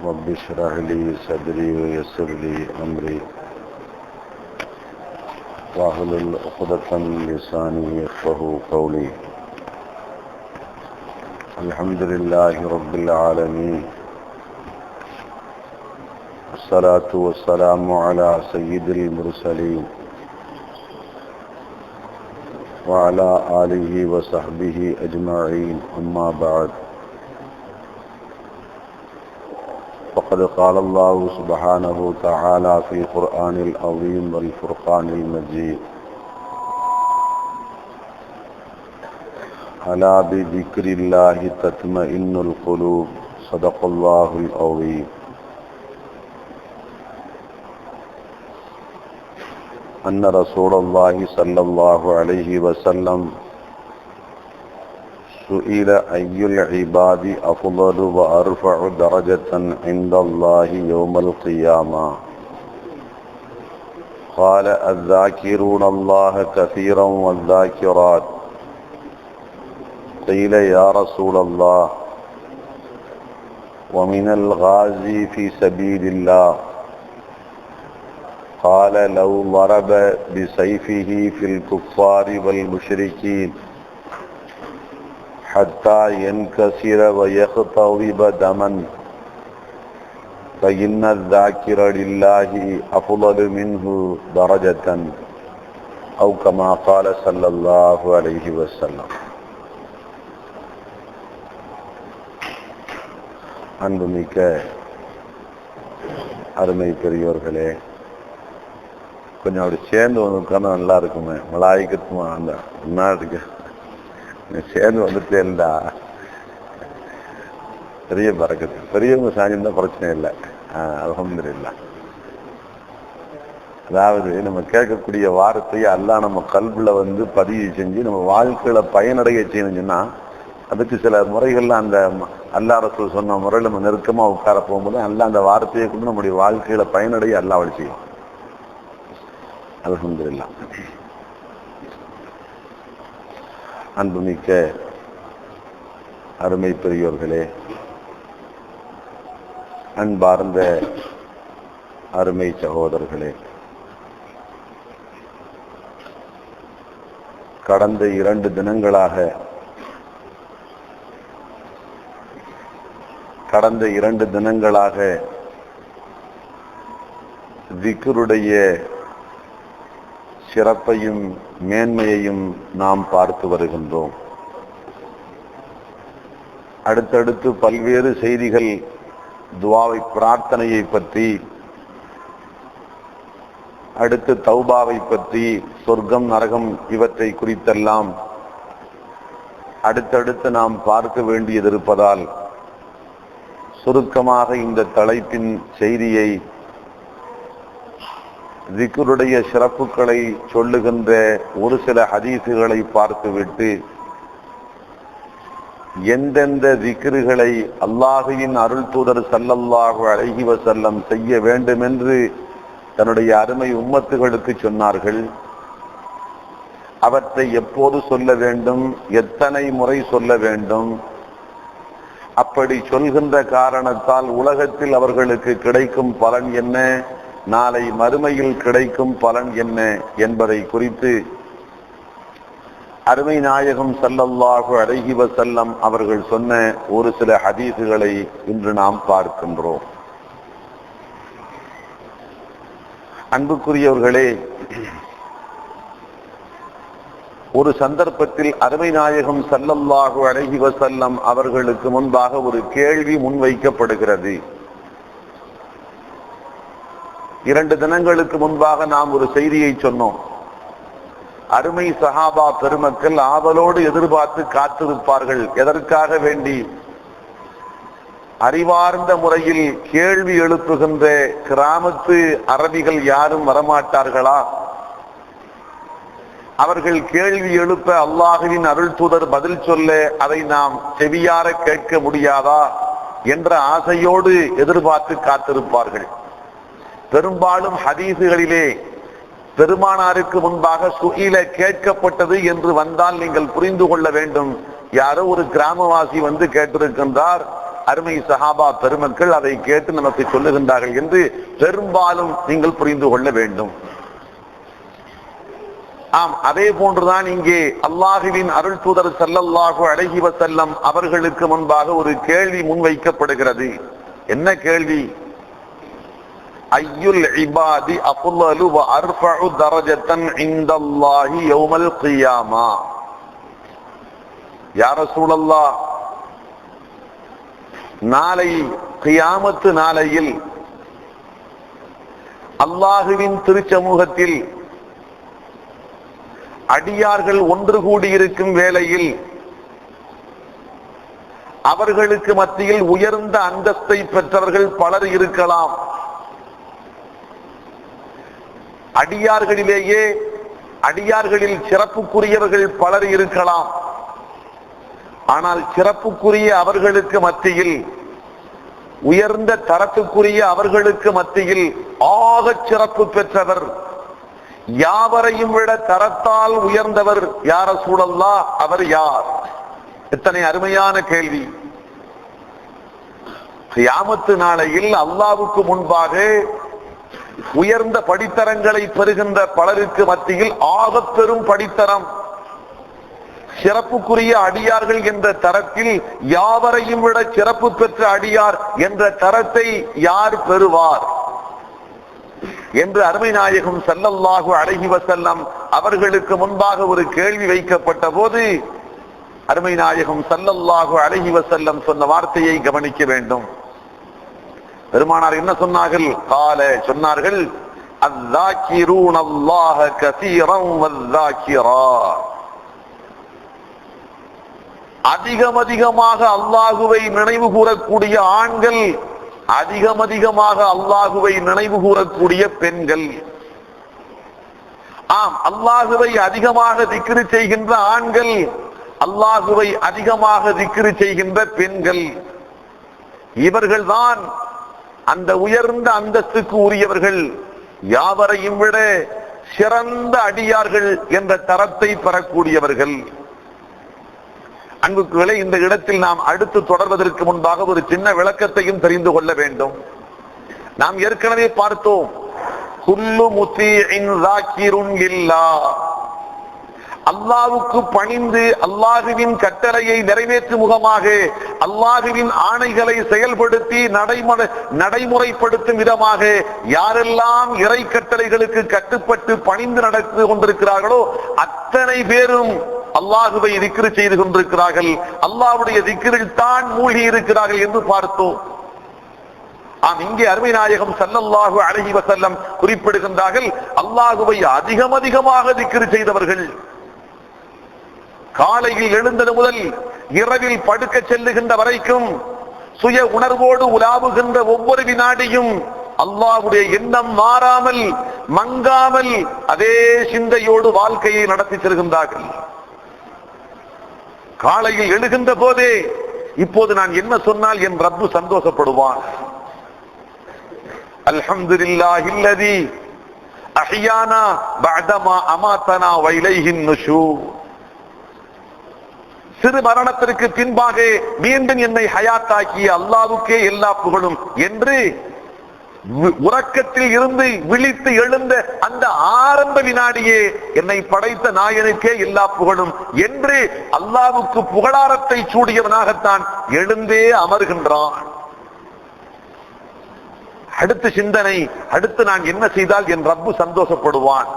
رب اشرح لي صدري ويسر لي أمري واحلل عقدة من لساني يفقهوا قولي. الحمد لله رب العالمين، والصلاة والسلام على سيد المرسلين وعلى آله وصحبه أجمعين، أما بعد. فقد قال الله سبحانه وتعالى في القرآن العظيم والفرقان المجيد: ألا بذكر الله تطمئن القلوب. صدق الله العظيم. أن رسول الله صلى الله عليه وسلم سئل أي العباد أفضل وأرفع درجة عند الله يوم القيامة؟ قال: الذاكرون الله كثيرا والذاكرات. قيل: يا رسول الله، ومن الغازي في سبيل الله؟ قال: لو ضرب بسيفه في الكفار والمشركين حتى ينكسر ويختضب دما فإن الذاكر لله أفضل منه درجة، أو كما قال صلى الله عليه وسلم. அன்புமிக்க அருமை பெரியோர்களே, கொஞ்சம் அப்படி சேர்ந்து வந்து உட்கார்ந்தா நல்லா இருக்குமே. மலாய்க்கத்துமா அந்த முன்னாடி சேர்ந்து வந்துட்டே இல்லா பெரிய பறக்கத்து. பெரியவங்க சாஞ்சிருந்தா பிரச்சனை இல்லை. அல்ஹம்துலில்லாஹ். அதாவது நம்ம கேட்கக்கூடிய வார்த்தையை அல்லாஹ் நம்ம கல்வில வந்து பதிவு செஞ்சு நம்ம வாழ்க்கையில பயனடைய செய்யணும்னா அதுக்கு சில முறைகள்ல அந்த அல்லாஹ் ரசூல் சொன்ன முறையில் நம்ம நெருக்கமா உட்கார போகும்போது அல்லாஹ் அந்த வார்த்தையை கொண்டு நம்முடைய வாழ்க்கையில பயனடைய அல்லாஹ் வழி செய்யும். அல்ஹம்துலில்லாஹ். அன்புமிக்க அருமை பெரியோர்களே, அன்பார்ந்த அருமை சகோதரர்களே, கடந்த 2 தினங்களாக திக்ருடைய சிறப்பையும் மேன்மையையும் நாம் பார்த்து வருகின்றோம். அடுத்தடுத்து பல்வேறு செய்திகள் துஆவை பிரார்த்தனையை பற்றி, அடுத்து தௌபாவை பற்றி, சொர்க்கம் நரகம் இவற்றை குறித்தெல்லாம் அடுத்தடுத்து நாம் பார்க்க வேண்டியது இருப்பதால் சுருக்கமாக இந்த தலைப்பின் செய்தியை திக்ருடைய சிறப்புகளை சொல்லுகின்ற ஒரு சில ஹதீசுகளை பார்த்துவிட்டு எந்தெந்த திக்ருகளை அல்லாஹ்வின் அருள் தூதர் ஸல்லல்லாஹு அலைஹி வஸல்லம் செய்ய வேண்டும் என்று தன்னுடைய அருமை உம்மத்துகளுக்கு சொன்னார்கள், அவற்றை எப்போது சொல்ல வேண்டும், எத்தனை முறை சொல்ல வேண்டும், அப்படி சொல்கின்ற காரணத்தால் உலகத்தில் அவர்களுக்கு கிடைக்கும் பலன் என்ன, நாளை மறுமையில் கிடைக்கும் பலன் என்ன என்பதை குறித்து அருமை நாயகம் ஸல்லல்லாஹு அலைஹி வஸல்லம் அவர்கள் சொன்ன ஒரு சில ஹதீசுகளை இன்று நாம் பார்க்கின்றோம். அன்புக்குரியவர்களே, ஒரு சந்தர்ப்பத்தில் அருமை நாயகம் ஸல்லல்லாஹு அலைஹி வஸல்லம் அவர்களுக்கு முன்பாக ஒரு கேள்வி முன்வைக்கப்படுகிறது. 2 தினங்களுக்கு முன்பாக நாம் ஒரு செய்தியை சொன்னோம். அருமை சஹாபா பெருமக்கள் ஆவலோடு எதிர்பார்த்து காத்திருப்பார்கள். எதற்காக வேண்டி? அறிவார்ந்த முறையில் கேள்வி எழுப்புகின்ற கிராமத்து அரபிகள் யாரும் வரமாட்டார்களா? அவர்கள் கேள்வி எழுப்ப அல்லாஹ்வின் அருள் தூதர் பதில் சொல்ல அதை நாம் செவியார கேட்க முடியாதா என்ற ஆசையோடு எதிர்பார்த்து காத்திருப்பார்கள். பெரும்பாலும் ஹதீசுகளிலே பெருமானாருக்கு முன்பாக சுயில கேட்கப்பட்டது என்று வந்தால் நீங்கள் புரிந்து கொள்ள வேண்டும். யாரோ ஒரு கிராமவாசி வந்து கேட்டிருக்கின்றார், அருமை சஹாபா பெருமக்கள் அதை கேட்டு நமக்கு சொல்லுகின்றார்கள் என்று பெரும்பாலும் நீங்கள் புரிந்து கொள்ள வேண்டும். ஆம், அதே போன்றுதான் இங்கே அல்லாஹுவின் அருள் தூதர் ஸல்லல்லாஹு அலைஹி வஸல்லம் அவர்களுக்கு முன்பாக ஒரு கேள்வி முன்வைக்கப்படுகிறது. என்ன கேள்வி? ஐயுல் இபாதி அஃலலு வ அர்ஃபஉ தரஜத்தன் இன்தல்லாஹி யௌமல் கியாமா. யா ரசூலல்லாஹ், நாளை கியாமத்து நாளையில் அல்லாஹுவின் திருச்சமூகத்தில் அடியார்கள் ஒன்று கூடியிருக்கும் வேளையில் அவர்களுக்கு மத்தியில் உயர்ந்த அந்தஸ்தை பெற்றவர்கள் பலர் இருக்கலாம். அடியார்களிலேயே அடியார்களில் சிறப்புக்குரியவர்கள் பலர் இருக்கலாம். ஆனால் சிறப்புக்குரிய அவர்களுக்கு மத்தியில், உயர்ந்த தரத்துக்குரிய அவர்களுக்கு மத்தியில் ஆகச் சிறப்பு பெற்றவர், யாவரையும் விட தரத்தால் உயர்ந்தவர் யா ரசூலல்லாஹ், அவர் யார்? எத்தனை அருமையான கேள்வி. கியாமத்து நாளையில் அல்லாஹ்வுக்கு முன்பாக உயர்ந்த படித்தரங்களை பெறுகின்ற பலருக்கு மத்தியில் ஆகப் பெரும் படித்தரம், சிறப்புக்குரிய அடியார்கள் என்ற தரத்தில் யாவரையும் விட சிறப்பு பெற்ற அடியார் என்ற தரத்தை யார் பெறுவார் என்று அருமை நாயகம் ஸல்லல்லாஹு அலைஹி வஸல்லம் அவர்களுக்கு முன்பாக ஒரு கேள்வி வைக்கப்பட்ட போது அருமை நாயகம் ஸல்லல்லாஹு அலைஹி வஸல்லம் சொன்ன வார்த்தையை கவனிக்க வேண்டும். பெருமானார் என்ன சொன்னார்கள்? சொன்னார்கள், அஸ்ஸாகிரூன அல்லாஹ கஸீரன் வஸ்ஸாகிராத். அதிகமாக அல்லாஹுவை நினைவு கூறக்கூடிய ஆண்கள், அதிகமாக அல்லாஹுவை நினைவு கூறக்கூடிய பெண்கள். ஆம், அல்லாஹுவை அதிகமாக திக்ரு செய்கின்ற ஆண்கள், அல்லாஹுவை அதிகமாக திக்ரு செய்கின்ற பெண்கள், இவர்கள்தான் அந்த உயர்ந்த அந்தஸ்துக்கு உரியவர்கள், யாவரையும் விட சிறந்த அடியார்கள் என்ற தரத்தை பெறக்கூடியவர்கள். அன்புக்குள்ளே, இந்த இடத்தில் நாம் அடுத்து தொடர்வதற்கு முன்பாக ஒரு சின்ன விளக்கத்தையும் தெரிந்து கொள்ள வேண்டும். நாம் ஏற்கனவே பார்த்தோம், குல்லு முத்தீஇன் ஸாகிருன் லில்லாஹ், அல்லாஹ்வுக்கு பணிந்து அல்லாஹுவின் கட்டளையை நிறைவேற்றும் முகமாக அல்லாஹுவின் ஆணைகளை செயல்படுத்தி நடைமுறைப்படுத்தும் விதமாக யாரெல்லாம் இறை கட்டளைகளுக்கு கட்டுப்பட்டு பணிந்து நடந்து கொண்டிருக்கிறார்களோ அத்தனை பேரும் அல்லாஹுவை திக்ரு செய்து கொண்டிருக்கிறார்கள், அல்லாஹ்வுடைய திக்ரில் தான் மூழ்கி இருக்கிறார்கள் என்று பார்த்தோம். இங்கே அருமை நாயகம் ஸல்லல்லாஹு அலைஹி வஸல்லம் குறிப்பிடுகின்றார்கள், அல்லாஹுவை அதிகமாக திக்ரு செய்தவர்கள், காலையில் எழுந்தது முதல் இரவில் படுக்க செல்லுகின்ற வரைக்கும் சுய உணர்வோடு உலாவுகின்ற ஒவ்வொரு வினாடியும் அல்லாஹ்வுடைய எண்ணம் மாறாமல் மங்காமல் அதே சிந்தையோடு வாழ்க்கையை நடத்தி செல்கின்றார்கள். காலையில் எழுகின்ற போதே இப்போது நான் என்ன சொன்னால் என் ரப்பு சந்தோஷப்படுவான். அல்ஹம்துலில்லாஹில்லதி அஹ்யானா பஅதமா அமாதனா வ இலைஹின் நுஷூர். சிறு மரணத்திற்கு பின்பாக மீண்டும் என்னை ஹயாத்தாக்கிய அல்லாஹ்வுக்கே எல்லா புகழும் என்று உறக்கத்தில் இருந்து விழித்து எழுந்த அந்த ஆரம்ப வினாடியே என்னை படைத்த நாயனுக்கே எல்லா புகழும் என்று அல்லாஹ்வுக்கு புகழாரத்தை சூடியவனாகத்தான் எழுந்தே அமர்கின்றான். அடுத்த சிந்தனை, அடுத்து நான் என்ன செய்தால் என் ரப்பு சந்தோஷப்படுவான்,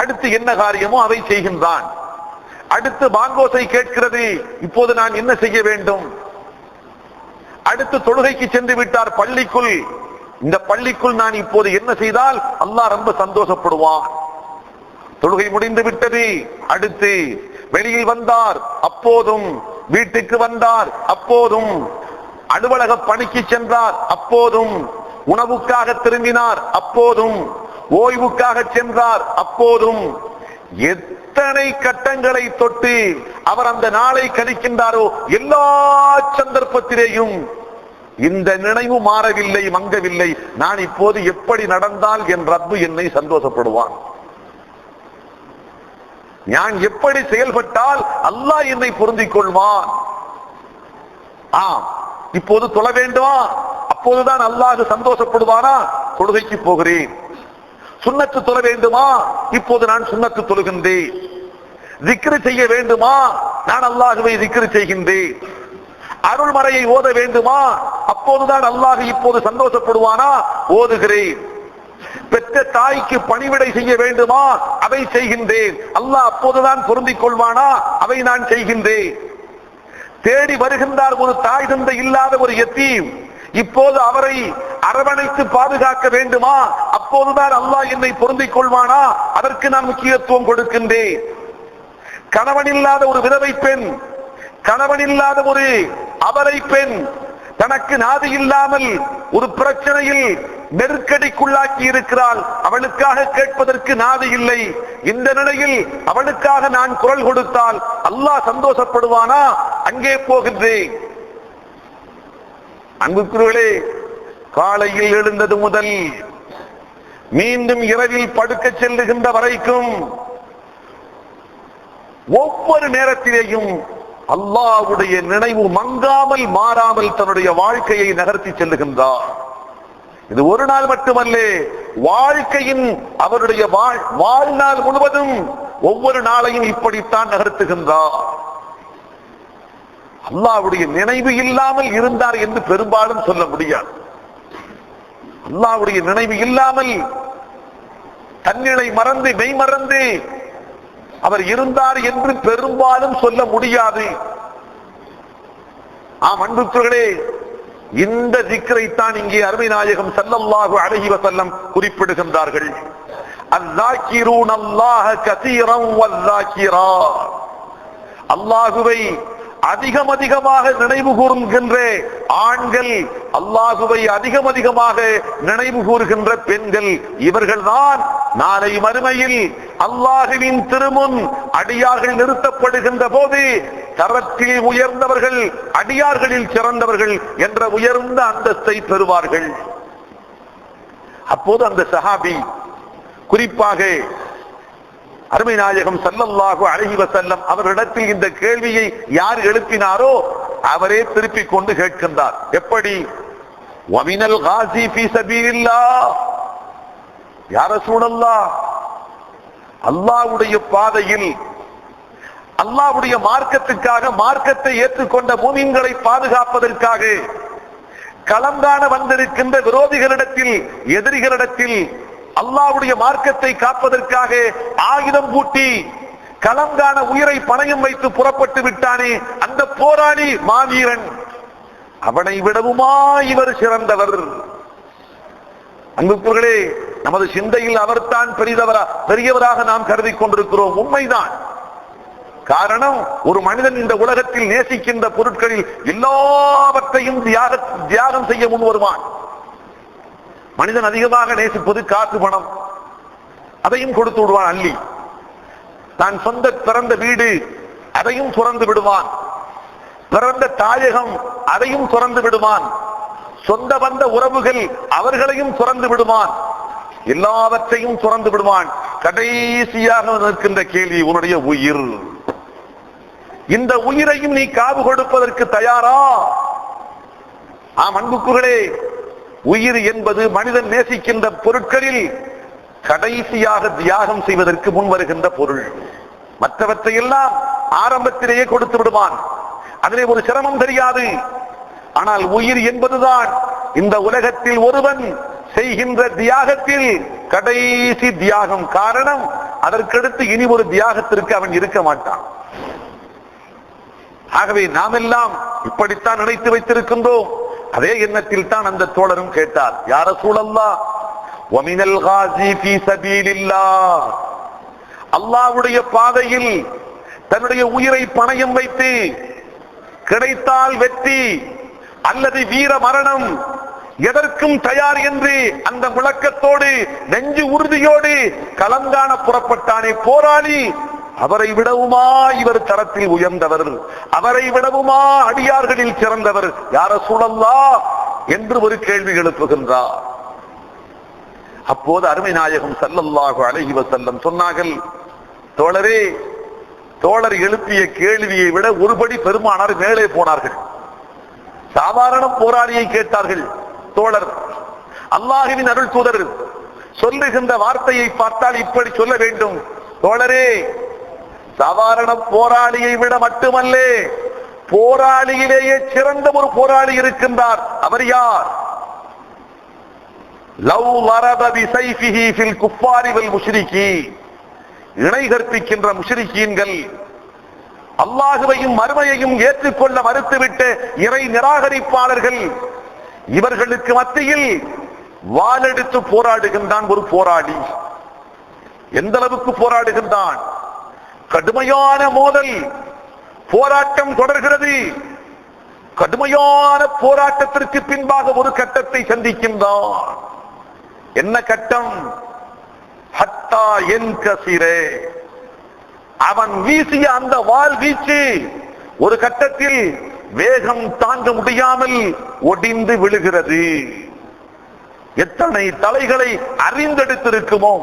அடுத்து என்ன காரியமோ அதை செய்கின்றான். அடுத்து பாங்கோசை கேட்கிறது, இப்போது நான் என்ன செய்ய வேண்டும்? அடுத்து தொழுகைக்கு சென்று விட்டார் பள்ளிக்குள், இந்த பள்ளிக்குள் நான் இப்போது என்ன செய்தால் அல்லாஹ் ரொம்ப சந்தோஷப்படுவான். தொழுகை முடிந்து விட்டது, அடுத்து வெளியில் வந்தார், அப்போதும் வீட்டுக்கு வந்தார், அப்போதும் அலுவலக பணிக்கு சென்றார், அப்போதும் உணவுக்காக திரும்பினார், அப்போதும் ஓய்வுக்காக சென்றார், அப்போதும் எத்தனை கட்டங்களை தொட்டு அவர் அந்த நாளை கழிக்கின்றாரோ எல்லா சந்தர்ப்பத்திலேயும் இந்த நினைவு மாறவில்லை, மங்கவில்லை. நான் இப்போது எப்படி நடந்தால் என் ரப்பு என்னை சந்தோஷப்படுவான், நான் எப்படி செயல்பட்டால் அல்லாஹ் என்னை பொருந்திக் கொள்வான். இப்போது தொழ வேண்டுமா? அப்போதுதான் அல்லாஹ் சந்தோஷப்படுவானா? தொழுகைக்கு போகிறேன். சுன்னத்து தொழ வேண்டுமா? இப்போது நான் சுன்னத்து தொழுகின்றேன். திக்ரு செய்ய வேண்டுமா? நான் அல்லாஹ்வை திக்ரு செய்கின்றேன். அருள்மறையை ஓத வேண்டுமா? அப்போதுதான் அல்லாஹ் இப்போது சந்தோஷப்படுவானா? ஓதுகிறேன். பெற்ற தாய்க்கு பணிவிடை செய்ய வேண்டுமா? அதை செய்கின்றேன். அல்லாஹ் அப்போதுதான் பொருந்திக் கொள்வானா? அவை நான் செய்கின்றேன். தேடி வருகின்றார் ஒரு தாய் தந்தை இல்லாத ஒரு யத்தீம், இப்போது அவரை அரவணைத்து பாதுகாக்க வேண்டுமா? அப்போதுதான் அல்லாஹ் என்னை பொருந்திக் கொள்வானா? அதற்கு நான் முக்கியத்துவம் கொடுக்கின்றேன். கணவன் இல்லாத ஒரு விதவை பெண், கணவன் இல்லாத ஒரு அபலை பெண், தனக்கு நாதி இல்லாமல் ஒரு பிரச்சனையில் நெருக்கடிக்குள்ளாக்கி இருக்கிறாள். அவளுக்காக கேட்பதற்கு நாதி இல்லை. இந்த நிலையில் அவளுக்காக நான் குரல் கொடுத்தால் அல்லாஹ் சந்தோஷப்படுவானா? அங்கே போகின்றேன். அன்புக்குரியவர்களே, காலையில் எழுந்தது முதல் மீண்டும் இரவில் படுக்க செல்லுகின்ற வரைக்கும் ஒவ்வொரு நேரத்திலேயும் அல்லாஹ்வுடைய நினைவு மங்காமல் மாறாமல் தன்னுடைய வாழ்க்கையை நகர்த்தி செல்லுகின்றார். இது ஒரு நாள் மட்டுமல்ல, வாழ்க்கையின் அவருடைய வாழ்நாள் முழுவதும் ஒவ்வொரு நாளையும் இப்படித்தான் நகர்த்துகின்றார். அல்லாஹ்வுடைய நினைவு இல்லாமல் இருந்தார் என்று பெரும்பாலும் சொல்ல முடியாது. அல்லாஹ்வுடைய நினைவு இல்லாமல் தன்னிலை மறந்து மெய் மறந்து அவர் இருந்தார் என்று பெரும்பாலும் சொல்ல முடியாது. அன்புக்குரியவர்களே, இந்த திக்ரைத்தான் இங்கே அருமை நாயகம் ஸல்லல்லாஹு அலைஹி வஸல்லம் குறிப்பிடுகின்றார்கள். அஸ்ஸாகிரூன அல்லாஹ கஸீரன் வஸ்ஸாகிராத். அல்லாஹுவை அதிகம் அதிகமாக நினைவு கூறுகின்ற ஆண்கள், அல்லாஹுவை அதிகம் அதிகமாக நினைவு கூறுகின்ற பெண்கள், இவர்கள்தான் நாளை மறுமையில் அல்லாஹுவின் திருமுன் அடியார்கள் நிறுத்தப்படுகின்ற போது தரத்தில் உயர்ந்தவர்கள், அடியார்களில் சிறந்தவர்கள் என்ற உயர்ந்த அந்தஸ்தை பெறுவார்கள். அப்போது அந்த சஹாபி, குறிப்பாக அருமை நாயகம் ஸல்லல்லாஹு அலைஹி வஸல்லம் அவர்களிடத்தில் இந்த கேள்வியை யார் எழுப்பினாரோ அவரே திருப்பிக் கொண்டு கேட்கின்றார். எப்படி? வமினல் காஸி ஃபீ ஸபீலில்லாஹ். யா ரசூலல்லாஹ், அல்லாஹ்வுடைய பாதையில், அல்லாஹ்வுடைய மார்க்கத்துக்காக, மார்க்கத்தை ஏற்றுக்கொண்ட மூமின்களை பாதுகாப்பதற்காக களம் காண வந்திருக்கின்ற விரோதிகளிடத்தில், எதிரிகளிடத்தில் அல்லாஹ்வுடைய மார்க்கத்தை காப்பதற்காக ஆயுதம் பூட்டி களம் காண உயிரை பணயம் வைத்து புறப்பட்டு விட்டானே அந்த போராளி மாவீரன், அவனை விடவுமா இவர் சிறந்தவர்? அன்புக்குரியவர்களே, நமது சிந்தையில் அவர்தான் பெரியவராக நாம் கருதி கொண்டிருக்கிறோம். உண்மைதான். காரணம், ஒரு மனிதன் இந்த உலகத்தில் நேசிக்கின்ற பொருட்களில் எல்லாவற்றையும் தியாகம் செய்ய முன் வருவான். மனிதன் அதிகமாக நேசிப்பது காசு, பணம். அதையும் கொடுத்து விடுவான் அள்ளி. தான் சொந்த பிறந்த வீடு அதையும் துறந்து விடுவான். பிறந்த தாயகம் அதையும் துறந்து விடுவான். சொந்த பந்த உறவுகள் அவர்களையும் துறந்து விடுவான். எல்லாவற்றையும் துறந்து விடுவான். கடைசியாக நிற்கின்ற கேள்வி, உன்னுடைய உயிர். இந்த உயிரையும் நீ காவு கொடுப்பதற்கு தயாரா? அன்புக்குகளே, உயிர் என்பது மனிதன் நேசிக்கின்ற பொருட்களில் கடைசியாக தியாகம் செய்வதற்கு முன் வருகின்ற பொருள். மற்றவற்றையெல்லாம் ஆரம்பத்திலேயே கொடுத்து விடுவான். அதிலே ஒரு சிரமம் தெரியாது. ஆனால் உயிர் என்பதுதான் இந்த உலகத்தில் ஒருவன் செய்கின்ற தியாகத்தில் கடைசி தியாகம். காரணம், அதற்கடுத்து இனி ஒரு தியாகத்திற்கு அவன் இருக்க மாட்டான். ஆகவே நாம் எல்லாம் இப்படித்தான் நினைத்து வைத்திருக்கின்றோம். அதே எண்ணத்தில் தான் அந்த தோழரும் கேட்டார். யா ரசூலல்லாஹ், வமினல் காஸி ஃபீ ஸபீலில்லாஹ். அல்லாஹ்வுடைய பாதையில் தன்னுடைய உயிரை பணயம் வைத்து கிடைத்தால் வெற்றி அல்லது வீர மரணம் எதற்கும் தயார் என்று அந்த முழக்கத்தோடு நெஞ்சு உறுதியோடு களங்காண புறப்பட்டானே போராளி, அவரை விடவுமா இவர் தரத்தில் உயர்ந்தவர்? அவரை விடவுமா அடியார்களில் சிறந்தவர்? யா ரசூலல்லாஹ் என்று ஒரு கேள்வி எழுப்புகின்றார். அப்போது அருமை நாயகம் ஸல்லல்லாஹு அலைஹி வஸல்லம் சொன்னார்கள், தோழரே, தோழர் எழுப்பிய கேள்வியை விட ஒருபடி பெருமானார் மேலே போனார்கள். சாதாரண போராளியை கேட்டார்கள் தோழர். அல்லாஹ்வின் அருள் தூதர் சொல்லுகின்ற வார்த்தையை பார்த்தால் இப்படி சொல்ல வேண்டும், தோழரே, சாதாரண போராளியை விட மட்டுமல்ல, போராளியிலேயே சிறந்த ஒரு போராளி இருக்கின்றார். அவர் யார்? லவ் வரப பிஸைஃபிஹி ஃபில் குஃபாரி வல் முஷ்ரிகீன். இணை கற்பிக்கின்ற முஷ்ரிகீன்கள், அல்லாஹுவையும் மறுமையையும் ஏற்றுக்கொள்ள மறுத்துவிட்டு இறை நிராகரிப்பாளர்கள், இவர்களுக்கு மத்தியில் வாளெடுத்து போராடுகின்றான் ஒரு போராளி. எந்த அளவுக்கு போராடுகின்றான்? கடுமையான மோதல், போராட்டம் தொடர்கிறது. கடுமையான போராட்டத்திற்கு பின்பாக ஒரு கட்டத்தை சந்திக்கின்றான். என்ன கட்டம்? ஹத்தா யன்கஸிரே. அவன் வீசிய அந்த வாள் வீச்சு ஒரு கட்டத்தில் வேகம் தாங்க முடியாமல் ஒடிந்து விழுகிறது. எத்தனை தலைகளை அறிந்தெடுத்திருக்குமோ,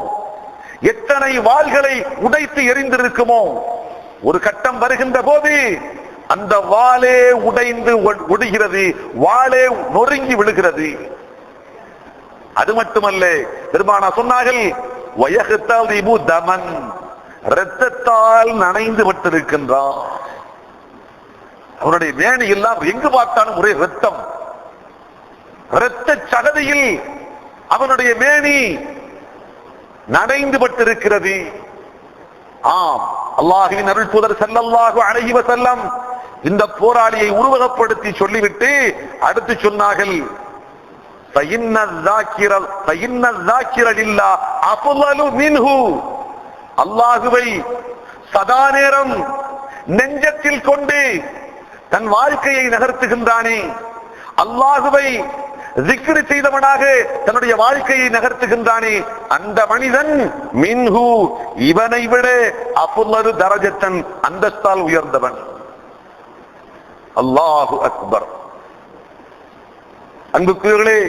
எத்தனை வாள்களை உடைத்து எரிந்திருக்குமோ, ஒரு கட்டம் வருகின்ற போது அந்த வாளே உடைந்து ஒடுகிறது, வாளே நொறுங்கி விழுகிறது. அது மட்டுமல்ல, பெருமானா சொன்னார்கள், வயஹ்தலிபு தமன், இரத்தத்தால் நனைந்து விட்டிருக்கின்றான். அவனுடைய வேணி எல்லாம் எங்கு பார்த்தாலும் ஒரே இரத்தம், இரத்த சகதியில் அவனுடைய மேனி நனைந்து விட்டிருக்கிறது. ஆம், அல்லாஹ்வின் அருள் தூதர் ஸல்லல்லாஹு அலைஹி வஸல்லம் இந்த போராளியை உருவகப்படுத்தி சொல்லிவிட்டு அடுத்து சொன்னார்கள், அல்லாஹுவை சதா நேரம் நெஞ்சத்தில் கொண்டு தன் வாழ்க்கையை நகர்த்துகின்றானே, அல்லாஹுவை ذிக்ர் செய்தவனாக தன்னுடைய வாழ்க்கையை நகர்த்துகின்றானே, அந்த மனிதன் மின்ஹு, இவனை விட அஃலலு தரஜத்தன், அந்தஸ்தால் உயர்ந்தவன். அல்லாஹு அக்பர். அன்புக்குரியவர்களே,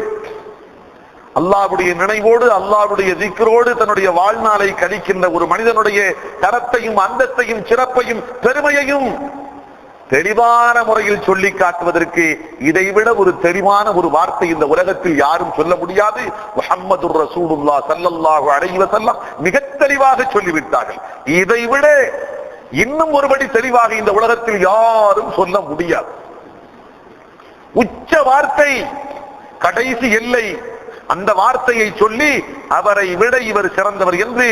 அல்லாஹ்வுடைய நினைவோடு அல்லாஹ்வுடைய ذிக்ரோடு தன்னுடைய வாழ்நாளை கழிக்கின்ற ஒரு மனிதனுடைய தரத்தையும் அந்தஸ்தையும் சிறப்பையும் பெருமையையும் தெளிவான முறையில் சொல்லி காட்டுவதற்கு இதைவிட ஒரு தெளிவான ஒரு வார்த்தை இந்த உலகத்தில் யாரும் சொல்ல முடியாது. முஹம்மதுர் ரசூலுல்லாஹ் ஸல்லல்லாஹு அலைஹி வஸல்லம் மிக தெளிவாக சொல்லிவிட்டார்கள். இதைவிட இன்னும் ஒருபடி தெளிவாக இந்த உலகத்தில் யாரும் சொல்ல முடியாது. உச்ச வார்த்தை, கடைசி எல்லை, அந்த வார்த்தையை சொல்லி அவரை விட இவர் சிறந்தவர் என்று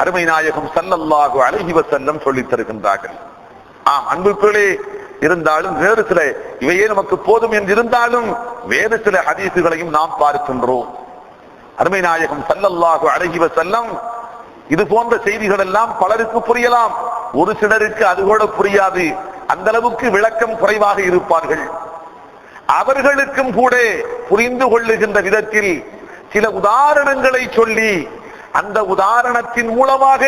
அருமை நாயகம் ஸல்லல்லாஹு அலைஹி வஸல்லம் சொல்லித் தருகின்றார்கள். அன்புக்குள்ளே இருந்தாலும் வேறு சில இவையே நமக்கு போதும் என்று இருந்தாலும் வேறு சில ஹதீசுகளையும் நாம் பார்க்கின்றோம். அருமை நாயகம் ஸல்லல்லாஹு அலைஹி வஸல்லம் இது போன்ற செய்திகள் எல்லாம் பலருக்கு புரியலாம், ஒரு சிலருக்கு அது கூட புரியாது. அந்த அளவுக்கு விளக்கம் குறைவாக இருப்பார்கள். அவர்களுக்கும் கூட புரிந்து கொள்ளுகின்ற விதத்தில் சில உதாரணங்களை சொல்லி அந்த உதாரணத்தின் மூலமாக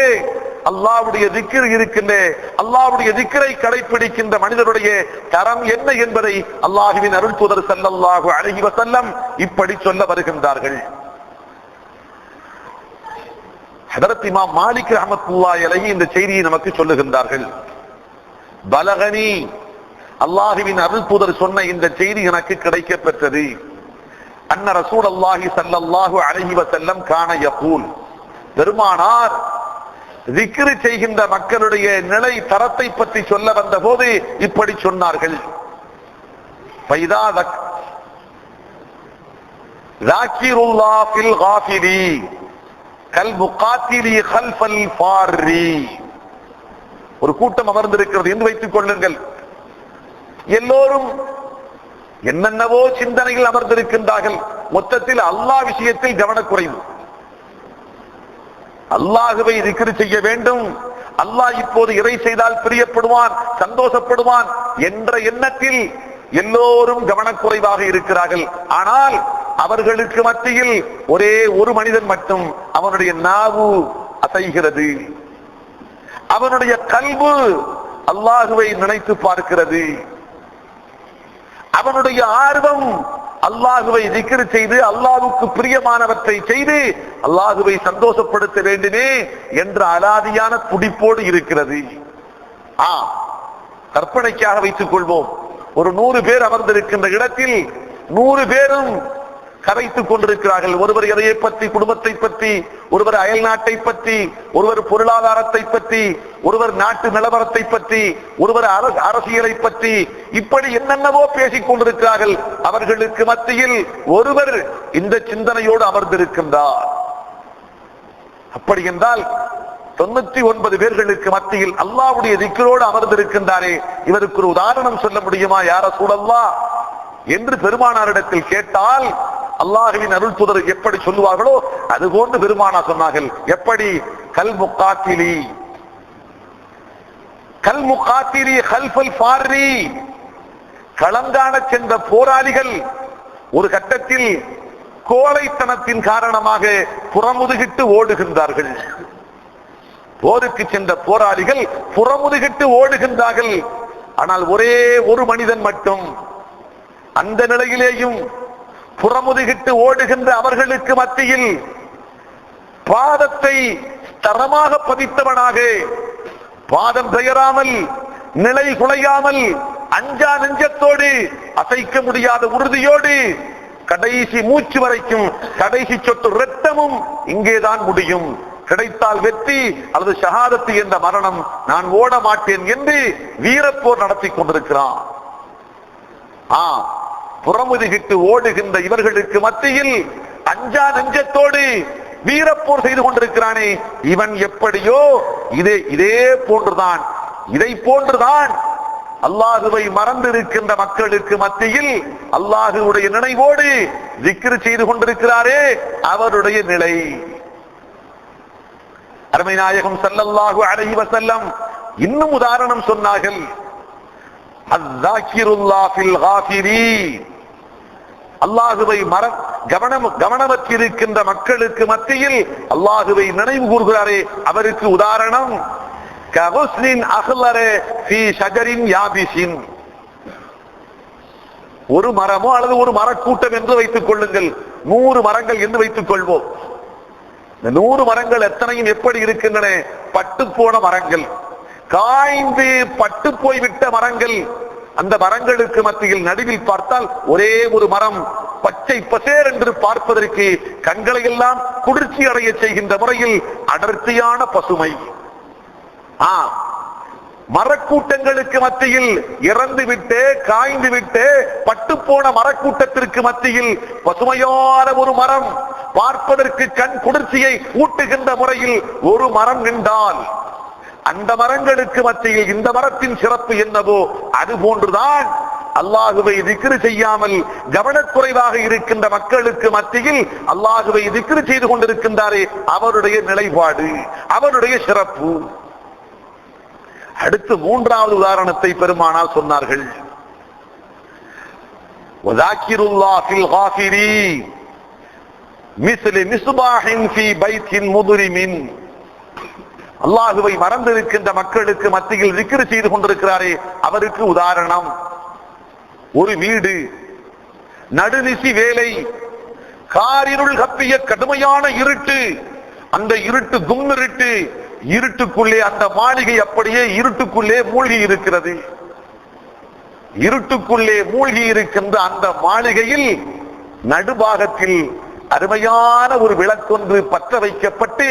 அல்லாஹ்வுடைய ذிக்ர் இருக்கின்ற, அல்லாஹ்வுடைய ذிக்ரை கடைபிடிக்கின்ற மனிதருடைய தரம் என்ன என்பதை அல்லாஹ்வின் அருள் தூதர் ஸல்லல்லாஹு அலைஹி வஸல்லம் இப்படி சொல்ல வருகின்றார்கள். ஹதரத் இமாம் மாலிக் ரஹ்மத்துல்லாஹி அலைஹி இந்த செய்தியை நமக்கு சொல்லுகின்றார்கள். பலகனி, அல்லாஹ்வின் அருள் தூதர் சொன்ன இந்த செய்தி எனக்கு கிடைக்கப் பெற்றது. அன்ன ரசூலுல்லாஹி ஸல்லல்லாஹு அலைஹி வஸல்லம் கான யகூல், பெருமானார் ذிக்ர் செய்கின்ற மக்களுடைய நிலை தரத்தை பற்றி சொல்ல வந்த போது இப்படி சொன்னார்கள். ذاكرullah fil ghafili கல் முகாத்திலி கல்ஃபல் ஃபாரி. ஒரு கூட்டம் அமர்ந்திருக்கிறது என்று வைத்துக் கொள்ளுங்கள். எல்லோரும் என்னென்னவோ சிந்தனைகள் அமர்ந்திருக்கின்றார்கள். மொத்தத்தில் அல்லாஹ் விஷயத்தில் கவனக்குறைவு. அல்லாஹுவை ذிக்ர் செய்ய வேண்டும், அல்லாஹ் இப்போது இறை செய்தால் பிரியப்படுவான், சந்தோஷப்படுவான் என்ற எண்ணத்தில் எல்லோரும் கவனக்குறைவாக இருக்கிறார்கள். ஆனால் அவர்களுக்கு மத்தியில் ஒரே ஒரு மனிதன் மட்டும் அவனுடைய நாவு அசைகிறது, அவனுடைய கல்பு அல்லாஹுவை நினைத்து பார்க்கிறது, அவனுடைய ஆர்வம் அல்லாஹுவை ذிக்ர் செய்து அல்லாஹ்வுக்கு பிரியமானவற்றை செய்து அல்லாஹுவை சந்தோஷப்படுத்த வேண்டுமே என்ற அலாதியான துடிப்போடு இருக்கிறது. கற்பனைக்காக வைத்துக் கொள்வோம், ஒரு 100 பேர் அமர்ந்திருக்கின்ற இடத்தில் 100 பேரும் கதைத்துக் கொண்டிருக்கிறார்கள். ஒருவர் எதையை பற்றி, குடும்பத்தை பற்றி, ஒருவர் அயல் நாட்டை பற்றி, ஒருவர் பொருளாதாரத்தை பற்றி, ஒருவர் நாட்டு நிலவரத்தை பற்றி, ஒருவர் அரசியலை பற்றி, இப்படி என்னென்னவோ பேசிக் கொண்டிருக்கிறார்கள். அவர்களுக்கு மத்தியில் ஒருவர் இந்த சிந்தனையோடு அமர்ந்திருக்கின்றார். அப்படி என்றால் 99 பேர்களுக்கு மத்தியில் அல்லாஹ்வுடைய திக்ரோடு அமர்ந்திருக்கின்றாரே, இவருக்கு ஒரு உதாரணம் சொல்ல முடியுமா யா ரசூலல்லாஹ் என்று பெருமானாரிடத்தில் கேட்டால், அல்லாஹ்வின் அருள் தூதர் எப்படி சொல்லுவார்களோ அதுபோன்று பெருமானா சொன்னார்கள். எப்படி? கல் முகாத்திலி கல்ஃபல் ஃபாரி, களங்காண சென்ற போராளிகள் ஒரு கட்டத்தில் கோழைத்தனத்தின் காரணமாக புறமுதுகிட்டு ஓடுகின்றார்கள். போருக்கு சென்ற போராளிகள் புறமுதுகிட்டு ஓடுகின்றார்கள். ஆனால் ஒரே ஒரு மனிதன் மட்டும் அந்த நிலையிலேயும் புறமுதுகிட்டு ஓடுகின்ற அவர்களுக்கு மத்தியில் பாதத்தை தரமாக பதித்தவனாக, பாதம் பெயராமல், நிலை குலையாமல், அஞ்சா நெஞ்சத்தோடு, அசைக்க முடியாத உறுதியோடு, கடைசி மூச்சு வரைக்கும், கடைசி சொட்டு இரத்தமும் இங்கேதான் முடியும், கிடைத்தால் வெற்றி அல்லது ஷஹாதத்து என்ற மரணம், நான் ஓட மாட்டேன் என்று வீரப்போர் நடத்தி கொண்டிருக்கிறான். புறமுதுகிட்டு ஓடுகின்ற இவர்களுக்கு மத்தியில் அஞ்சா நெஞ்சத்தோடு வீரப்போர் செய்து கொண்டிருக்கிறானே, இவன் எப்படியோ இதே போன்றுதான், இதை போன்றுதான் அல்லாஹுவை மறந்திருக்கின்ற மக்களுக்கு மத்தியில் அல்லாஹுடைய நினைவோடு திக்ர் செய்து கொண்டிருக்கிறாரே அவருடைய நிலை. அருமை நாயகம் ஸல்லல்லாஹு அலைஹி வஸல்லம் இன்னும் உதாரணம் சொன்னார்கள். அஸ்ஸாகிருல்லாஹ் ஃபில் காஃபிரீன், அல்லாஹுவை கவனமற்றிருக்கின்ற மக்களுக்கு மத்தியில் அல்லாஹுவை நினைவு கூறுகிறாரே அவருக்கு உதாரணம் ககுஸ்லின் அஹ்லர ஃபீ ஷஜரின் யாபிஸின், ஒரு மரமோ அல்லது ஒரு மரக்கூட்டம் என்று வைத்துக் கொள்ளுங்கள், 100 மரங்கள் என்று வைத்துக் கொள்வோம். இந்த 100 மரங்கள் எத்தனையும் எப்படி இருக்கின்றன? பட்டு போன மரங்கள், காய்ந்து பட்டு போய்விட்ட மரங்கள். அந்த மரங்களுக்கு மத்தியில் நடுவில் பார்த்தால் ஒரே ஒரு மரம் பச்சை பசேர் என்று பார்ப்பதற்கு கண்களை எல்லாம் குளிர்ச்சி அடைய செய்கின்ற முறையில் அடர்த்தியான பசுமை. மரக்கூட்டங்களுக்கு மத்தியில் இறந்து விட்டு காய்ந்து விட்டு பட்டு போன மரக்கூட்டத்திற்கு மத்தியில் பசுமையான ஒரு மரம், பார்ப்பதற்கு கண் குளிர்ச்சியை ஊட்டுகின்ற முறையில் ஒரு மரம் நின்றால் அந்த மரங்களுக்கு மத்தியில் இந்த மரத்தின் சிறப்பு என்னவோ அது போன்றுதான் அல்லாஹுவை திக்ர் செய்யாமல் கவனக்குறைவாக இருக்கின்ற மக்களுக்கு மத்தியில் அல்லாஹுவை திக்ர் செய்து கொண்டிருக்கின்றாரே அவருடைய நிலைப்பாடு, அவருடைய சிறப்பு. அடுத்து 3வது உதாரணத்தை பெருமானார் சொன்னார்கள். வஸாகிருல்லாஹ் ஃபில் காஃபிரீன் மிஸ்லி மிஸ்பாஹின் ஃபீ பைத்தின் முதுரிமின், அல்லாஹுவை மறந்திருக்கின்ற மக்களுக்கு மத்தியில் திக்ர் செய்து கொண்டிருக்கிறாரே அவருக்கு உதாரணம் ஒரு வீடு, நடுநிசி வேலை, காரிருள் கப்பிய கடுமையான இருட்டு, அந்த இருட்டு கும்மிருட்டு, இருட்டுக்குள்ளே அந்த மாளிகை அப்படியே இருட்டுக்குள்ளே மூழ்கி இருக்கிறது. இருட்டுக்குள்ளே மூழ்கி இருக்கின்ற அந்த மாளிகையில் நடுபாகத்தில் அருமையான ஒரு விளக்கொன்று பற்ற வைக்கப்பட்டு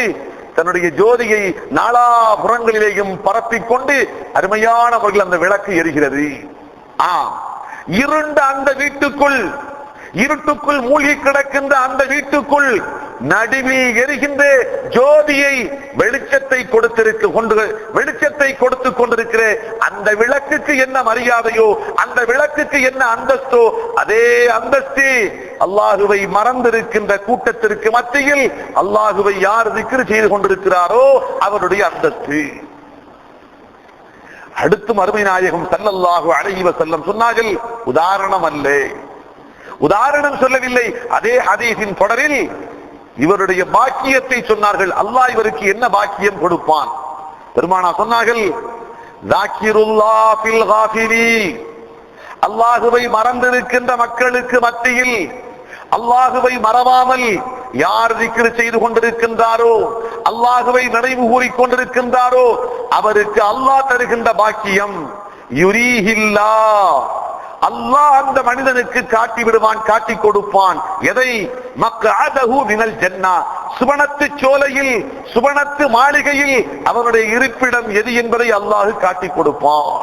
தன்னுடைய ஜோதியை நாலாபுறங்களிலேயும் பரப்பிக் கொண்டு அருமையான முறையில் அந்த விளக்கு எரிகிறது. இருண்ட அந்த வீட்டுக்குள், இருட்டுக்குள் மூழ்கி கிடக்கின்ற அந்த வீட்டுக்குள் நடுவில் எரிகின்ற ஜோதியை வெளிச்சத்தை கொடுத்து கொண்டிருக்கிற அந்த விளக்குக்கு என்ன மரியாதையோ, அந்த விளக்குக்கு என்ன அந்தஸ்தோ, அதே அந்தஸ்து அல்லாஹுவை மறந்திருக்கின்ற கூட்டத்திற்கு மத்தியில் அல்லாஹுவை யார் திக்ர் செய்து கொண்டிருக்கிறாரோ அவருடைய அந்தஸ்து. அடுத்து அருமை நாயகம் ஸல்லல்லாஹு அலைஹி வஸல்லம் சொன்னார்கள், உதாரணம் அல்ல, உதாரணம் சொல்லவில்லை. அதே ஹதீஸின் தொடரில் இவருடைய பாக்கியத்தை சொன்னார்கள். அல்லாஹ் இவருக்கு என்ன பாக்கியம் கொடுப்பான்? பெருமானா சொன்னார்கள், ஸாகிருல்லாஹ் ஃபில் காஃபிரீன், அல்லாஹுவை மறந்திருக்கின்ற மக்களுக்கு மத்தியில் அல்லாஹுவை மறவாமல் யார் திக்ர் செய்து கொண்டிருக்கின்றாரோ, அல்லாஹுவை நினைவு கூறிக்கொண்டிருக்கின்றாரோ அவருக்கு அல்லாஹ் தருகின்ற பாக்கியம் யுரீஹில்லாஹ், அல்லாஹ் அந்த மனிதனுக்கு காட்டி விடுவான், காட்டி கொடுப்பான். எதை? மக்அதஹு மினல் ஜன்னah, சுவனத்து சோலையில், சுவனத்து மாளிகையில் அவனுடைய இருப்பிடம் எது என்பதை அல்லாஹ் காட்டி கொடுப்பான்.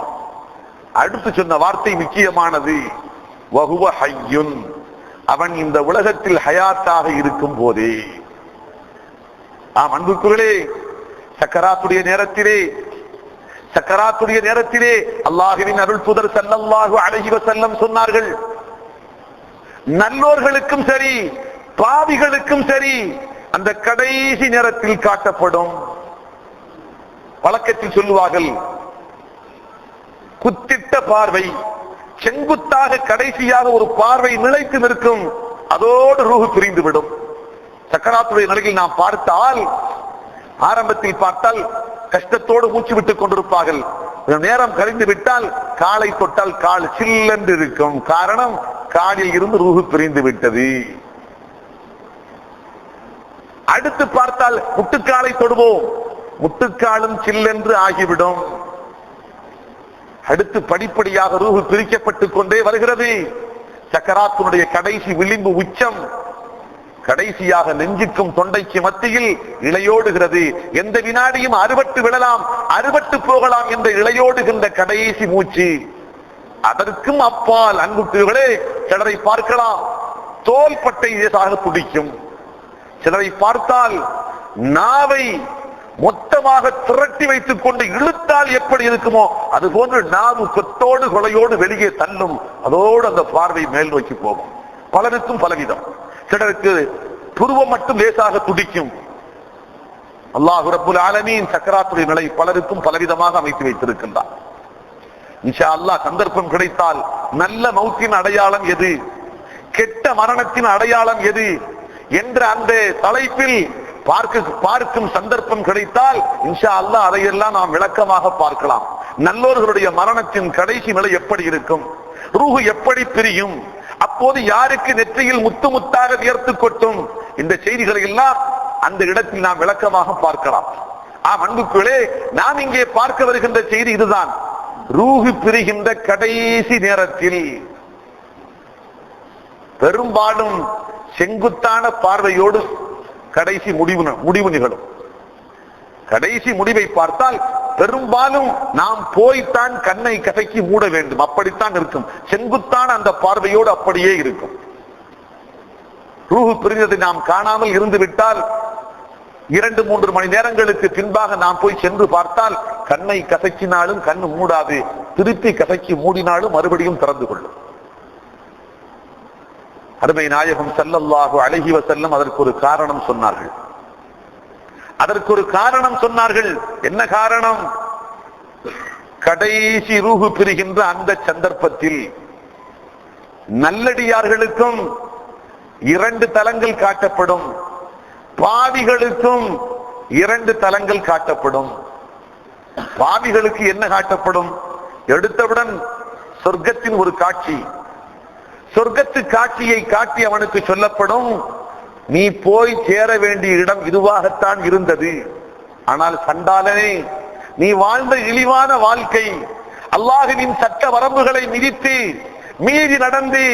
அடுத்து சொன்ன வார்த்தை முக்கியமானது. வஹுவ ஹய்யுன், அவன் இந்த உலகத்தில் ஹயாத்தாக இருக்கும் போதே. அன்புக்குள்ளே சக்கராத்துடைய நேரத்திலே அல்லாஹ்வின் அருள் தூதர் ஸல்லல்லாஹு அலைஹி வஸல்லம் சொன்னார்கள், நல்லோர்களுக்கும் சரி பாவிகளுக்கும் சரி அந்த கடைசி நேரத்தில் காட்டப்படும். வழக்கத்தில் சொல்லுவார்கள், குத்திட்ட பார்வை, செங்குத்தாக கடைசியாக ஒரு பார்வை நிலைத்து நிற்கும், அதோடு ரூஹு பிரிந்துவிடும். சக்கராத்துடைய நிலையில் நாம் பார்த்தால், ஆரம்பத்தில் பார்த்தால் கஷ்டத்தோடு மூச்சு விட்டுக் கொண்டிருப்பார்கள். நேரம் கழிந்து விட்டால் காலை தொட்டால் கால் சில்லென்று இருக்கும். காரணம், காலில் இருந்து ரூஹு பிரிந்து விட்டது. அடுத்து பார்த்தால் முட்டுக்காலை தொடுவோம், முட்டுக்காலும் சில்லென்று ஆகிவிடும். அடுத்து படிப்படியாக ரூஹு பிரிக்கப்பட்டுக் கொண்டே வருகிறது. சக்கராத்துடைய கடைசி விளிம்பு உச்சம், கடைசியாக நெஞ்சுக்கும் தொண்டைக்கு மத்தியில் இழையோடுகிறது. எந்த வினாடியும் அறுபட்டு விழலாம், அறுபட்டு போகலாம் என்ற இழையோடுகின்ற கடைசி மூச்சு. அதற்கும் அப்பால் அன்புக்குகளே சிலரை பார்க்கலாம், தோள்பட்டை லேசாக துடிக்கும். சிலரை பார்த்தால் நாவை மொத்தமாக திரட்டி வைத்துக் கொண்டு இழுத்தால் எப்படி இருக்குமோ அது போன்று நாவு கொத்தோடு கொலையோடு வெளியே தள்ளும். அதோடு அந்த பார்வை மேல் நோக்கி போகும். பலருக்கும் பலவிதம். சிலருக்கு புருவம் மட்டும் லேசாக துடிக்கும். அல்லாஹ் ரப்புல் ஆலமீன் சக்கராத்துடைய நிலை பலருக்கும் பலவிதமாக அமைத்து வைத்திருக்கின்றார். இன்ஷா அல்லாஹ் சந்தர்ப்பம் கிடைத்தால் நல்ல மௌத்தின் அடையாளம் எது, கெட்ட மரணத்தின் அடையாளம் எது என்ற அந்த தலைப்பில் பார்க்கும் சந்தர்ப்பம் கிடைத்தால் இன்ஷா அல்லாஹ் அதையெல்லாம் நாம் விளக்கமாக பார்க்கலாம். நல்லோர்களுடைய மரணத்தின் கடைசி நிலை எப்படி இருக்கும், ரூஹு எப்படி பிரியும், அப்போது யாருக்கு நெற்றியில் முத்து முத்தாக வியர்த்து கொட்டும், இந்த செய்திகளை எல்லாம் அந்த இடத்தில் நாம் விளக்கமாக பார்க்கலாம். அன்புக்குள்ளே நாம் இங்கே பார்க்க வருகின்ற செய்தி இதுதான். ரூஹு பிரிகின்ற கடைசி நேரத்தில் பெரும்பாலும் செங்குத்தான பார்வையோடு கடைசி முடிவு நிகழும். கடைசி முடிவை பார்த்தால் பெரும்பாலும் நாம் போய்த்தான் கண்ணை கசக்கி மூட வேண்டும், அப்படித்தான் இருக்கும். செங்குத்தான அந்த பார்வையோடு அப்படியே இருக்கும். ரூஹு பிரிந்ததை நாம் காணாமல் இருந்து விட்டால் 2-3 மணி நேரங்களுக்கு பின்பாக நாம் போய் சென்று பார்த்தால் கண்ணை கசக்கினாலும் கண்ணு மூடாது, திருப்பி கசக்கி மூடினாலும் மறுபடியும் திறந்து கொள்ளும். அருமை நாயகம் ஸல்லல்லாஹு அலைஹி வஸல்லம் அதற்கு ஒரு காரணம் சொன்னார்கள். என்ன காரணம்? கடைசி ரூஹு பிரிகின்ற அந்த சந்தர்ப்பத்தில் நல்லடியார்களுக்கும் 2 தலங்கள் காட்டப்படும், பாவிகளுக்கும் 2 தலங்கள் காட்டப்படும். பாவிகளுக்கு என்ன காட்டப்படும்? எடுத்தவுடன் சொர்க்கத்தின் ஒரு காட்சி, சொர்க்கத்து காட்சியை காட்டி அவனுக்கு சொல்லப்படும், நீ போய் சேர வேண்டிய இடம் இதுவாகத்தான் இருந்தது. ஆனால் சண்டாளனே, நீ வாழ்ந்த இழிவான வாழ்க்கை, அல்லாஹ்வின் சட்ட வரம்புகளை மிதித்து மீறி நடந்து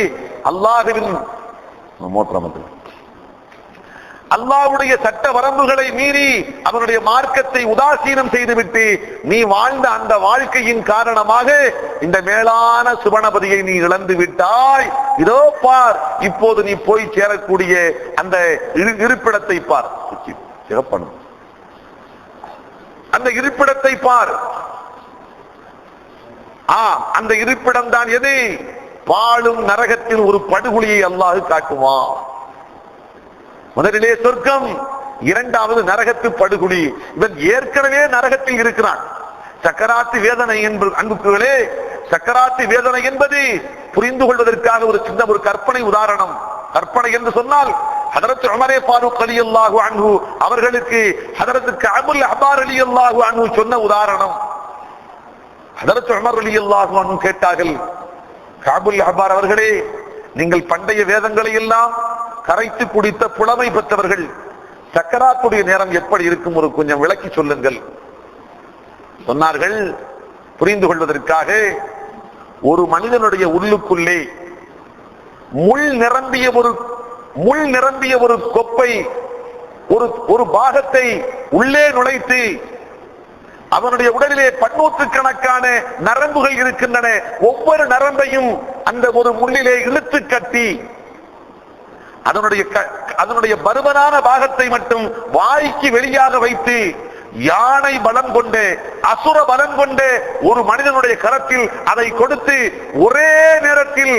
அல்லாஹ்வுடைய சட்ட வரம்புகளை மீறி அவனுடைய மார்க்கத்தை உதாசீனம் செய்துவிட்டு நீ வாழ்ந்த அந்த வாழ்க்கையின் காரணமாக இந்த மேலான சுவனபதியை நீ இழந்து விட்டாய். இதோ பார், இப்போது நீ போய் சேரக்கூடிய அந்த இருப்பிடத்தை பார். சிறப்பணும் அந்த இருப்பிடத்தை பார். அந்த இருப்பிடம் தான் எது? பாழும் நரகத்தில் ஒரு படுகொலியை அல்லாஹ் காட்டுவான். முதலிலே சொர்க்கம், 2வது நரகத்து படுகொலி. இவன் ஏற்கனவே நரகத்தில் இருக்கிறான். சக்கராத்து வேதனை என்பது அன்புக்குகளே, சக்கராத்து வேதனை என்பது புரிந்து கொள்வதற்காக ஒரு சின்ன ஒரு கற்பனை உதாரணம். கற்பனை என்று சொன்னால் ஹதரத் உமரே ஃபாரூக் ரலியல்லாஹு அன்ஹு அவர்களுக்கு ஹதரத் கஅபுல் அஹ்பார் ரலியல்லாஹு அன்ஹு சொன்ன உதாரணம். ஹதரத் உமர் ரலியல்லாஹு அன்ஹு கேட்டார்கள், கஅபுல் அஹ்பார் அவர்களே, நீங்கள் பண்டைய வேதங்களை எல்லாம் கரைத்து குடித்த புலமை பெற்றவர்கள், சக்கராத்துடைய நேரம் எப்படி இருக்கும் ஒரு கொஞ்சம் விளக்கி சொல்லுங்கள். சொன்னார்கள், புரிந்து கொள்வதற்காக ஒரு மனிதனுடைய உள்ளுக்குள்ளே முள் நிரம்பிய ஒரு கொப்பை, ஒரு பாகத்தை உள்ளே நுழைத்து அவனுடைய உடலிலே பன்னூற்றுக்கணக்கான நரம்புகள் இருக்கின்றன. ஒவ்வொரு நரம்பையும் அந்த ஒரு முள்ளிலே இழுத்து கட்டி அதனுடைய பருமனான பாகத்தை மட்டும் வாய்க்கு வெளியாக வைத்து யானை பலம் கொண்டு அசுர பலம் கொண்டு ஒரு மனிதனுடைய கரத்தில் அதை கொடுத்து ஒரே நேரத்தில்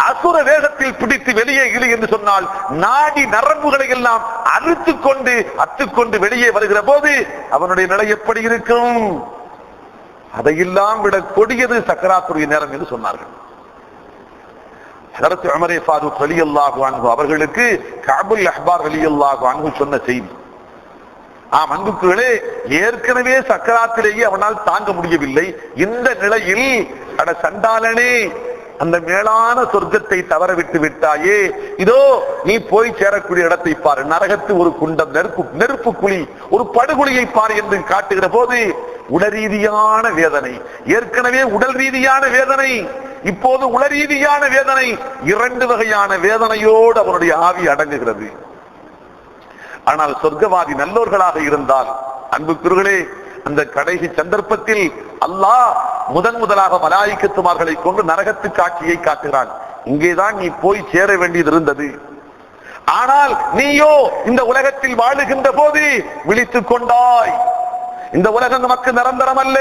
அசுர வேகத்தில் பிடித்து வெளியே இழு என்று சொன்னால் நாடி நரம்புகளை எல்லாம் அத்துக்கொண்டு வெளியே வருகிற போது அவனுடைய நிலை எப்படி இருக்கும்? அதையெல்லாம் விட கொடியது சக்கராத்துடைய நேரம் என்று சொன்னார்கள். ஹஜ்ரத் உமர் ஃபாரூக் ரலியல்லாஹு அன்ஹு அவர்களுக்கு கஅபுல் அஹ்பார் ரலியல்லாஹு அன்ஹு சொன்ன செய்தி. அன்புக்குகளே, ஏற்கனவே சக்கராத்திலேயே அவனால் தாங்க முடியவில்லை. இந்த நிலையில் அட சண்டாளனே, அந்த மேலான சொர்க்கத்தை தவற விட்டு விட்டாயே, இதோ நீ போய் சேரக்கூடிய இடத்தை பாரு, நரகத்து ஒரு குண்டம், நெருப்பு குழி, ஒரு படுகொலியை பாரு என்று காட்டுகிற போது உடற்ரீதியான வேதனை, ஏற்கனவே உடல் ரீதியான வேதனை, இப்போது உளரீதியான வேதனை, இரண்டு வகையான வேதனையோடு அவருடைய ஆவி அடங்குகிறது. ஆனால் சொர்க்கவாதி நல்லோர்களாக இருந்தால் அன்புக்குர்களே, அந்த கடைசி சந்தர்ப்பத்தில் அல்லாஹ் முதலாக மலாயிக்கத்துமார்களை கொண்டு நரகத்து காட்சியை காட்டுகிறான். இங்கேதான் நீ போய் சேர வேண்டியது இருந்தது. ஆனால் நீயோ இந்த உலகத்தில் வாழுகின்ற போது விழித்துக் கொண்டாய். இந்த உலகம் நமக்கு நிரந்தரம் அல்ல.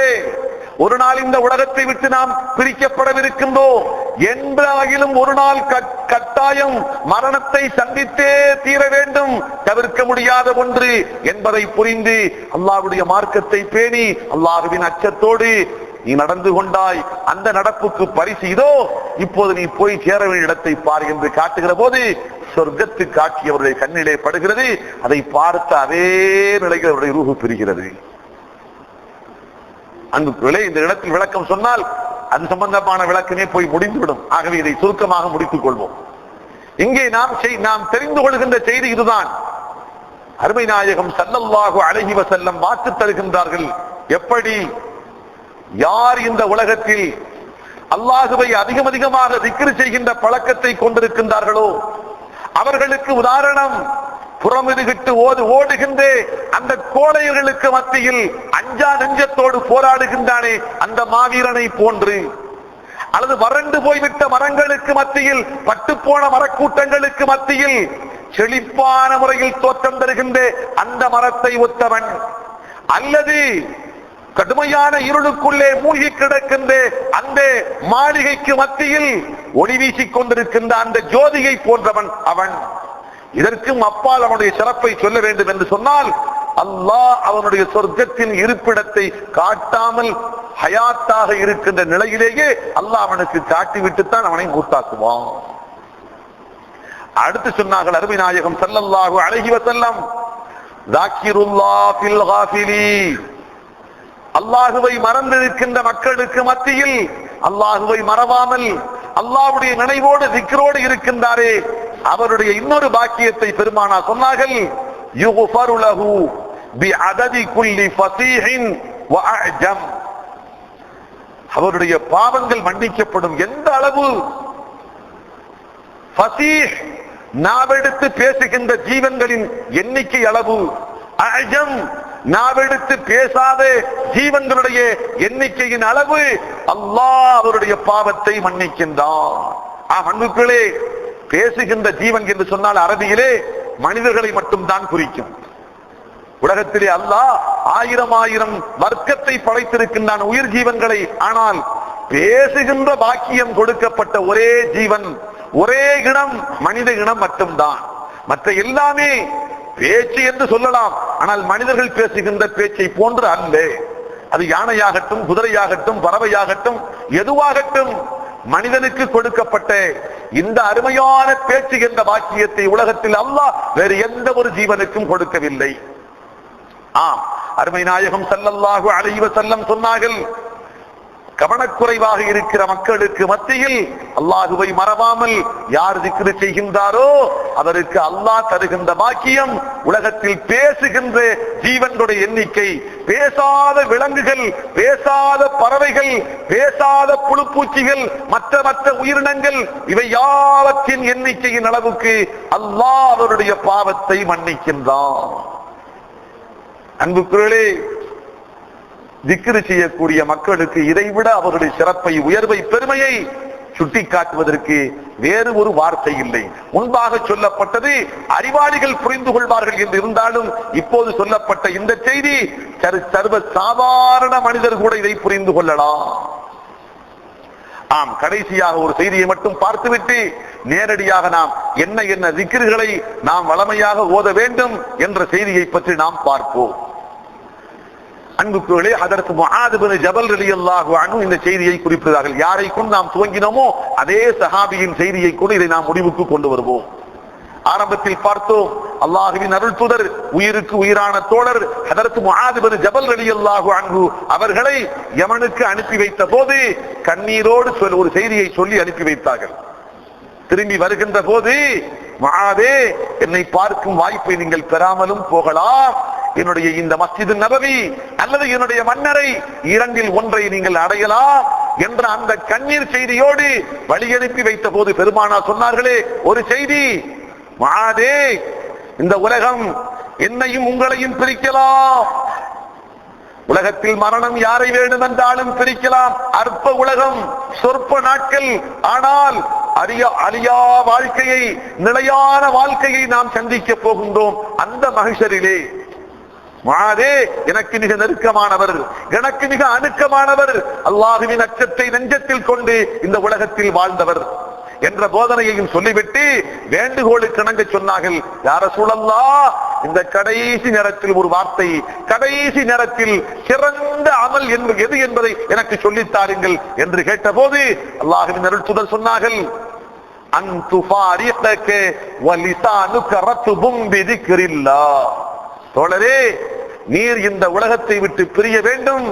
ஒரு நாள் இந்த உலகத்தை விட்டு நாம் பிரிக்கப்படவிருக்கின்றோம். எந்த வகையிலும் ஒரு நாள் கட்டாயம் மரணத்தை சந்தித்தே தீர வேண்டும், தவிர்க்க முடியாத ஒன்று என்பதை புரிந்து அல்லாஹ்வுடைய மார்க்கத்தை பேணி அல்லாஹ்வின் அச்சத்தோடு நீ நடந்து கொண்டாய். அந்த நடப்புக்கு பரிசு இதோ, இப்போது நீ போய் சேர வேண்டிய இடத்தை பார் என்று காட்டுகிற போது சொர்க்கத்து காட்சி அவருடைய கண்ணிலே படுகிறது. அதை பார்த்த அதே நிலையில் அவருடைய ரூஹு பிரிகிறது. அன்புக்குள்ளே, இந்த இடத்தில் விளக்கம் சொன்னால் அது சம்பந்தமான விளக்கமே போய் முடிந்துவிடும். ஆகவே இதை சுருக்கமாக முடித்துக் கொள்வோம். இங்கே நாம் தெரிந்து கொள்கின்ற செய்தி இதுதான். அருமை நாயகம் ஸல்லல்லாஹு அலைஹி வஸல்லம் வாக்கு தருகின்றார்கள். எப்படி யார் இந்த உலகத்தில் அல்லாஹுவை அதிகமாக திக்ர் செய்கின்ற பழக்கத்தை கொண்டிருக்கின்றார்களோ அவர்களுக்கு உதாரணம் புறமிதுகிட்டு ஓடுகின்ற அந்த கோழைகளுக்கு மத்தியில் அஞ்சா நெஞ்சத்தோடு போராடுகின்றானே அந்த மாவீரனை போன்று, அல்லது வறண்டு போய்விட்ட மரங்களுக்கு மத்தியில், பட்டுப்போன மரக்கூட்டங்களுக்கு மத்தியில் செழிப்பான முறையில் தோற்றம் தருகின்ற அந்த மரத்தை ஒத்தவன், அல்லது கடுமையான இருளுக்குள்ளே மூழ்கி கிடக்கின்ற அந்த மாளிகைக்கு மத்தியில் ஒளி வீசிக் கொண்டிருக்கின்ற அந்த ஜோதியை போன்றவன் அவன். இதற்கும் அப்பால் அவனுடைய சிறப்பை சொல்ல வேண்டும் என்று சொன்னால், அல்லாஹ் அவனுடைய சொர்க்கத்தின் இருப்பிடத்தை காட்டாமல் ஹயாத்தாக இருக்கின்ற நிலையிலேயே அல்லாஹ் அவனுக்கு காட்டிவிட்டுத்தான் அவனை மூத்தாக்குவான். அடுத்து சொன்னார்கள் அருமை நாயகம் ஸல்லல்லாஹு அலைஹி வஸல்லம், ஸாக்கிருல்லாஹ் ஃபில் காஃபிலீன், அல்லாஹுவை மறந்திருக்கின்ற மக்களுக்கு மத்தியில் அல்லாஹுவை மறவாமல் அல்லாஹ்வுடைய நினைவோடு திக்ரோடு இருக்கின்றாரே அவருடைய இன்னொரு பாக்கியத்தை பெருமானா சொன்னார்கள். யுக்ஃபரு லஹு பிஅததி குல்லி ஃபஸீஹின் வ அஅஜம், அவருடைய பாவங்கள் மன்னிக்கப்படும். எந்த அளவு? ஃபஸீஹ், நாவெடுத்து பேசுகின்ற ஜீவன்களின் எண்ணிக்கை அளவு. அஅஜம், நாவெடுத்து பேசாத ஜீவன்களுடைய எண்ணிக்கையின் அளவு. அல்லாஹ் அவருடைய பாவத்தை மன்னிக்கின்றான். அன்புக்களே, பேசுகின்ற ஜீவன் என்று சொன்னால் அரபியிலே மனிதர்களை மட்டும் தான் குறிக்கும். உலகத்திலே அல்லாஹ் ஆயிரம் வர்க்கத்தை படைத்திருக்கின்றான், உயிர் ஜீவன்களை. ஆனால் பேசுகின்ற பாக்கியம் கொடுக்கப்பட்ட ஒரே ஜீவன், ஒரே இனம் மனித இனம் மட்டும்தான். மற்ற எல்லாமே பேச்சு என்று சொல்லலாம், ஆனால் மனிதர்கள் பேசுகின்ற பேச்சை போன்று அல்ல. அது யானையாகட்டும், குதிரையாகட்டும், பறவையாகட்டும், எதுவாகட்டும், மனிதனுக்கு கொடுக்கப்பட்ட இந்த அருமையான பேச்சு என்ற பாக்கியத்தை உலகத்தில் அல்லாஹ் வேறு எந்த ஒரு ஜீவனுக்கும் கொடுக்கவில்லை. அருமை நாயகம் ஸல்லல்லாஹு அலைஹி வஸல்லம் சொன்னார்கள், கவனக்குறைவாக இருக்கிற மக்களுக்கு மத்தியில் அல்லாஹுவை மறவாமல் யார் திக்ர் செய்கின்றாரோ அவருக்கு அல்லாஹ் தருகின்ற பாக்கியம், உலகத்தில் பேசுகின்ற ஜீவனுடைய எண்ணிக்கை பேசாத விலங்குகள், பேசாத பறவைகள், பேசாத புழுப்பூச்சிகள், மற்ற உயிரினங்கள், இவை யாவற்றின் எண்ணிக்கையின் அளவுக்கு அல்லாஹ் அவருடைய பாவத்தை மன்னிக்கின்றான். அன்புக்குரியவர்களே, திக்ரு செய்யக்கூடிய மக்களுக்கு இதைவிட அவருடைய சிறப்பை, உயர்வை, பெருமையை சுட்டிக்காட்டுவதற்கு வேறு ஒரு வார்த்தை இல்லை. முன்பாக சொல்லப்பட்டது அறிவாளிகள் புரிந்து கொள்வார்கள் என்று இருந்தாலும் இப்போது சொல்லப்பட்ட இந்த செய்தி சர்வ சாதாரண மனிதர் கூட இதை புரிந்து கொள்ளலாம். ஆம், கடைசியாக ஒரு செய்தியை மட்டும் பார்த்துவிட்டு நேரடியாக நாம் என்ன திக்ருகளை நாம் வளமையாக ஓத வேண்டும் என்ற செய்தியை பற்றி நாம் பார்ப்போம். அன்புக்குள்ளே ஹதரத் முஆத் இப்னு ஜபல் ரலியல்லாஹு அன்ஹு இந்த செய்தியை குறிப்பிடுகிறார்கள். யாரை கொண்டு நாம் துவங்கினோமோ அதே சஹாபியின் செய்தியை கொண்டு இதை நாம் முடிவுக்கு கொண்டு வருவோம். ஆரம்பத்தில் பார்த்தோம், அல்லாஹ்வின் அருள் தூதர், உயிருக்கு உயிரான தோழர் ஹதரத் முஆத் இப்னு ஜபல் ரலியல்லாஹு அன்ஹு அவர்களை யமனுக்கு அனுப்பி வைத்த போது கண்ணீரோடு ஒரு செய்தியை சொல்லி அனுப்பி வைத்தார்கள். திரும்பி வருகின்ற போது, முஆதே, என்னை பார்க்கும் வாய்ப்பை நீங்கள் பெறாமலும் போகலாம். என்னுடைய இந்த மஸ்ஜிது நபவி அல்லது என்னுடைய மன்னரை இரண்டில் ஒன்றை நீங்கள் அடையலாம் என்ற அந்த கண்ணீர் செய்தியோடு வழி அனுப்பி வைத்த போது பெருமானார் சொன்னார்களே ஒரு செய்தி, முஆதே, இந்த உலகம் என்னையும் உங்களையும் பிரிக்கலாம். உலகத்தில் மரணம் யாரை வேண்டுமென்றாலும் பிரிக்கலாம். அற்ப உலகம், சொற்ப நாட்கள். ஆனால் அழியா வாழ்க்கையை, நிலையான வாழ்க்கையை நாம் சந்திக்க போகின்றோம். அந்த மஹ்ஷரிலே முஆதே, எனக்கு மிக நெருக்கமானவர், எனக்கு மிக அணுக்கமானவர், அல்லாஹ்வின் அச்சத்தை நெஞ்சத்தில் கொண்டு இந்த உலகத்தில் வாழ்ந்தவர் என்ற போதனையையும் சொல்லிவிட்டு வேண்டுகோளுக்கு இணங்க சொன்னார்கள், யா ரசூலல்லாஹ், இந்த கடைசி நேரத்தில் ஒரு வார்த்தை, கடைசி நேரத்தில் சிறந்த அமல் எது என்பதை எனக்கு சொல்லித்தாருங்கள் என்று கேட்டபோது அல்லாஹ்வின் அருள் தூதர் சொன்னார்கள், அன் துஃபாரிக வ லிசானுக ரத்பும் பிதிக்ரில்லாஹ். தோழரே, நீர் இந்த உலகத்தை விட்டு பிரிய வேண்டும்,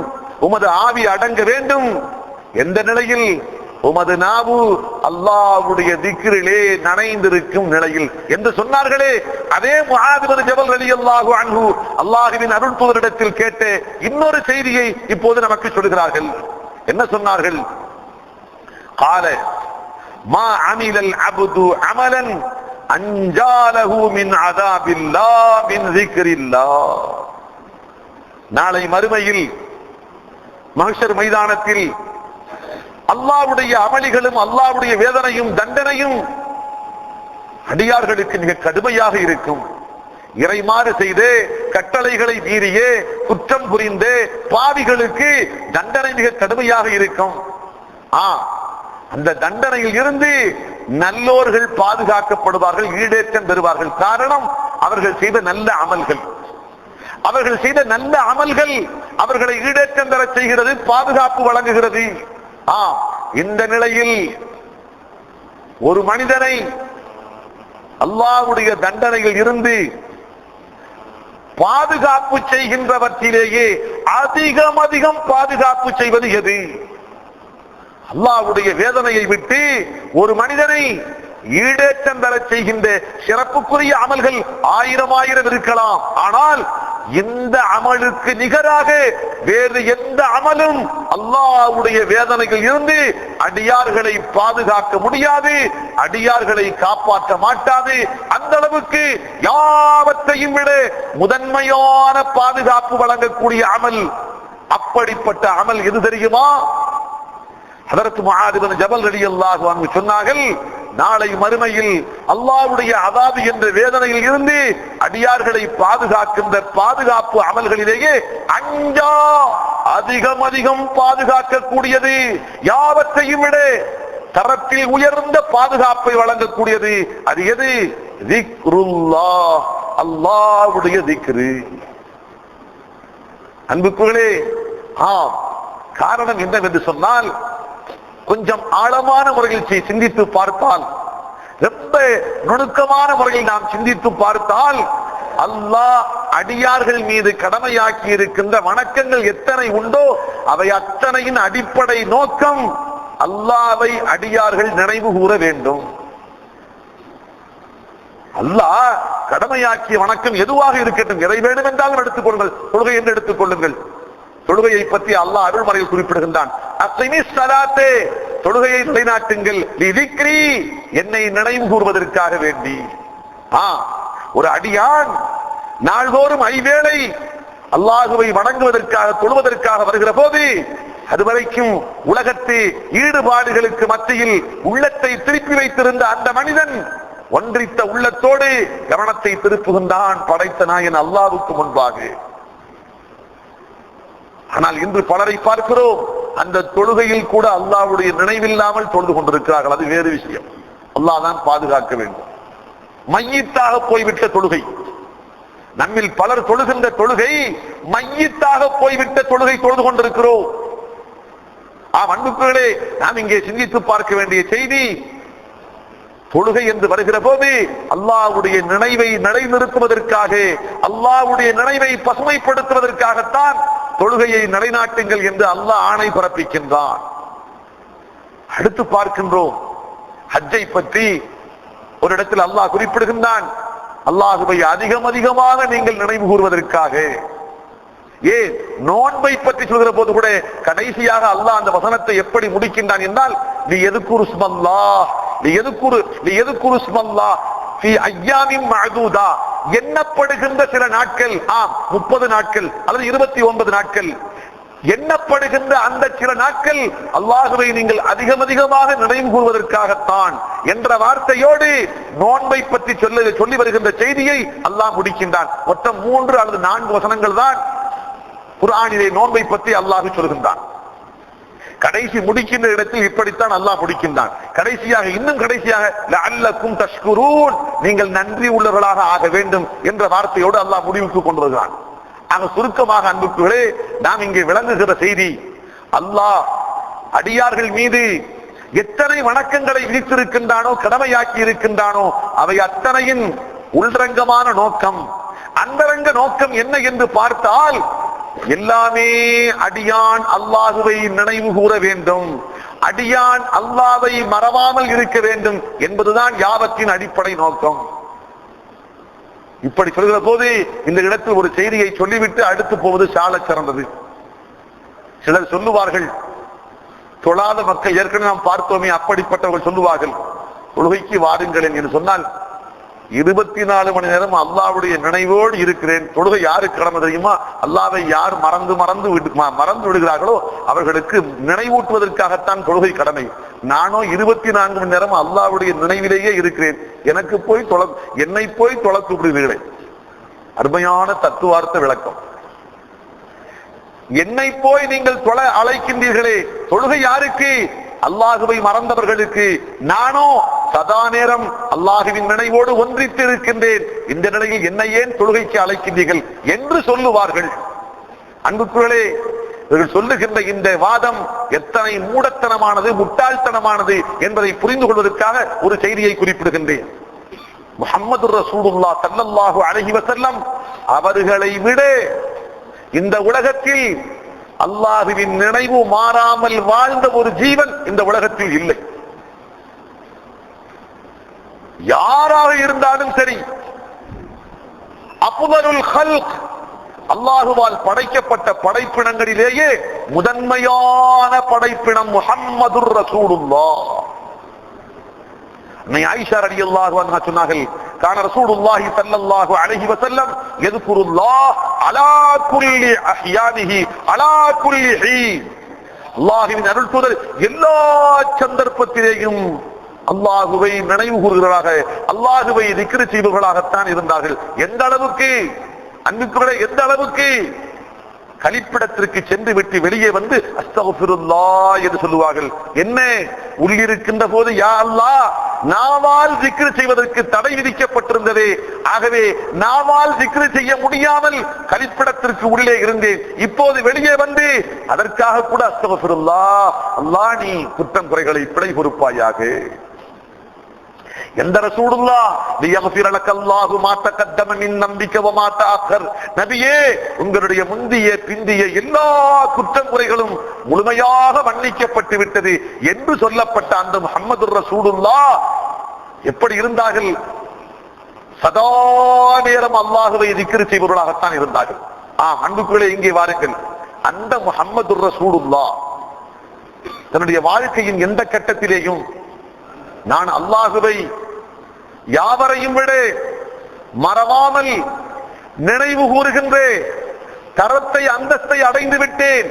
உமது ஆவி அடங்க வேண்டும். எந்த நிலையில்? உமது நாவு அல்லாஹ்வுடைய திக்ரிலே நனைந்திருக்கும் நிலையில் என்று சொன்னார்களே. அதே முஆத் இப்னு ஜபல் ரலியல்லாஹு அன்ஹு அல்லாஹ்வின் அருள் தூதரிடத்தில் கேட்ட இன்னொரு செய்தியை இப்போது நமக்கு சொல்கிறார்கள். என்ன சொன்னார்கள்? قال ما عمل العبد عملا அஞ்சாலஹு மின் அஸாபில்லாஹ் மின் ذிக்ரில்லாஹ். நாளை மறுமையில் மஹ்ஷர் மைதானத்தில் அல்லாஹ்வுடைய அமளிகளும் அல்லாஹ்வுடைய வேதனையும் தண்டனையும் அடியார்களுக்கு மிக கடுமையாக இருக்கும். இறைமாறு செய்து கட்டளைகளை மீறியே குற்றம் புரிந்து பாவிகளுக்கு தண்டனை மிக கடுமையாக இருக்கும். அந்த தண்டனையில் இருந்து நல்லோர்கள் பாதுகாக்கப்படுவார்கள், ஈடேற்றம் பெறுவார்கள். காரணம், அவர்கள் செய்த நல்ல அமல்கள். அவர்கள் செய்த நல்ல அமல்கள் அவர்களை ஈடேற்றம் பெற செய்கிறது, பாதுகாப்பு வழங்குகிறது. இந்த நிலையில் ஒரு மனிதனை அல்லாஹ்வுடைய தண்டனையில் இருந்து பாதுகாப்பு செய்கின்றவற்றிலேயே அதிகம் பாதுகாப்பு செய்வது எது? அல்லாஹ்வுடைய வேதனையை விட்டு ஒரு மனிதனை ஈடேற்றம் பெற செய்கின்ற சிறப்புக்குரிய அமல்கள் ஆயிரம் இருக்கலாம். ஆனால் இந்த அமலுக்கு நிகராக வேறு எந்த அமலும் அல்லாஹ்வுடைய வேதனையில் இருந்து அடியார்களை பாதுகாக்க முடியாது, அடியார்களை காப்பாற்ற மாட்டாது. அந்த அளவுக்கு யாவற்றையும் விட முதன்மையான பாதுகாப்பு வழங்கக்கூடிய அமல். அப்படிப்பட்ட அமல் எது தெரியுமா? ஹதரத் முஆத் இப்னு ஜபல் ரலியல்லாஹு அன்ஹு சொன்னார்கள், நாளை மறுமையில் அல்லாஹ்வுடைய அஸாப் என்ற வேதனையில் இருந்து அடியார்களை பாதுகாக்கின்ற பாதுகாப்பு அமல்களிலேயே அஞ்சா அதிகம் பாதுகாக்கக்கூடியது, யாவற்றையும் விட தரத்தில் உயர்ந்த பாதுகாப்பை வழங்கக்கூடியது. அது எது? திக்ருல்லாஹ், அல்லாஹ்வுடைய திக்ரு. அன்புக்குகளே, காரணம் என்னவென்று சொன்னால், கொஞ்சம் ஆழமான முறையில் சிந்தித்து பார்த்தால், ரொம்ப நுணுக்கமான முறையில் நாம் சிந்தித்து பார்த்தால், அல்லாஹ் அடியார்கள் மீது கடமையாக்கி இருக்கின்ற வணக்கங்கள் எத்தனை உண்டோ அவை அத்தனையின் அடிப்படை நோக்கம் அல்லாஹ்வை அடியார்கள் நினைவு கூற வேண்டும். அல்லாஹ் கடமையாக்கிய வணக்கம் எதுவாக இருக்கட்டும், எதை வேண்டும் என்றாலும் எடுத்துக் கொள்ளுங்கள், தொழுகை என்று எடுத்துக் கொள்ளுங்கள். தொழுகையை பற்றி அல்லாஹ் அருள்மறையில் குறிப்பிடுகின்றான். தொழுகையை நிலைநாட்டுங்கள், என்னை நினைவு கூறுவதற்காக வேண்டி. ஒரு அடியான் நாள்தோறும் ஐவேளை அல்லாஹுவை வணங்குவதற்காக தொழுவதற்காக வருகிற போது அதுவரைக்கும் உலகத்து ஈடுபாடுகளுக்கு மத்தியில் உள்ளத்தை திருப்பி வைத்திருந்த அந்த மனிதன் ஒன்றித்த உள்ளத்தோடு கவனத்தை திருப்புகின்றான் படைத்த நாயன் அல்லாஹ்வுக்கு முன்பாக. ஆனால் இன்று பலரை பார்க்கிறோம், அந்த தொழுகையில் கூட அல்லாஹ்வுடைய நினைவில்லாமல் தொழுது கொண்டிருக்கிறார்கள். அது வேறு விஷயம். அல்லாஹ் தான் பாதுகாக்க வேண்டும். மையத்தாக போய்விட்ட தொழுகை, நம்மில் பலர் தொழுகின்ற தொழுகை மையத்தாக போய்விட்ட தொழுகை தொழுது கொண்டிருக்கிறோம். அன்புகளே, நாம் இங்கே சிந்தித்து பார்க்க வேண்டிய செய்தி, தொழுகை என்று வருகிற போது அல்லாஹ்வுடைய நினைவை நிலைநிறுத்துவதற்காக, அல்லாஹ்வுடைய நினைவை பசுமைப்படுத்துவதற்காகத்தான் தொழுகையை நிலைநாட்டுங்கள் என்று அல்லாஹ் ஆணை பிறப்பிக்கின்றான். அடுத்து பார்க்கின்றோம், ஹஜ்ஜை பற்றி ஒரு இடத்தில் அல்லாஹ் குறிப்பிடுகின்றான், அல்லாஹ்வை அதிகமாக நீங்கள் நினைவு கூறுவதற்காக. ஏன் நோன்பை பற்றி சொல்கிற போது கூட கடைசியாக அல்லாஹ் அந்த வசனத்தை எப்படி முடிக்கின்றான் என்றால், நீ எதுக்குரு ஸ்மல்லாஹ், நீ எதுக்குரு ஸ்மல்லாஹ் ஃபீ அய்யாமின் மஅதூதா, எண்ணப்படுகின்ற சில நாட்கள், 30 நாட்கள் அல்லது 29 நாட்கள், எண்ணப்படுகின்ற அந்த சில நாட்கள் அல்லாஹ்வை நீங்கள் அதிகமாக நினைவு கூறுவதற்காகத்தான் என்ற வார்த்தையோடு நோன்பை பற்றி சொல்லி வருகின்ற செய்தியை அல்லாஹ் முடிக்கின்றான். மொத்தம் 3 அல்லது 4 வசனங்கள் தான் குர்ஆனிலே நோன்பை பற்றி அல்லாஹ் சொல்கின்றான். கடைசி முடிக்கின்ற இடத்தில் இப்படித்தான் அல்லாஹ் முடிக்கின்றான். கடைசியாக, இன்னும் கடைசியாக, லஅல்லக்கும் தஷ்குரூன், நீங்கள் நன்றி உள்ளவர்களாக ஆக வேண்டும் என்ற வார்த்தையோடு அல்லாஹ் முடிவுக்கு கொண்டு வருகிறான். ஆக சுருக்கமாக அன்புகளே, நாம் இங்கே விளங்குகிற செய்தி, அல்லாஹ் அடியார்கள் மீது எத்தனை வணக்கங்களை விதித்திருக்கின்றானோ, கடமையாக்கி இருக்கின்றானோ, அவை அத்தனையின் உள்ரங்கமான நோக்கம், அந்தரங்க நோக்கம் என்ன என்று பார்த்தால், எல்லாமே அடியான் அல்லாஹுவை நினைவு கூற வேண்டும், அடியான் அல்லாஹ்வை மறவாமல் இருக்க வேண்டும் என்பதுதான் யாவத்தின் அடிப்படை நோக்கம். இப்படி சொல்கிற போது இந்த இடத்தில் ஒரு செய்தியை சொல்லிவிட்டு அடுத்து போவது சால சிறந்தது. சிலர் சொல்லுவார்கள், தொழாத மக்கள் ஏற்கனவே நாம் பார்த்தோமே, அப்படிப்பட்டவர்கள் சொல்லுவார்கள், தொழுகைக்கு வாருங்கள் என்று சொன்னால் 24 மணி நேரம் அல்லாஹ்வுடைய நினைவோடு இருக்கிறேன். தொழுகை யாருக்கு கடமை தெரியுமா? அல்லாஹ்வை யார் மறந்து விடுகிறார்களோ அவர்களுக்கு நினைவூட்டுவதற்காகத்தான் தொழுகை கடமை. நானோ 24 மணி நேரம் அல்லாஹ்வுடைய நினைவிலேயே இருக்கிறேன், எனக்கு போய் என்னை போய் தொலை கூப்பிடுகிறீர்களே. அருமையான தத்துவார்த்த விளக்கம். என்னை போய் நீங்கள் தொலை அழைக்கின்றீர்களே, தொழுகை யாருக்கு? அல்லாஹுவை மறந்தவர்களுக்கு. நானோ சதா நேரம் அல்லாஹுவின் நினைவோடு ஒன்றித்து இருக்கின்றேன், இந்த நிலையில் என்னை ஏன் தொழுகைக்கு அழைக்கின்றீர்கள் என்று சொல்லுவார்கள். அன்புக்குள்ளே, இவர்கள் சொல்லுகின்ற இந்த வாதம் எத்தனை மூடத்தனமானது, முட்டாள்தனமானது என்பதை புரிந்து கொள்வதற்காக ஒரு செய்தியை குறிப்பிடுகின்றேன். முஹம்மது ரசூலுல்லாஹ் ஸல்லல்லாஹு அலைஹி வஸல்லம் அவர்களை விட இந்த உலகத்தில் அல்லாஹுவின் நினைவு மாறாமல் வாழ்ந்த ஒரு ஜீவன் இந்த உலகத்தில் இல்லை. யாராக இருந்தாலும் சரி, அஃதலுல் ஹல்க், அல்லாஹுவால் படைக்கப்பட்ட படைப்பினங்களிலேயே முதன்மையான படைப்பினம் முஹம்மதுர் ரசூலுல்லாஹ். ஆயிஷா ரலியல்லாஹு அன்ஹா சொன்னார்கள், கான ரசூலுல்லாஹி ஸல்லல்லாஹு அலைஹி வஸல்லம் யذ்குருல்லாஹ் அலா குல்லி அஹ்யானிஹி அலா குல்லி ஹீன். அல்லாஹ்வின் அருள் தூதர் எல்லா சந்தர்ப்பத்திலேயும் அல்லாஹுவை நினைவு கூறுகிறாக, அல்லாஹுவை திக்ர் செய்பவர்களாகத்தான் இருந்தார்கள். எந்த அளவுக்கு அன்புக்குள்ளே, எந்த அளவுக்கு கழிப்பிடத்திற்கு சென்று விட்டு வெளியே வந்து அஸ்தக்ஃபிருல்லாஹ் என்று சொல்லுவார்கள். என்ன உள்ளிருக்கின்ற போது யா அல்லாஹ் நாவால் திக்ர் செய்வதற்கு தடை விதிக்கப்பட்டிருந்ததே, ஆகவே நாவால் திக்ர் செய்ய முடியாமல் கழிப்பிடத்திற்கு உள்ளே இருந்தேன், இப்போது வெளியே வந்து அதற்காக கூட அஸ்தக்ஃபிருல்லாஹ், அல்லாஹ் நீ குற்றம் குறைகளை பிழை பொறுப்பாயாக. எந்த ரசூலுல்லாஹ் லியக்ஃபிர லக்கல்லாஹு மா தகத்தம மின் நம்பிக வ மா தஅக்கர், நபியே உங்களுடைய முந்திய பிந்திய எல்லா குற்றங்குறைகளும் முழுமையாக மன்னிக்கப்பட்டு விட்டது என்று சொல்லப்பட்ட அந்த முஹம்மது ரசூலுல்லாஹ் எப்படி இருந்தார்கள்? சதா நேரம் அல்லாஹுவை திக்ர் செய்பவர்களாகத்தான் இருந்தார்கள். அன்புக்குள்ளே இங்கே வாருங்கள், அந்த முஹம்மது ரசூலுல்லாஹ் தன்னுடைய வாழ்க்கையின் எந்த கட்டத்திலேயும் நான் அல்லாஹுவை யாவரையும் விட மறவாமல் நினைவு கூறுகின்ற தரத்தை அந்தஸ்தை அடைந்து விட்டேன்,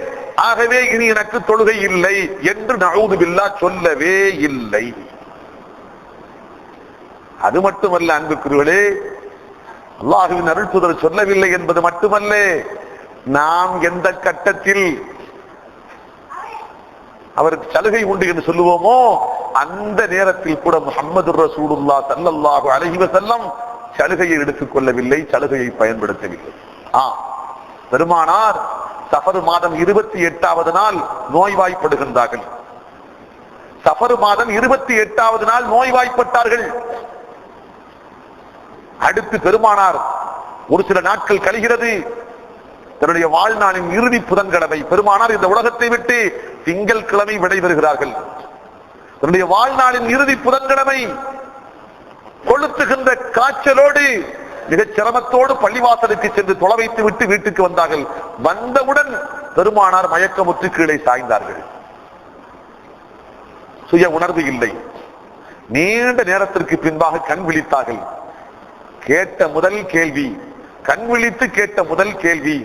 ஆகவே இனி எனக்கு தொழுகை இல்லை என்று நஊது பில்லாஹ் சொல்லவே இல்லை. அது மட்டுமல்ல அன்புக்குரியவர்களே, அல்லாஹ்வின் அருள் தூதர் சொல்லவில்லை என்பது மட்டுமல்ல, நாம் எந்த கட்டத்தில் அவருக்கு சலுகை உண்டு என்று சொல்லுவோமோ அந்த நேரத்தில் கூட முஹம்மது ரசூலுல்லாஹ் ஸல்லல்லாஹு அலைஹி வஸல்லம் சலுகையை எடுத்துக் கொள்ளவில்லை, சலுகையை பயன்படுத்தவில்லை. பெருமானார் சஃபர் மாதம் 28வது நாள் நோய்வாய்ப்படுகின்றார்கள். சஃபர் மாதம் 28வது நாள் நோய்வாய்ப்பட்டார்கள். அடுத்து பெருமானார் ஒரு சில நாட்கள் கழிகிறது. தன்னுடைய வாழ்நாளின் இறுதி புதன்கிழமை பெருமானார் இந்த உலகத்தை விட்டு திங்கள் கிழமை விடைபெறுகிறார்கள். தன்னுடைய வாழ்நாளின் இறுதி புதன்கிழமை கொளுத்துகின்ற காய்ச்சலோடு மிகச் சிரமத்தோடு பள்ளிவாசலுக்கு சென்று தொலை வைத்து விட்டு வீட்டுக்கு வந்தார்கள். வந்தவுடன் பெருமானார் மயக்கமுற்று கீழே சாய்ந்தார்கள். சுய உணர்வு இல்லை. நீண்ட நேரத்திற்கு பின்பாக கண் விழித்தார்கள். கேட்ட முதல் கேள்வி, கண் விழித்து கேட்ட முதல் கேள்வி,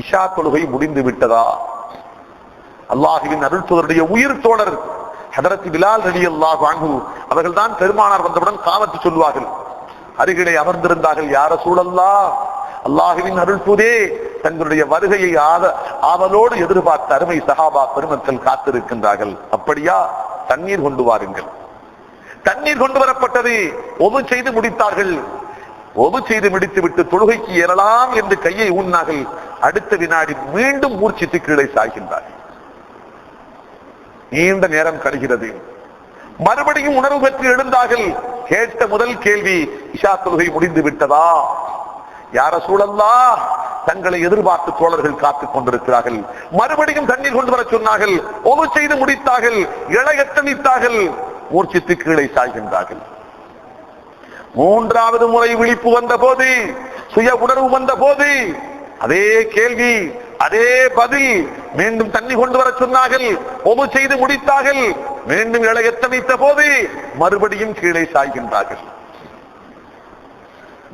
இஷா தொழுகை முடிந்து விட்டதா? அல்லாஹ்வின் அருள் தூதருடைய உயிர் தோழர் ஹதரத் பிலால் ரலியல்லாஹு அன்ஹு அவர்கள் தான் பெருமானார் வந்தவுடன் காவத்து சொல்வார்கள். அருகிலே அமர்ந்திருந்தார்கள். யா ரசூலல்லாஹ், அல்லாஹ்வின் அருள் தூதே, தங்களுடைய வருகையை ஆவலோடு எதிர்பார்த்த அருமை சஹாபா பெருமக்கள் காத்திருக்கின்றார்கள். அப்படியா? தண்ணீர் கொண்டு வாருங்கள். தண்ணீர் கொண்டு வரப்பட்டது. ஒது செய்து முடித்தார்கள். ஒது செய்து முடித்து விட்டு தொழுகைக்கு ஏறலாம் என்று கையை ஊன்னார்கள். அடுத்த வினாடி மீண்டும் மூர்ச்சித்து கீழே சாய்கின்றார்கள். நீண்ட நேரம் கழிகிறது. மறுபடியும் உணர்வு பெற்று எழுந்தார்கள். கேட்ட முதல் கேள்வி, இஷா தொழுகை முடிந்து விட்டதா? யா ரசூலல்லாஹ், தங்களை எதிர்பார்த்து தோழர்கள் காத்துக் கொண்டிருக்கிறார்கள். மறுபடியும் தண்ணீர் கொண்டு வர சொன்னார்கள். ஒது செய்து முடித்தார்கள். எத்தனித்தார்கள். மூர்ச்சித்து கீழே சாய்கின்றார்கள். மூன்றாவது முறை விழிப்பு வந்த போது, சுய உணர்வு வந்த போது அதே கேள்வி, அதே பதில். மீண்டும் தண்ணி கொண்டு வர சொன்னார்கள். ஒது செய்து முடித்தார்கள். மீண்டும் எத்தனித்த போது மறுபடியும் கீழே சாய்கின்றார்கள்.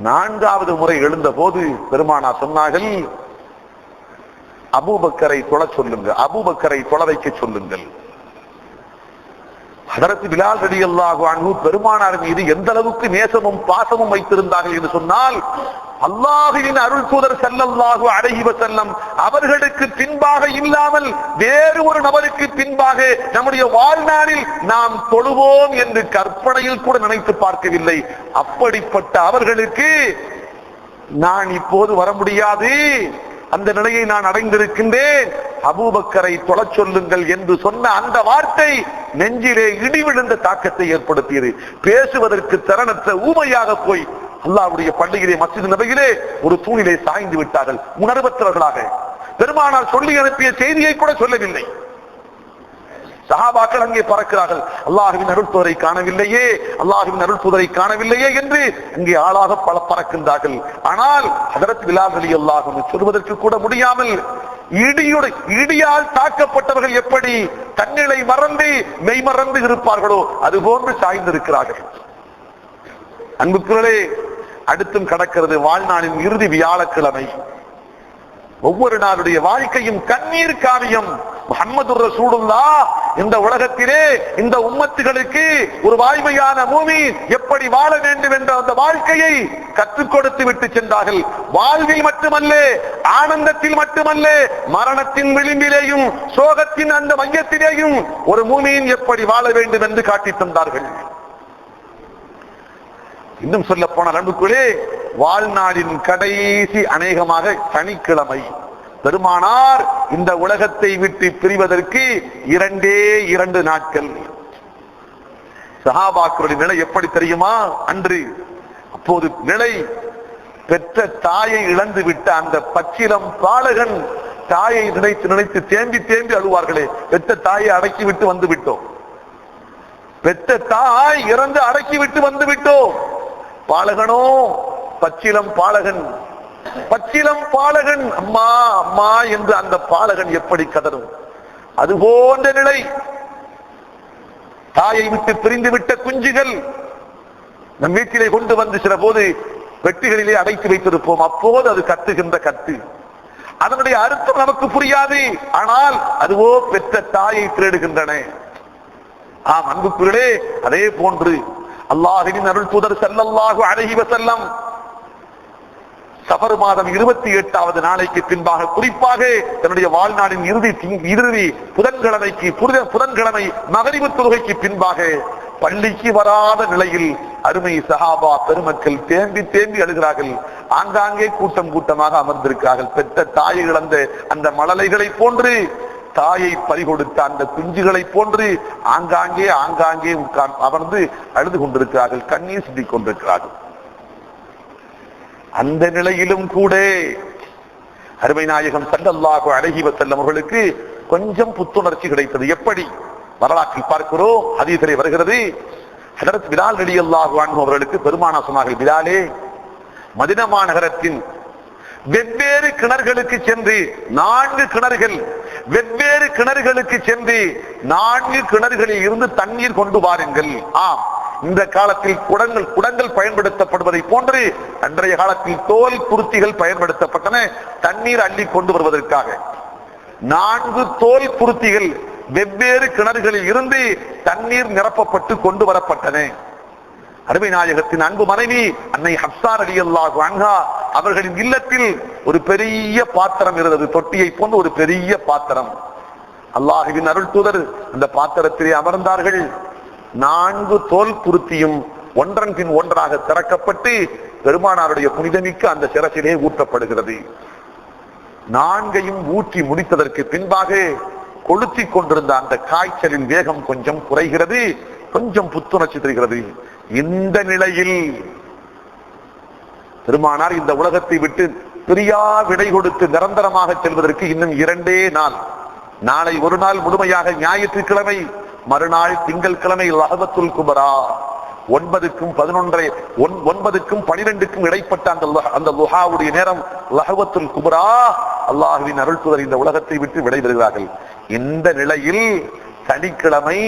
நான்காவது முறை எழுந்த போது பெருமானார் சொன்னார்கள், அபூபக்கரை தொழ சொல்லுங்கள், அபூபக்கரை தொழ வைக்க சொல்லுங்கள். ஹதரத் பிலால் ரலியல்லாஹு அன்ஹு பெருமானார் மீது எந்த அளவுக்கு நேசமும் பாசமும் வைத்திருந்தார்கள் என்று சொன்னால், அல்லாஹ்வின் அருள் தூதர் ஸல்லல்லாஹு அலைஹி வஸல்லம் அவர்களுக்கு பின்பாக இல்லாமல் வேறு ஒரு நபருக்கு பின்பாக நம்முடைய வாழ்நாளில் நாம் தொழுவோம் என்று கற்பனையில் கூட நினைத்து பார்க்கவில்லை. அப்படிப்பட்ட அவர்களுக்கு நான் இப்போது வர முடியாது, அந்த நிலையை நான் அடைந்திருக்கின்றேன், அபூபக்கரை தொழச் சொல்லுங்கள் என்று சொன்ன அந்த வார்த்தை நெஞ்சிலே இடி விழுந்த தாக்கத்தை ஏற்படுத்தியது. பேசுவதற்கு திறனற்ற ஊமையாக போய் அல்லாஹ்வுடைய பள்ளியிலே மஸ்ஜித் நபவியிலே ஒரு தூணிலே சாய்ந்து விட்டார்கள். உணர்வற்றவர்களாக பெருமானார் சொல்லி அனுப்பிய செய்தியை கூட சொல்லவில்லை. சஹாபாக்கள் அங்கே பறக்கிறார்கள். அல்லாஹ்வின் அருள் தூதரை காணவில்லையே, அல்லாஹ்வின் அருள் தூதரை காணவில்லையே என்று அங்கே ஆளாக பல பறக்கின்றார்கள். ஆனால் ஹதரத் பிலால் ரலியல்லாஹு அன்ஹு சொல்வதற்கு கூட முடியாமல் இடியால் தாக்கப்பட்டவர்கள் எப்படி தன்னிலை மறந்து மெய் மறந்து இருப்பார்களோ அதுபோன்று சாய்ந்திருக்கிறார்கள். அன்புக்குள்ளே அடுத்தும் கடக்கிறது வாழ்நாளின் இறுதி வியாழக்கிழமை. ஒவ்வொரு நாளுடைய வாழ்க்கையும் கண்ணீர் காவியம். முஹம்மது ரசூலுல்லாஹ் இந்த உலகத்திலே இந்த உம்மத்துகளுக்கு ஒரு வாய்மையான மூமின் எப்படி வாழ வேண்டும் என்ற அந்த வாழ்க்கையை கற்றுக் கொடுத்து விட்டு சென்றார்கள். வாழ்வில் மட்டுமல்ல, ஆனந்தத்தில் மட்டுமல்ல, மரணத்தின் விளிம்பிலேயும் சோகத்தின் அந்த மையத்திலேயும் ஒரு மூமின் எப்படி வாழ வேண்டும் என்று காட்டி தந்தார்கள். இன்னும் சொல்ல போன அன்புக்குள்ளே வாழ்நாளின் கடைசி அநேகமாக சனிக்கிழமை பெருமானார் இந்த உலகத்தை விட்டு பிரிவதற்கு 2 நாட்கள். சஹாபாக்களுடைய நிலை எப்படி தெரியுமா? அன்று அப்போது நிலை பெற்ற தாயை இழந்து விட்ட அந்த பச்சிலம் பாலகன் தாயை நினைத்து நினைத்து தேம்பி தேம்பி அழுவார்களே. பெற்ற தாயை அடக்கி விட்டு வந்து விட்டோம், பெற்ற தாய் இறந்து அடக்கி விட்டு வந்து விட்டோம். பாலகனோ பச்சிலம் பாலகன், பச்சிலம் பாலகன் அம்மா அம்மா என்று அந்த பாலகன் எப்படி கதறும், அது போன்ற நிலை. தாயை விட்டு பிரிந்து விட்ட குஞ்சுகள் நம் வீட்டிலே கொண்டு வந்து சில போது வெட்டிகளிலே அடைத்து வைத்திருப்போம். அப்போது அது கத்துகின்ற கத்து, அதனுடைய அர்த்தம் நமக்கு புரியாது. ஆனால் அதுவோ பெற்ற தாயை தேடுகின்றன. ஆம் அன்புக்குள்ளே, அதே போன்று அல்லாஹ்வின் அருள் தூதர் ஸல்லல்லாஹு அலைஹி வஸல்லம் சஃபர் மாதம் 28வது நாளைக்கு பின்பாக, குறிப்பாக தன்னுடைய வாழ்நாளின் இறுதி புதன்கிழமை மகரிபு தொழுகைக்கு பின்பாக பள்ளிக்கு வராத நிலையில் அருமை சஹாபா பெருமக்கள் தேம்பி தேம்பி அழுகிறார்கள். ஆங்காங்கே கூட்டம் கூட்டமாக அமர்ந்திருக்கிறார்கள். பெற்ற தாயை இழந்த அந்த மழலைகளை போன்று, தாயை பறிகொடுத்த அந்த குஞ்சுகளை போன்று ஆங்காங்கே அமர்ந்து அழுது கொண்டிருக்கிறார்கள், கண்ணீர் சிந்திக் கொண்டிருக்கிறார்கள். அந்த நிலையிலும் கூட அருமை நாயகம் ஸல்லல்லாஹு அலைஹி வஸல்லம் அவர்களுக்கு கொஞ்சம் புத்துணர்ச்சி கிடைத்தது. எப்படி? வரலாற்றில் பார்க்கிறோம், ஹதீஸிலே வருகிறது. ஹஜ்ரத் பிலால் ரலியல்லாஹு அன்ஹு அவர்களுக்கு பெருமானார் சொன்னார்கள், பிலாலே, மதீனா நகரத்தின் வெவ்வேறு கிணறுகளுக்கு சென்று 4 கிணறுகள், வெவ்வேறு கிணறுகளுக்கு சென்று 4 கிணறுகளில் இருந்து தண்ணீர் கொண்டு வாருங்கள். ஆம், இந்த காலத்தில் குடங்கள் பயன்படுத்தப்படுவதை போன்று அன்றைய காலத்தில் தோல் குருத்திகள் பயன்படுத்தப்பட்டன தண்ணீர் அள்ளி கொண்டு வருவதற்காக. 4 தோல் குருத்திகள் வெவ்வேறு கிணறுகளில் இருந்து தண்ணீர் நிரப்பப்பட்டு கொண்டு வரப்பட்டன. அருமை நாயகத்தின் அன்பு மனைவி அன்னை ஹப்ஸா ரலியல்லாஹு அன்ஹா அவர்களின் இல்லத்தில் ஒரு பெரிய பாத்திரம் இருந்தது, தொட்டியை போன்ற ஒரு பெரிய பாத்திரம். அல்லாஹ்வின் அருள் தூதர் அந்த பாத்திரத்திலே அமர்ந்தார்கள். 4 தோல் குருத்தியும் ஒன்றன் பின் ஒன்றாக திறக்கப்பட்டு பெருமானாருடைய புனிதமிக்க அந்த சிரசிலே ஊற்றப்படுகிறது. 4ஐயும் ஊற்றி முடித்ததற்கு பின்பாக கொளுத்தி கொண்டிருந்த அந்த காய்ச்சலின் வேகம் கொஞ்சம் குறைகிறது, கொஞ்சம் புத்துணர்ச்சி தருகிறது. இந்த நிலையில் பெருமானார் இந்த உலகத்தை விட்டு பிரியா விடை கொடுத்து நிரந்தரமாக செல்வதற்கு இன்னும் 2 நாள். நாளை ஒரு நாள் முழுமையாக ஞாயிற்றுக்கிழமை, மறுநாள் திங்கட்கிழமை லஹதத்துல் குபரா. 9க்கும் 12க்கும் இடைப்பட்ட அந்த லுஹாவுடைய நேரம் லஹவத்துல் குபரா. அல்லாஹ்வின் அருள் தூதர் இந்த உலகத்தை விட்டு விடைபெறுகிறார்கள். இந்த நிலையில் சனிக்கிழமை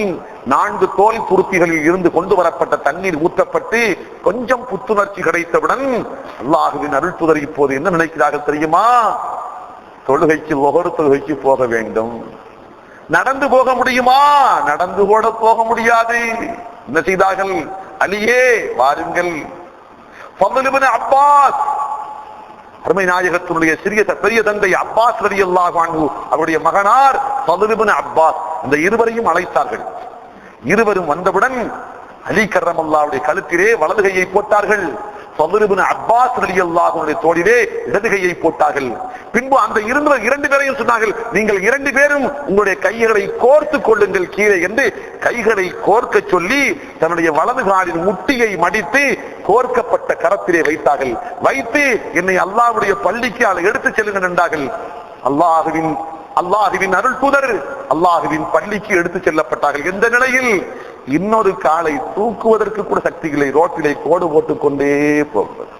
4 தோல் குருத்திகளில் இருந்து கொண்டு வரப்பட்ட தண்ணீர் ஊற்றப்பட்டு கொஞ்சம் புத்துணர்ச்சி கிடைத்தவுடன் அல்லாஹ்வின் அருள் தூதர் இப்போது என்ன நினைக்கிறார்கள் தெரியுமா? ஒவ்வொரு தொழுகைக்கு போக வேண்டும். நடந்து போக முடியுமா? நடந்து கூட போக முடியாது. என்ன செய்தார்கள்? அலியே வாருங்கள். ஃபضل இப்னு அப்பாஸ், அருமை நாயகத்தினுடைய பெரிய தந்தை அப்பாஸ் ரலியல்லாஹு அன்ஹு அவருடைய மகனார் ஃபضل இப்னு அப்பாஸ், இந்த இருவரையும் அழைத்தார்கள். இருவரும் வந்தவுடன் அலி கர்ரமல்லாஹுடைய கழுத்திலே வலது கையை போட்டார்கள். ஃபضل இப்னு அப்பாஸ் ரலியல்லாஹு அன்ஹுடைய தோளிலே இடது கையை போட்டார்கள். பின்பு அந்த 2 பேரையும் சொன்னார்கள், நீங்கள் 2 பேரும் உங்களுடைய கைகளை கோர்த்து கொள்ளுங்கள் கீழே என்று கைகளை கோர்க்க சொல்லி தன்னுடைய வலது காலின் முட்டியை மடித்து கோர்க்கப்பட்ட கரத்திலே வைத்தார்கள். வைத்து என்னை அல்லாஹ்வுடைய பள்ளிக்கு எடுத்து செல்லுங்கள் என்றார்கள். அல்லாஹ்வின் அருள் தூதர் அல்லாஹ்வின் பள்ளிக்கு எடுத்து செல்லப்பட்டார்கள். எந்த நிலையில்? இன்னொரு காலை தூக்குவதற்கு கூட சக்தி இல்லை, ரோட்டிலே கோடு போட்டுக் கொண்டே போகிறது.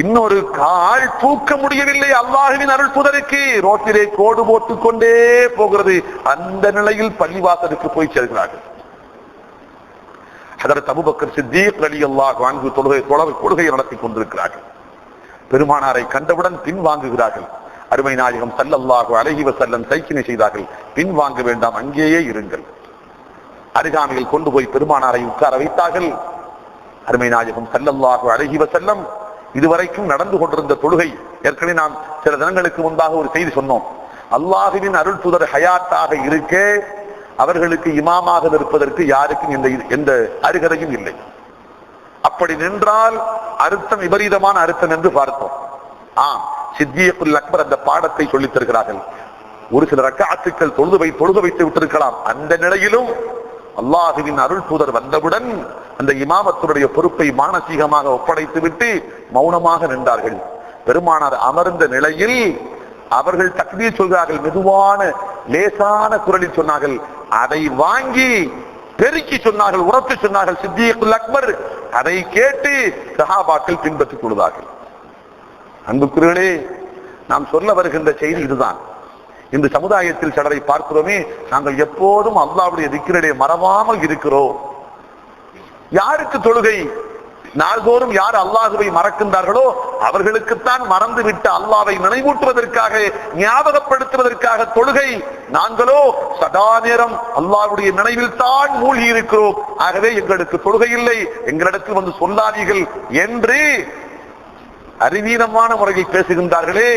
இன்னொரு கால் தூக்க முடியவில்லை அல்லாஹ்வின் அருள் தூதருக்கு, ரோட்டிலே கோடு போட்டுக் கொண்டே போகிறது. அந்த நிலையில் பள்ளிவாசலுக்கு போய் செல்கிறார்கள். ஹஜ்ரத் அபூபக்கர் சித்தீக் ரலியல்லாஹு அன்ஹு தொழுகை நடத்தி கொண்டிருக்கிறார்கள். பெருமானாரை கண்டவுடன் பின் வாங்குகிறார்கள். அருமை நாயகம் ஸல்லல்லாஹு அலைஹி வஸல்லம் சைக்கினை செய்தார்கள், பின் வாங்க வேண்டாம், அங்கேயே இருங்கள். அருகாமையில் கொண்டு போய் பெருமானாரை உட்கார வைத்தார்கள். அருமை நாயகம் ஸல்லல்லாஹு அலைஹி வஸல்லம் இதுவரைக்கும் நடந்து கொண்டிருந்த தொழுகை, ஏற்கனவே நாம் சில தினங்களுக்கு முன்பாக ஒரு செய்தி சொன்னோம். அல்லாஹ்வின் அருள் தூதர் ஹயாத்தாக இருக்க அவர்களுக்கு இமாமாக இருப்பதற்கு யாருக்கும் எந்த அருகதையும் இல்லை. அப்படி நின்றால் அர்த்தம் விபரீதமான அர்த்தம் என்று பார்த்தோம். சித்தியக்குல் அக்பர் அந்த பாடத்தை சொல்லித் தருகிறார்கள். ஒரு சில ரக்காத்துக்கள் தொழுது வைத்து விட்டிருக்கலாம். அந்த நிலையிலும் அல்லாஹ்வின் அருள் தூதர் வந்தவுடன் அந்த இமாமத்துடைய பொறுப்பை மானசீகமாக ஒப்படைத்து விட்டு மௌனமாக நின்றார்கள். பெருமானார் அமர்ந்த நிலையில் அவர்கள் தக்பீர் சொல்கிறார்கள். மெதுவான லேசான குரலில் சொன்னார்கள். அதை வாங்கி பெருக்கி சொன்னார்கள், உரத்து சொன்னார்கள் சித்தியக்குல் அக்பர். அதை கேட்டு சஹாபாக்கள் பின்பற்றிக் கொள்வார்கள். அன்புக்குரியவர்களே, நாம் சொல்ல வருகின்ற செய்தி இதுதான். இந்த சமுதாயத்தில் சிலரை பார்க்கிறோமே, நாங்கள் எப்போதும் அல்லாஹ்வுடைய திக்ரிலே மறவாமல் இருக்கிறோம். யாருக்கு தொழுகை? நாள்தோறும் யார் அல்லாஹுவை மறக்கின்றார்களோ அவர்களுக்குத்தான் மறந்துவிட்ட அல்லாஹ்வை நினைவூட்டுவதற்காக, ஞாபகப்படுத்துவதற்காக தொழுகை. நாங்களோ சதா நேரம் அல்லாஹ்வுடைய நினைவில் தான் மூழ்கி இருக்கிறோம். ஆகவே எங்களுக்கு தொழுகை இல்லை, எங்களிடத்தில் வந்து சொல்லாதீர்கள் என்று அறிவீனமான முறையில் பேசுகின்றார்களே,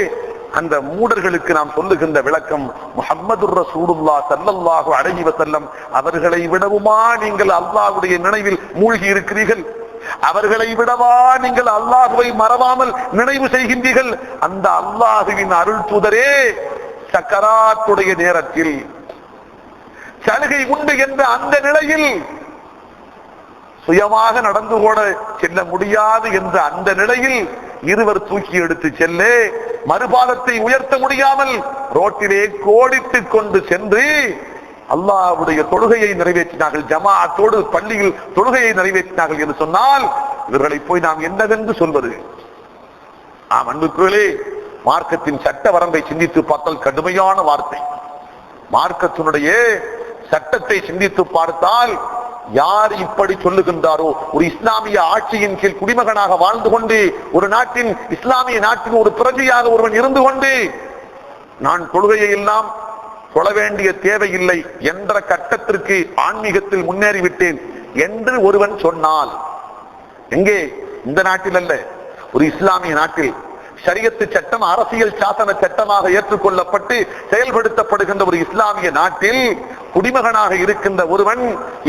அந்த மூடர்களுக்கு நாம் சொல்லுகின்ற விளக்கம், முஹம்மதுர் ரசூலுல்லாஹ் ஸல்லல்லாஹு அலைஹி வஸல்லம் அவர்களை விடவுமா நீங்கள் அல்லாஹ்வுடைய நினைவில் மூழ்கி இருக்கிறீர்கள்? அவர்களை விடவா நீங்கள் அல்லாஹுவை மறவாமல் நினைவு செய்கின்றீர்கள்? அந்த அல்லாஹுவின் அருள் தூதரே சக்கராத்துடைய நேரத்தில், சலுகை உண்டு என்ற அந்த நிலையில், சுயமாக நடந்து கூட செல்ல முடியாது என்ற அந்த நிலையில் இருவர் தூக்கி எடுத்து செல்ல, மறுபாதத்தை உயர்த்த முடியாமல் ரோட்டிலே கோடிட்டுக் கொண்டு சென்று அல்லாஹ்வுடைய தொழுகையை நிறைவேற்றினார்கள். ஜமாஅத்தோடு பள்ளியில் தொழுகையை நிறைவேற்றினார்கள் என்று சொன்னால் இவர்களை போய் நாம் என்னவென்று சொல்வது? அன்புக்குரியவர்களே, மார்க்கத்தின் சட்ட வரம்பை சிந்தித்து பார்த்தால் கடுமையான வார்த்தை. மார்க்கத்தினுடைய சட்டத்தை சிந்தித்து பார்த்தால் யார் இப்படி சொல்லுகின்றாரோ, ஒரு இஸ்லாமிய ஆட்சியின் கீழ் குடிமகனாக வாழ்ந்து கொண்டு, ஒரு நாட்டின் இஸ்லாமிய நாட்டின் ஒரு பிரஜையாக ஒருவன் இருந்து கொண்டு, நான் தொழுகையை எல்லாம் தொழ வேண்டிய தேவையில்லை என்ற கட்டத்திற்கு ஆன்மீகத்தில் முன்னேறிவிட்டேன் என்று ஒருவன் சொன்னால், எங்கே? இந்த நாட்டில் அல்ல, ஒரு இஸ்லாமிய நாட்டில் ஷரியத்து சட்டம் அரசியல் சாசன சட்டமாக ஏற்றுக்கொள்ளப்பட்டு செயல்படுத்தப்படுகின்ற ஒரு இஸ்லாமிய நாட்டில் குடிமகனாக இருக்கின்ற ஒருவன்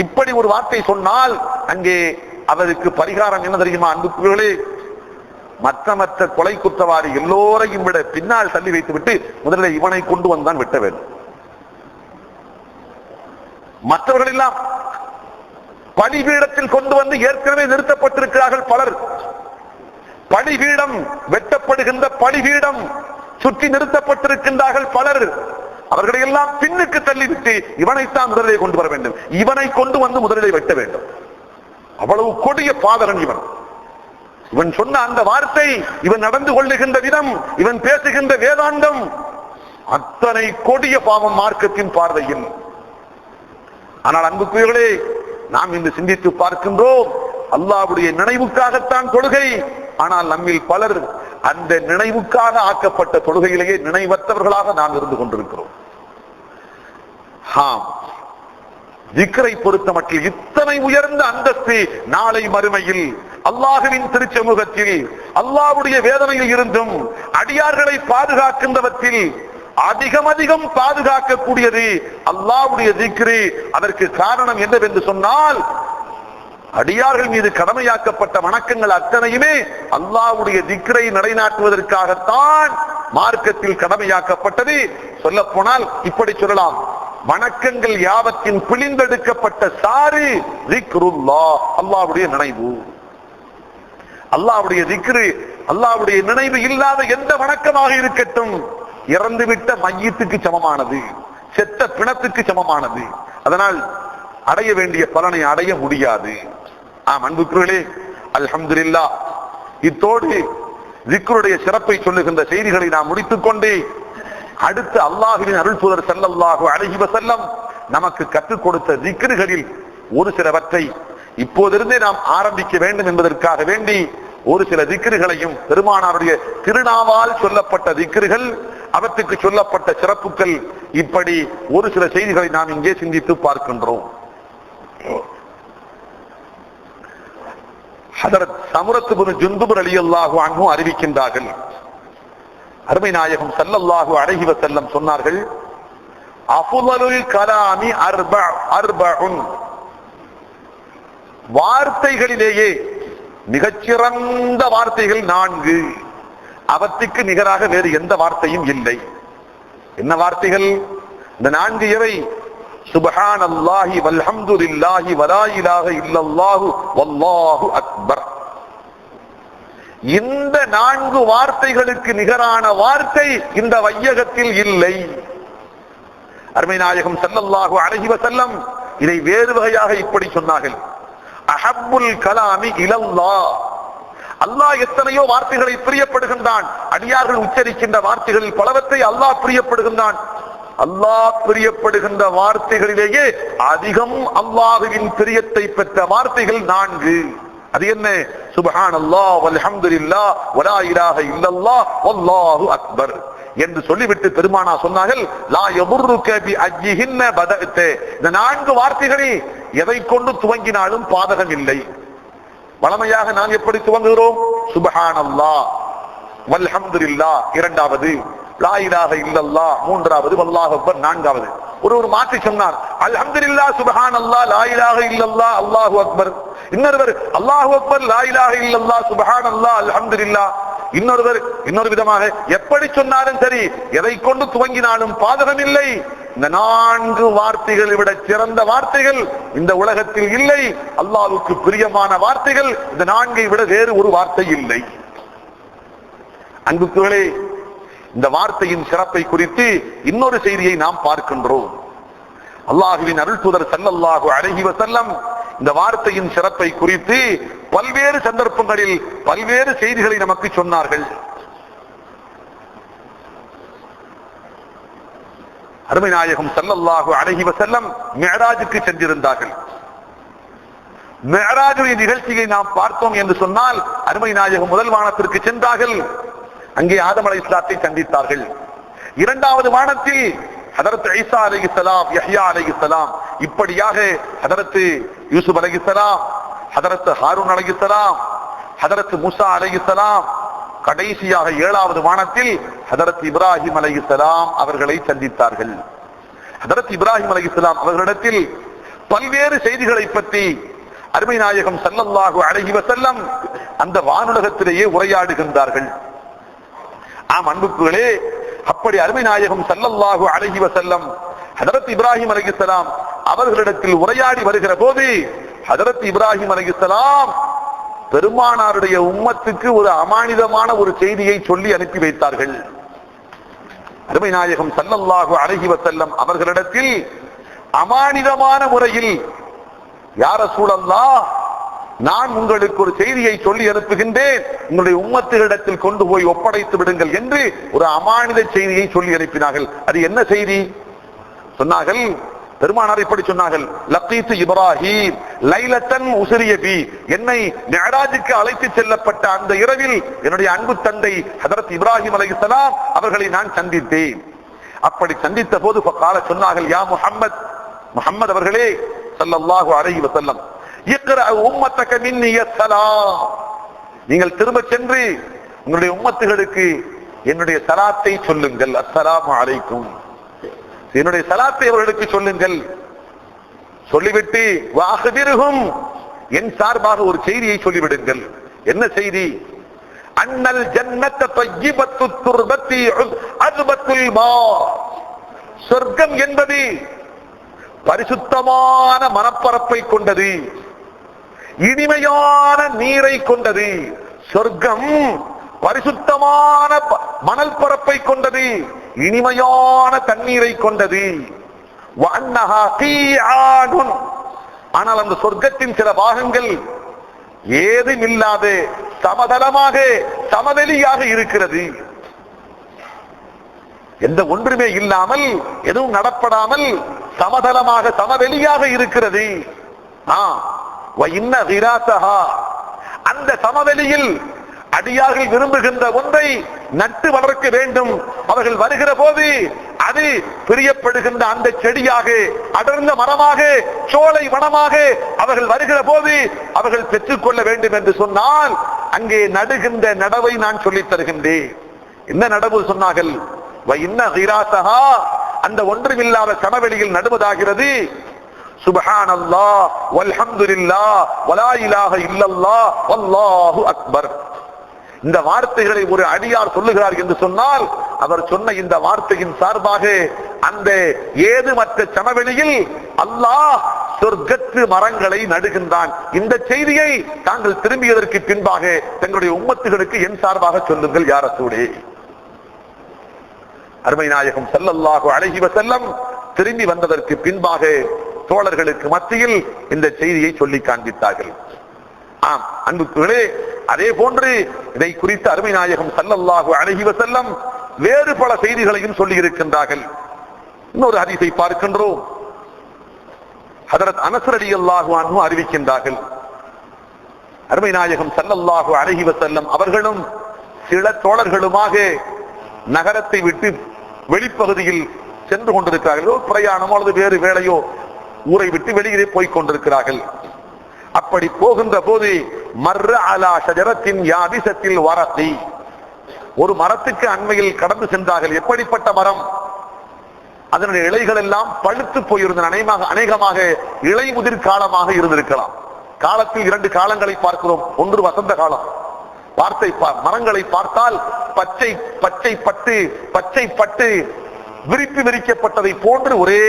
இப்படி ஒரு வார்த்தை சொன்னால் அங்கே அவருக்கு பரிகாரம் என்ன தெரியுமா? அன்புக்குரியவர்களே, மற்ற கொலை குற்றவாளி எல்லோரையும் விட பின்னால் தள்ளி வைத்துவிட்டு முதலில் இவனை கொண்டு வந்தான் வெட்ட வேண்டும். மற்றவர்கள் எல்லாம் பலிபீடத்தில் கொண்டு வந்து ஏற்கனவே நிறுத்தப்பட்டிருக்கிறார்கள் பலர். பலிபீடம், வெட்டப்படுகின்ற பலிபீடம் சுற்றி நிறுத்தப்பட்டிருக்கின்றார்கள் பலர். அவர்களை எல்லாம் பின்னுக்கு தள்ளிவிட்டு இவனைத்தான் முதலிலே கொண்டு வர வேண்டும், இவனை கொண்டு வந்து முதலிலே வெட்ட வேண்டும். அவ்வளவு கொடிய பாதகன் இவன். இவன் சொன்ன அந்த வார்த்தை, இவன் நடந்து கொள்ளுகின்ற விதம், இவன் பேசுகின்ற வேதாந்தம் அத்தனை கொடிய பாவம் மார்க்கத்தின் பார்வையில். ஆனால் அன்புக்குரியவர்களே, நாம் இன்று சிந்தித்து பார்க்கின்றோம், அல்லாஹ்வுடைய நினைவுக்காகத்தான் தொழுகை. ஆனால் நம்மில் பலர் அந்த நினைவுக்காக ஆக்கப்பட்ட தொழுகையிலேயே நினைவற்றவர்களாக நாம் இருந்து கொண்டிருக்கிறோம். திக்ரை பொறுத்த மட்டில் இத்தனை உயர்ந்த அந்தஸ்து நாளை மறுமையில் அல்லாஹுவின் திருச்சமூகத்தில் அல்லாஹ்வுடைய வேதனையில் இருந்தும் அடியார்களை பாதுகாக்கின்றவற்றில் அதிகம் பாதுகாக்கக்கூடியது அல்லாஹ்வுடைய திக்ரு. அதற்கு காரணம் என்னவென்று சொன்னால், அடியார்கள் மீது கடமையாக்கப்பட்ட வணக்கங்கள் அத்தனையுமே அல்லாஹ்வுடைய திக்ரை நிலைநாட்டுவதற்காகத்தான் மார்க்கத்தில் கடமையாக்கப்பட்டது. சொல்ல போனால் இப்படி சொல்லலாம், வணக்கங்கள் யாவத்தின் பிழிந்தெடுக்கப்பட்ட சாறு திக்ருல்லாஹ், அல்லாஹ்வுடைய நினைவு. அல்லாஹ்வுடைய திக்ரு, அல்லாஹ்வுடைய நினைவு இல்லாத எந்த வணக்கமாக இருக்கட்டும் இறந்துவிட்ட மையத்துக்கு சமமானது, செத்த பிணத்துக்கு சமமானது. அதனால் அடைய வேண்டிய பலனை அடைய முடியாது. அன்புக்குரியவர்களே, அல்ஹம்துலில்லாஹ், இத்தோடு திக்ருடைய சிறப்பை சொல்லுகின்ற செய்திகளை நாம் முடித்துக் கொண்டு அடுத்து அல்லாஹ்வின் அருள் தூதர் ஸல்லல்லாஹு அலைஹி வஸல்லம் நமக்கு கற்றுக் கொடுத்த திக்ருகளில் ஒரு சிலவற்றை இப்போதிருந்தே நாம் ஆரம்பிக்க வேண்டும் என்பதற்காக வேண்டி ஒரு சில திக்ருகளையும், பெருமானாருடைய திருநாவால் சொல்லப்பட்ட திக்ருகள், அவற்றுக்கு சொல்லப்பட்ட சிறப்புகள், இப்படி ஒரு சில செய்திகளை நாம் இங்கே சிந்தித்து பார்க்கின்றோம். ஹஜரத் சமுரத் இப்னு ஜுந்துப் ரலியல்லாஹு அன்ஹு அறிவிக்கின்றார்கள், அருமை நாயகம் ஸல்லல்லாஹு அலைஹி வஸல்லம் சொன்னார்கள், அஃலலுல் கலாமி அர்பஉன், வார்த்தைகளிலேயே மிகச்சிறந்த வார்த்தைகள் 4, அவற்றுக்கு நிகராக வேறு எந்த வார்த்தையும் இல்லை. என்ன வார்த்தைகள்? இந்த 4 எவை? சுப்ஹானல்லாஹி வல்ஹம்துலில்லாஹி வலா இலாஹ இல்லல்லாஹு வல்லாஹு அக்பர். இந்த 4 வார்த்தைகளுக்கு நிகரான வார்த்தை இந்த வையகத்தில் இல்லை. அருமை நாயகம் ஸல்லல்லாஹு அலைஹி வஸல்லம் இதை வேறு வகையாக இப்படி சொன்னார்கள். அஹப்புல் கலாமி இலல்லாஹ், அல்லாஹ் எத்தனையோ வார்த்தைகளை பிரியப்படுகின்றான். அடியார்கள் உச்சரிக்கின்ற வார்த்தைகளில் பலவற்றை அல்லாஹ் பிரியப்படுகின்றான். அல்லாஹ் பிரியப்படுகின்ற வார்த்தைகளிலேயே அதிகம் அல்லாஹ்வின் பிரியத்தை பெற்ற வார்த்தைகள் 4. அது என்ன? சுப்ஹானல்லாஹ் வல்ஹம்துலில்லாஹ் வலா இலாஹ இல்லல்லாஹ் வல்லாஹு அக்பர் என்று சொல்லிவிட்டு பெருமானா சொன்னார்கள், லா யதுர்ருக பி அஜ்ஹின்ன பதஅத. இந்த 4 வார்த்தைகளை எதை கொண்டு துவங்கினாலும் பாதகம் இல்லை. வளமையாக நாம் எப்படி துவங்குகிறோம்? சுப்ஹானல்லாஹ் வல்ஹம்துலில்லாஹ் 2வது, லா இலாஹ இல்லல்லாஹ் 3வது, வல்லாஹு அக்பர் 4வது. ஒரு மாற்றி சொன்னார், அல்ஹம்துலில்லாஹ் சுப்ஹானல்லாஹ் லா இலாஹ இல்லல்லாஹ் அல்லாஹு அக்பர். இன்னொருவர் அல்லாஹு அக்பர் லா இலாஹ இல்லல்லாஹ் சுப்ஹானல்லாஹ் அல்ஹம்துலில்லாஹ். இன்னொரு விதமாக எப்படி சொன்னாலும் சரி, எதை கொண்டு துவங்கினாலும் பாதகம் இல்லை. இந்த 4 வார்த்தைகளை விட சிறந்த வார்த்தைகள் இந்த உலகத்தில் இல்லை. அல்லாஹ்வுக்கு பிரியமான வார்த்தைகள் இந்த 4ஐ விட வேறு ஒரு வார்த்தை இல்லை. அன்புக்குகளே, இந்த வார்த்தையின் சிறப்பை குறித்து இன்னொரு செய்தியை நாம் பார்க்கின்றோம். அல்லாஹ்வின் அருள் தூதர் ஸல்லல்லாஹு அலைஹி வஸல்லம் இந்த வார்த்தையின் சிறப்பை குறித்து பல்வேறு சந்தர்ப்பங்களில் பல்வேறு செய்திகளை நமக்கு சொன்னார்கள். அருமை நாயகம் ஸல்லல்லாஹு அலைஹி வஸல்லம் மிஅராஜுக்கு சென்றிருந்தார்கள். மிஅராஜுடைய நிகழ்ச்சியை நாம் பார்த்தோம் என்று சொன்னால், அருமை நாயகம் முதல் வானத்திற்கு சென்றார்கள். அங்கே ஆதம் அலைஹிஸ்ஸலாத்தை சந்தித்தார்கள். 2வது வானத்தில் ஹதரத் ஈசா அலைஹிஸ்ஸலாம், யஹ்யா அலைஹிஸ்ஸலாம், இப்படியாக ஹதரத் யூசுப் அலைஹிஸ்ஸலாம், ஹதரத் ஹாரூன் அலைஹிஸ்ஸலாம், ஹதரத் மூசா அலைஹிஸ்ஸலாம், கடைசியாக 7வது வானத்தில் ஹதரத் இப்ராஹிம் அலைஹிஸ்ஸலாம் அவர்களை சந்தித்தார்கள். ஹதரத் இப்ராஹிம் அலைஹிஸ்ஸலாம் அவர்களிடத்தில் பல்வேறு செய்திகளை பற்றி அருமை நாயகம் ஸல்லல்லாஹு அலைஹி வஸல்லம் அந்த வானுலகத்திலேயே உரையாடுகின்றார்கள். ஆம் அன்புக்குகளே, அப்படி அருமை நாயகம் ஸல்லல்லாஹு அலைஹி வஸல்லம் ஹதரத் இப்ராஹிம் அலைஹிஸ்ஸலாம் அவர்களிடத்தில் உரையாடி வருகிற போது, ஹதரத் இப்ராஹிம் அலைஹிஸ்ஸலாம் பெருமானாருடைய உம்மத்துக்கு ஒரு அமானிதமான ஒரு செய்தியை சொல்லி அனுப்பி வைத்தார்கள். அருமை நாயகம் ஸல்லல்லாஹு அலைஹி வஸல்லம் அவர்களிடத்தில் அமானிதமான முறையில், யா ரசூலல்லாஹ், நான் உங்களுக்கு ஒரு செய்தியை சொல்லி அனுப்புகின்றேன், உங்களுடைய உம்மத்துகளிடத்தில் கொண்டு போய் ஒப்படைத்து விடுங்கள் என்று ஒரு அமானித செய்தியை சொல்லி அனுப்பினார்கள். அது என்ன செய்தி சொன்னார்கள்? பெருமானார் இப்படி சொன்னார்கள், லக்கீத்து இப்ராஹிம் லைலத்தன் உஸ்ரிய பி, என்னை மிஅராஜுக்கு அழைத்து செல்லப்பட்ட அந்த இரவில் என்னுடைய அன்பு தந்தை ஹதரத் இப்ராஹிம் அலைஹிஸ்ஸலாம் அவர்களை நான் சந்தித்தேன். அப்படி சந்தித்த போது சொன்னார்கள், யா முஹம்மத், முஹம்மது அவர்களே ஸல்லல்லாஹு அலைஹி வஸல்லம், இக்ரா உம்மத்தக மின்னி ஸலாம், நீங்கள் திரும்ப சென்று உங்களுடைய உம்மத்துகளுக்கு என்னுடைய சலாத்தை சொல்லுங்கள். அஸ்ஸலாமு அலைக்கும், என்னுடைய சலாத்தை அவர்களுக்கு சொல்லுங்கள். சொல்லிவிட்டு வாஹ்பிர்ஹும், என் சார்பாக ஒரு செய்தியை சொல்லிவிடுங்கள். என்ன செய்தி? அன்னல் ஜன்னத தய்யிபத்து துர்பத்தி அஸ்பத்துல் மா, சொர்க்கம் என்பது பரிசுத்தமான மனப்பரப்பை கொண்டது, இனிமையான நீரை கொண்டது. சொர்க்கம் பரிசுத்தமான மணல் பரப்பை கொண்டது, இனிமையான தண்ணீரை கொண்டது. ஆனால் அந்த சொர்க்கத்தின் சில பாகங்கள் ஏதுமில்லாத சமதளமாக சமவெளியாக இருக்கிறது. எந்த ஒன்றுமே இல்லாமல், எதுவும் நடப்படாமல் சமதளமாக சமவெளியாக இருக்கிறது. அந்த சமவெளியில் அடியார்கள் விரும்புகின்ற ஒன்றை நட்டு வளர்க்க வேண்டும். அவர்கள் வருகிற போது அது பிரியப்படுகின்ற அந்த செடியாக, அடர்ந்த மரமாக, சோலை வனமாக அவர்கள் வருகிற போது அவர்கள் பெற்றுக் கொள்ள வேண்டும் என்று சொன்னால், அங்கே நடுகின்ற நடவை நான் சொல்லித் தருகின்றேன். என்ன நடவு சொன்னார்கள்? அந்த ஒன்றுமில்லாத சமவெளியில் நடுவதாகிறது. சுப்ஹானல்லாஹ் வல்ஹம்துலில்லாஹ் வலா இலாஹ இல்லல்லாஹ் வல்லாஹு அக்பர். இந்த வார்த்தைகளை ஒரு அடியார் சொல்லுகிறார் என்று சொன்னால், அவர் சொன்ன இந்த வார்த்தையின் சார்பாக அந்த ஏதுமற்ற சமவெளியில் அல்லாஹ் சொர்க்கத்து மரங்களை நடுகின்றான். இந்த செய்தியை தாங்கள் திரும்பியதற்கு பின்பாக தங்களுடைய உம்மத்துகளுக்கு என் சார்பாக சொல்லுங்கள் யா ரசூலே. அருமை நாயகம் ஸல்லல்லாஹு அலைஹி வஸல்லம் திரும்பி வந்ததற்கு பின்பாக தோழர்களுக்கு மத்தியில் இந்த செய்தியை சொல்லி காண்பித்தார்கள். ஆம் அன்புக்குகளே, அதே போன்று இதை குறித்து அருமை நாயகம் ஸல்லல்லாஹு அலைஹி வஸல்லம் வேறு பல செய்திகளையும் சொல்லி இருக்கின்றார்கள். இன்னொரு ஹதீஸை பார்க்கின்றோம். ஹஜ்ரத் அனஸ் ரலியல்லாஹு அன்ஹு அறிவிக்கின்றார்கள், அருமை நாயகம் ஸல்லல்லாஹு அலைஹி வஸல்லம் அவர்களும் சில தோழர்களுமாக நகரத்தை விட்டு வெளிப்பகுதியில் சென்று கொண்டிருக்கிறார்கள். பிரயாணமோ அல்லது வேறு வேலையோ ஊரை விட்டு வெளியே போய் கொண்டிருக்கிறார்கள். அப்படி போகின்ற போது மர்ர அலா ஷஜரத்தின் யாபிசத்தில் வரத்தி, ஒரு மரத்துக்கு அண்மையில் கடந்து சென்றார்கள். எப்படிப்பட்ட மரம்? அதனுடைய இலைகள் எல்லாம் பழுத்து போயிருந்தன. அநேகமாக இலை முதிர் காலமாக இருந்திருக்கலாம். காலத்தில் இரண்டு காலங்களை பார்க்கிறோம். ஒன்று வசந்த காலம். மரங்களை பார்த்தால் பச்சை பச்சை பட்டு பச்சை பட்டு விரிப்பு விரிக்கப்பட்டதை போன்று ஒரே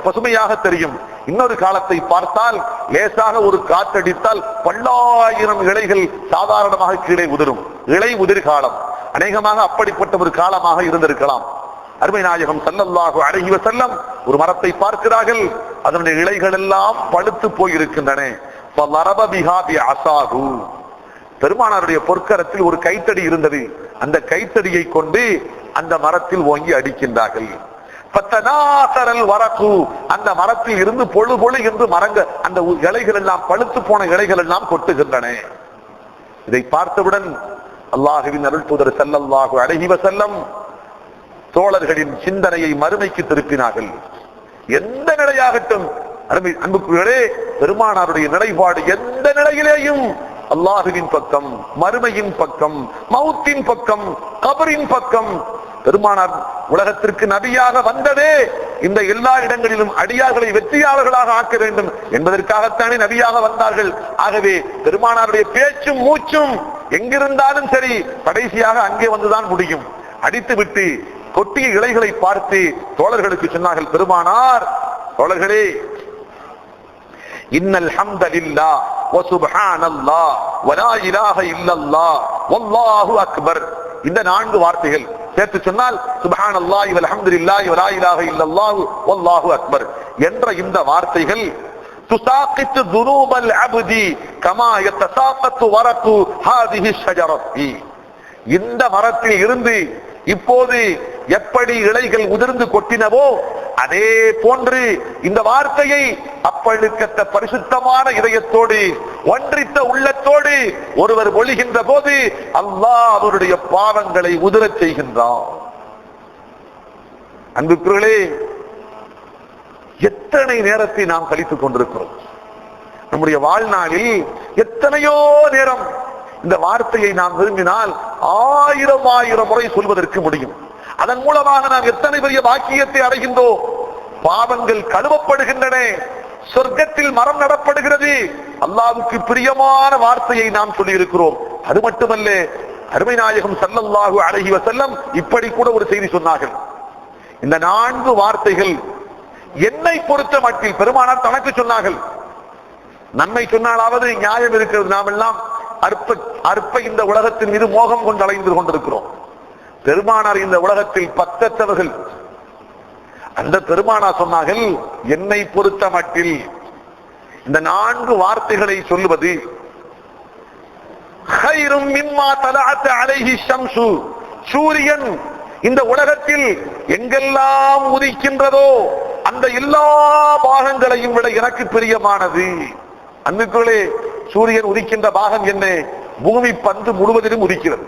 பசுமையாக தெரியும். இன்னொரு காலத்தை பார்த்தால் லேசாக ஒரு காற்றடித்தால் பல்லாயிரம் இலைகள் சாதாரணமாக கீழே உதிரும். இலை உதிர் காலம். அநேகமாக அப்படிப்பட்ட ஒரு காலமாக இருந்திருக்கலாம். அருமை நாயகம் ஸல்லல்லாஹு அலைஹி வஸல்லம் ஒரு மரத்தை பார்க்கிறார்கள். அதனுடைய இலைகள் எல்லாம் பழுத்து போயிருக்கின்றன. பெருமானாருடைய பொற்கரத்தில் ஒரு கைத்தடி இருந்தது. அந்த கைத்தடியை கொண்டு அந்த மரத்தில் ஓங்கி அடிக்கின்றார்கள். அந்த மரத்தில் இருந்து பொழு பொழு என்று அந்த இலைகள் எல்லாம் பழுத்து போன இலைகள் எல்லாம் கொட்டுகின்றன. இதை பார்த்தவுடன் அல்லாஹுவின் அருள் தூதர் ஸல்லல்லாஹு அலைஹி வஸல்லம் தோழர்களின் சிந்தனையை மறுமைக்கு திருப்பினார்கள். எந்த நிலையாகட்டும் அன்புக்குள்ளே பெருமானாருடைய நிலைப்பாடு எந்த நிலையிலேயும் அல்லாஹுவின் பக்கம், மறுமையின் பக்கம், மௌத்தின் பக்கம், கபரின் பக்கம். பெருமானார் உலகத்திற்கு நபியாக வந்ததே இந்த எல்லா இடங்களிலும் அடியார்களை வெற்றியாளர்களாக ஆக்க வேண்டும் என்பதற்காகத்தானே நபியாக வந்தார்கள். ஆகவே பெருமானாருடைய பேச்சும் மூச்சும் எங்கிருந்தாலும் சரி கடைசியாக அங்கே வந்துதான் முடியும். அடித்துவிட்டு கொட்டிய இலைகளை பார்த்து தோழர்களுக்கு சொன்னார்கள், பெருமானார், தோழர்களே, இன்னல் ஹம்தலில்லாஹ் வ சுப்ஹானல்லாஹ் வ லா இலாஹ இல்லல்லாஹ் வல்லாஹு அக்பர். இந்த 4 வார்த்தைகள் சேர்த்து சொன்னால் சுப்ஹானல்லாஹி வல் ஹம்துலில்லாஹி வ லா இலாஹ இல்லல்லாஹு வல்லாஹு அக்பர் என்ற இந்த வார்த்தைகள் துசாகித்து துனூபல் அப்தி கமா யதசாகத்து வரகு ஹாதிஹி ஷஜரத்தி. இந்த மரத்தில் இருந்து இப்போது எப்படி இலைகள் உதிர்ந்து கொட்டினவோ அதே போன்று இந்த வார்த்தையை அப்பழுக்கத்த பரிசுத்தமான இதயத்தோடு ஒன்றித்த உள்ளத்தோடு ஒருவர் ஒழிகின்ற போது அல்லாஹ் அவருடைய பாவங்களை உதிரச் செய்கின்றார். அன்புக்குரியவர்களே, எத்தனை நேரத்தை நாம் கழித்துக் கொண்டிருக்கிறோம். நம்முடைய வாழ்நாளில் எத்தனையோ நேரம் இந்த வார்த்தையை நாம் விரும்பினால் 1000 முறை சொல்வதற்கு முடியும். அதன் மூலமாக நாம் எத்தனை பெரிய பாக்கியத்தை அடைகின்றோம். பாவங்கள் கழுவப்படுகின்றன, சொர்க்கத்தில் மரம் நடப்படுகிறது, அல்லாஹ்வுக்கு பிரியமான வார்த்தையை நாம் சொல்லி இருக்கிறோம். அது மட்டுமல்ல, அருமை நாயகம் ஸல்லல்லாஹு அலைஹி வஸல்லம் இப்படி கூட ஒரு செய்தி சொன்னார்கள். இந்த 4 வார்த்தைகள் என்னை பொறுத்த மட்டில் பெருமானார் தனக்கு சொன்னார்கள். நன்மை சொன்னாலாவது நியாயம் இருக்கிறது. நாம் எல்லாம் அற்ப இந்த உலகத்தின் மீது மோகம் கொண்டு அலைந்து கொண்டிருக்கிறோம். பெருமானார் இந்த உலகத்தில் பத்தற்றவர்கள். அந்த பெருமானார் சொன்னார்கள், என்னை பொறுத்த மட்டில் இந்த 4 வார்த்தைகளை சொல்லுவது கைரும் மிம்மா தலஅத் அலைஹி ஷம்சு. சூரியன் இந்த உலகத்தில் எங்கெல்லாம் உதிக்கின்றதோ அந்த எல்லா பாகங்களையும் விட எனக்கு பிரியமானது. அன்புக்குள்ளே, சூரியன் உதிக்கின்ற பாகம் என்ன? பூமி பந்து முழுவதிலும் உதிக்கிறது.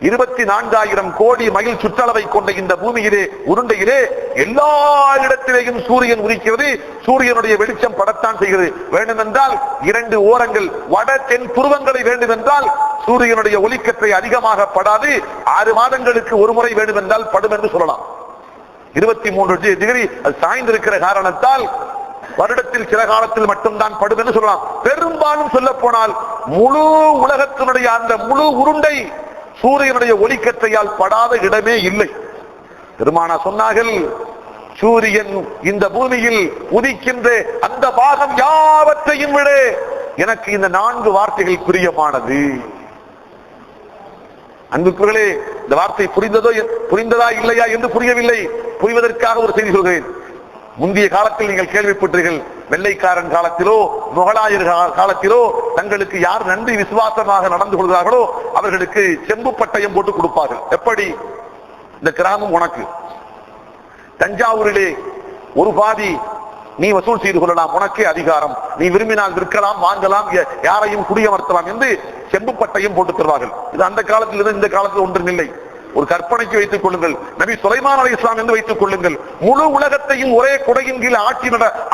24,000 கோடி மைல் சுற்றளவை கொண்ட இந்த பூமியிலே உருண்டையிலே எல்லா இடத்திலேயும் சூரியன் உதிக்கிறது. சூரியனுடைய வெளிச்சம் படத்தான் செய்கிறது. வேண்டுமென்றால் 2 ஓரங்கள் வட தென் துருவங்களை வேண்டுமென்றால் சூரியனுடைய ஒளிக்கற்றை அதிகமாக படாது. 6 மாதங்களுக்கு ஒரு முறை வேண்டுமென்றால் படும் என்று சொல்லலாம். 23 டிகிரி அது சாய்ந்திருக்கிற காரணத்தால் வருடத்தில் சில காலத்தில் மட்டும்தான் படும் என்று சொல்லலாம். பெரும்பாலும் சொல்ல போனால் முழு உலகத்தினுடைய அந்த முழு உருண்டை சூரியனுடைய ஒளிக்கற்றையால் படாத இடமே இல்லை. பெருமானா சொன்னார்கள், சூரியன் இந்த பூமியில் உதிக்கின்ற அந்த பாகம் யாவற்றையும் விட எனக்கு இந்த 4 வார்த்தைகள் பிரியமானது. அன்புக்குரியவர்களே, இந்த வார்த்தை புரிந்ததா இல்லையா என்று புரியவில்லை. புரிவதற்காக ஒரு செய்தி சொல்கிறேன். முந்தைய காலத்தில் நீங்கள் கேள்விப்பட்டீர்கள், வெள்ளைக்காரன் காலத்திலோ முகலாயர் காலத்திலோ தங்களுக்கு யார் நன்றி விசுவாசமாக நடந்து கொள்கிறார்களோ அவர்களுக்கு செம்பு பட்டயம் போட்டு கொடுப்பார்கள். எப்படி? இந்த கிராமம் உனக்கு, தஞ்சாவூரிலே ஒரு பாதி நீ வசூல் செய்து கொள்ளலாம், உனக்கே அதிகாரம், நீ விரும்பினால் விற்கலாம், வாங்கலாம், யாரையும் குடியமர்த்தலாம் என்று செம்பு பட்டயம் போட்டு தருவார்கள். இது அந்த காலத்திலிருந்து இந்த காலத்தில் ஒன்றும் இல்லை. ஒரு கற்பனைக்கு வைத்துக் கொள்ளுங்கள், நபி சுலைமான் அலைஹிஸ்ஸலாம் என்று வைத்துக் கொள்ளுங்கள். முழு உலகத்தையும் ஒரே குடையின் கீழ்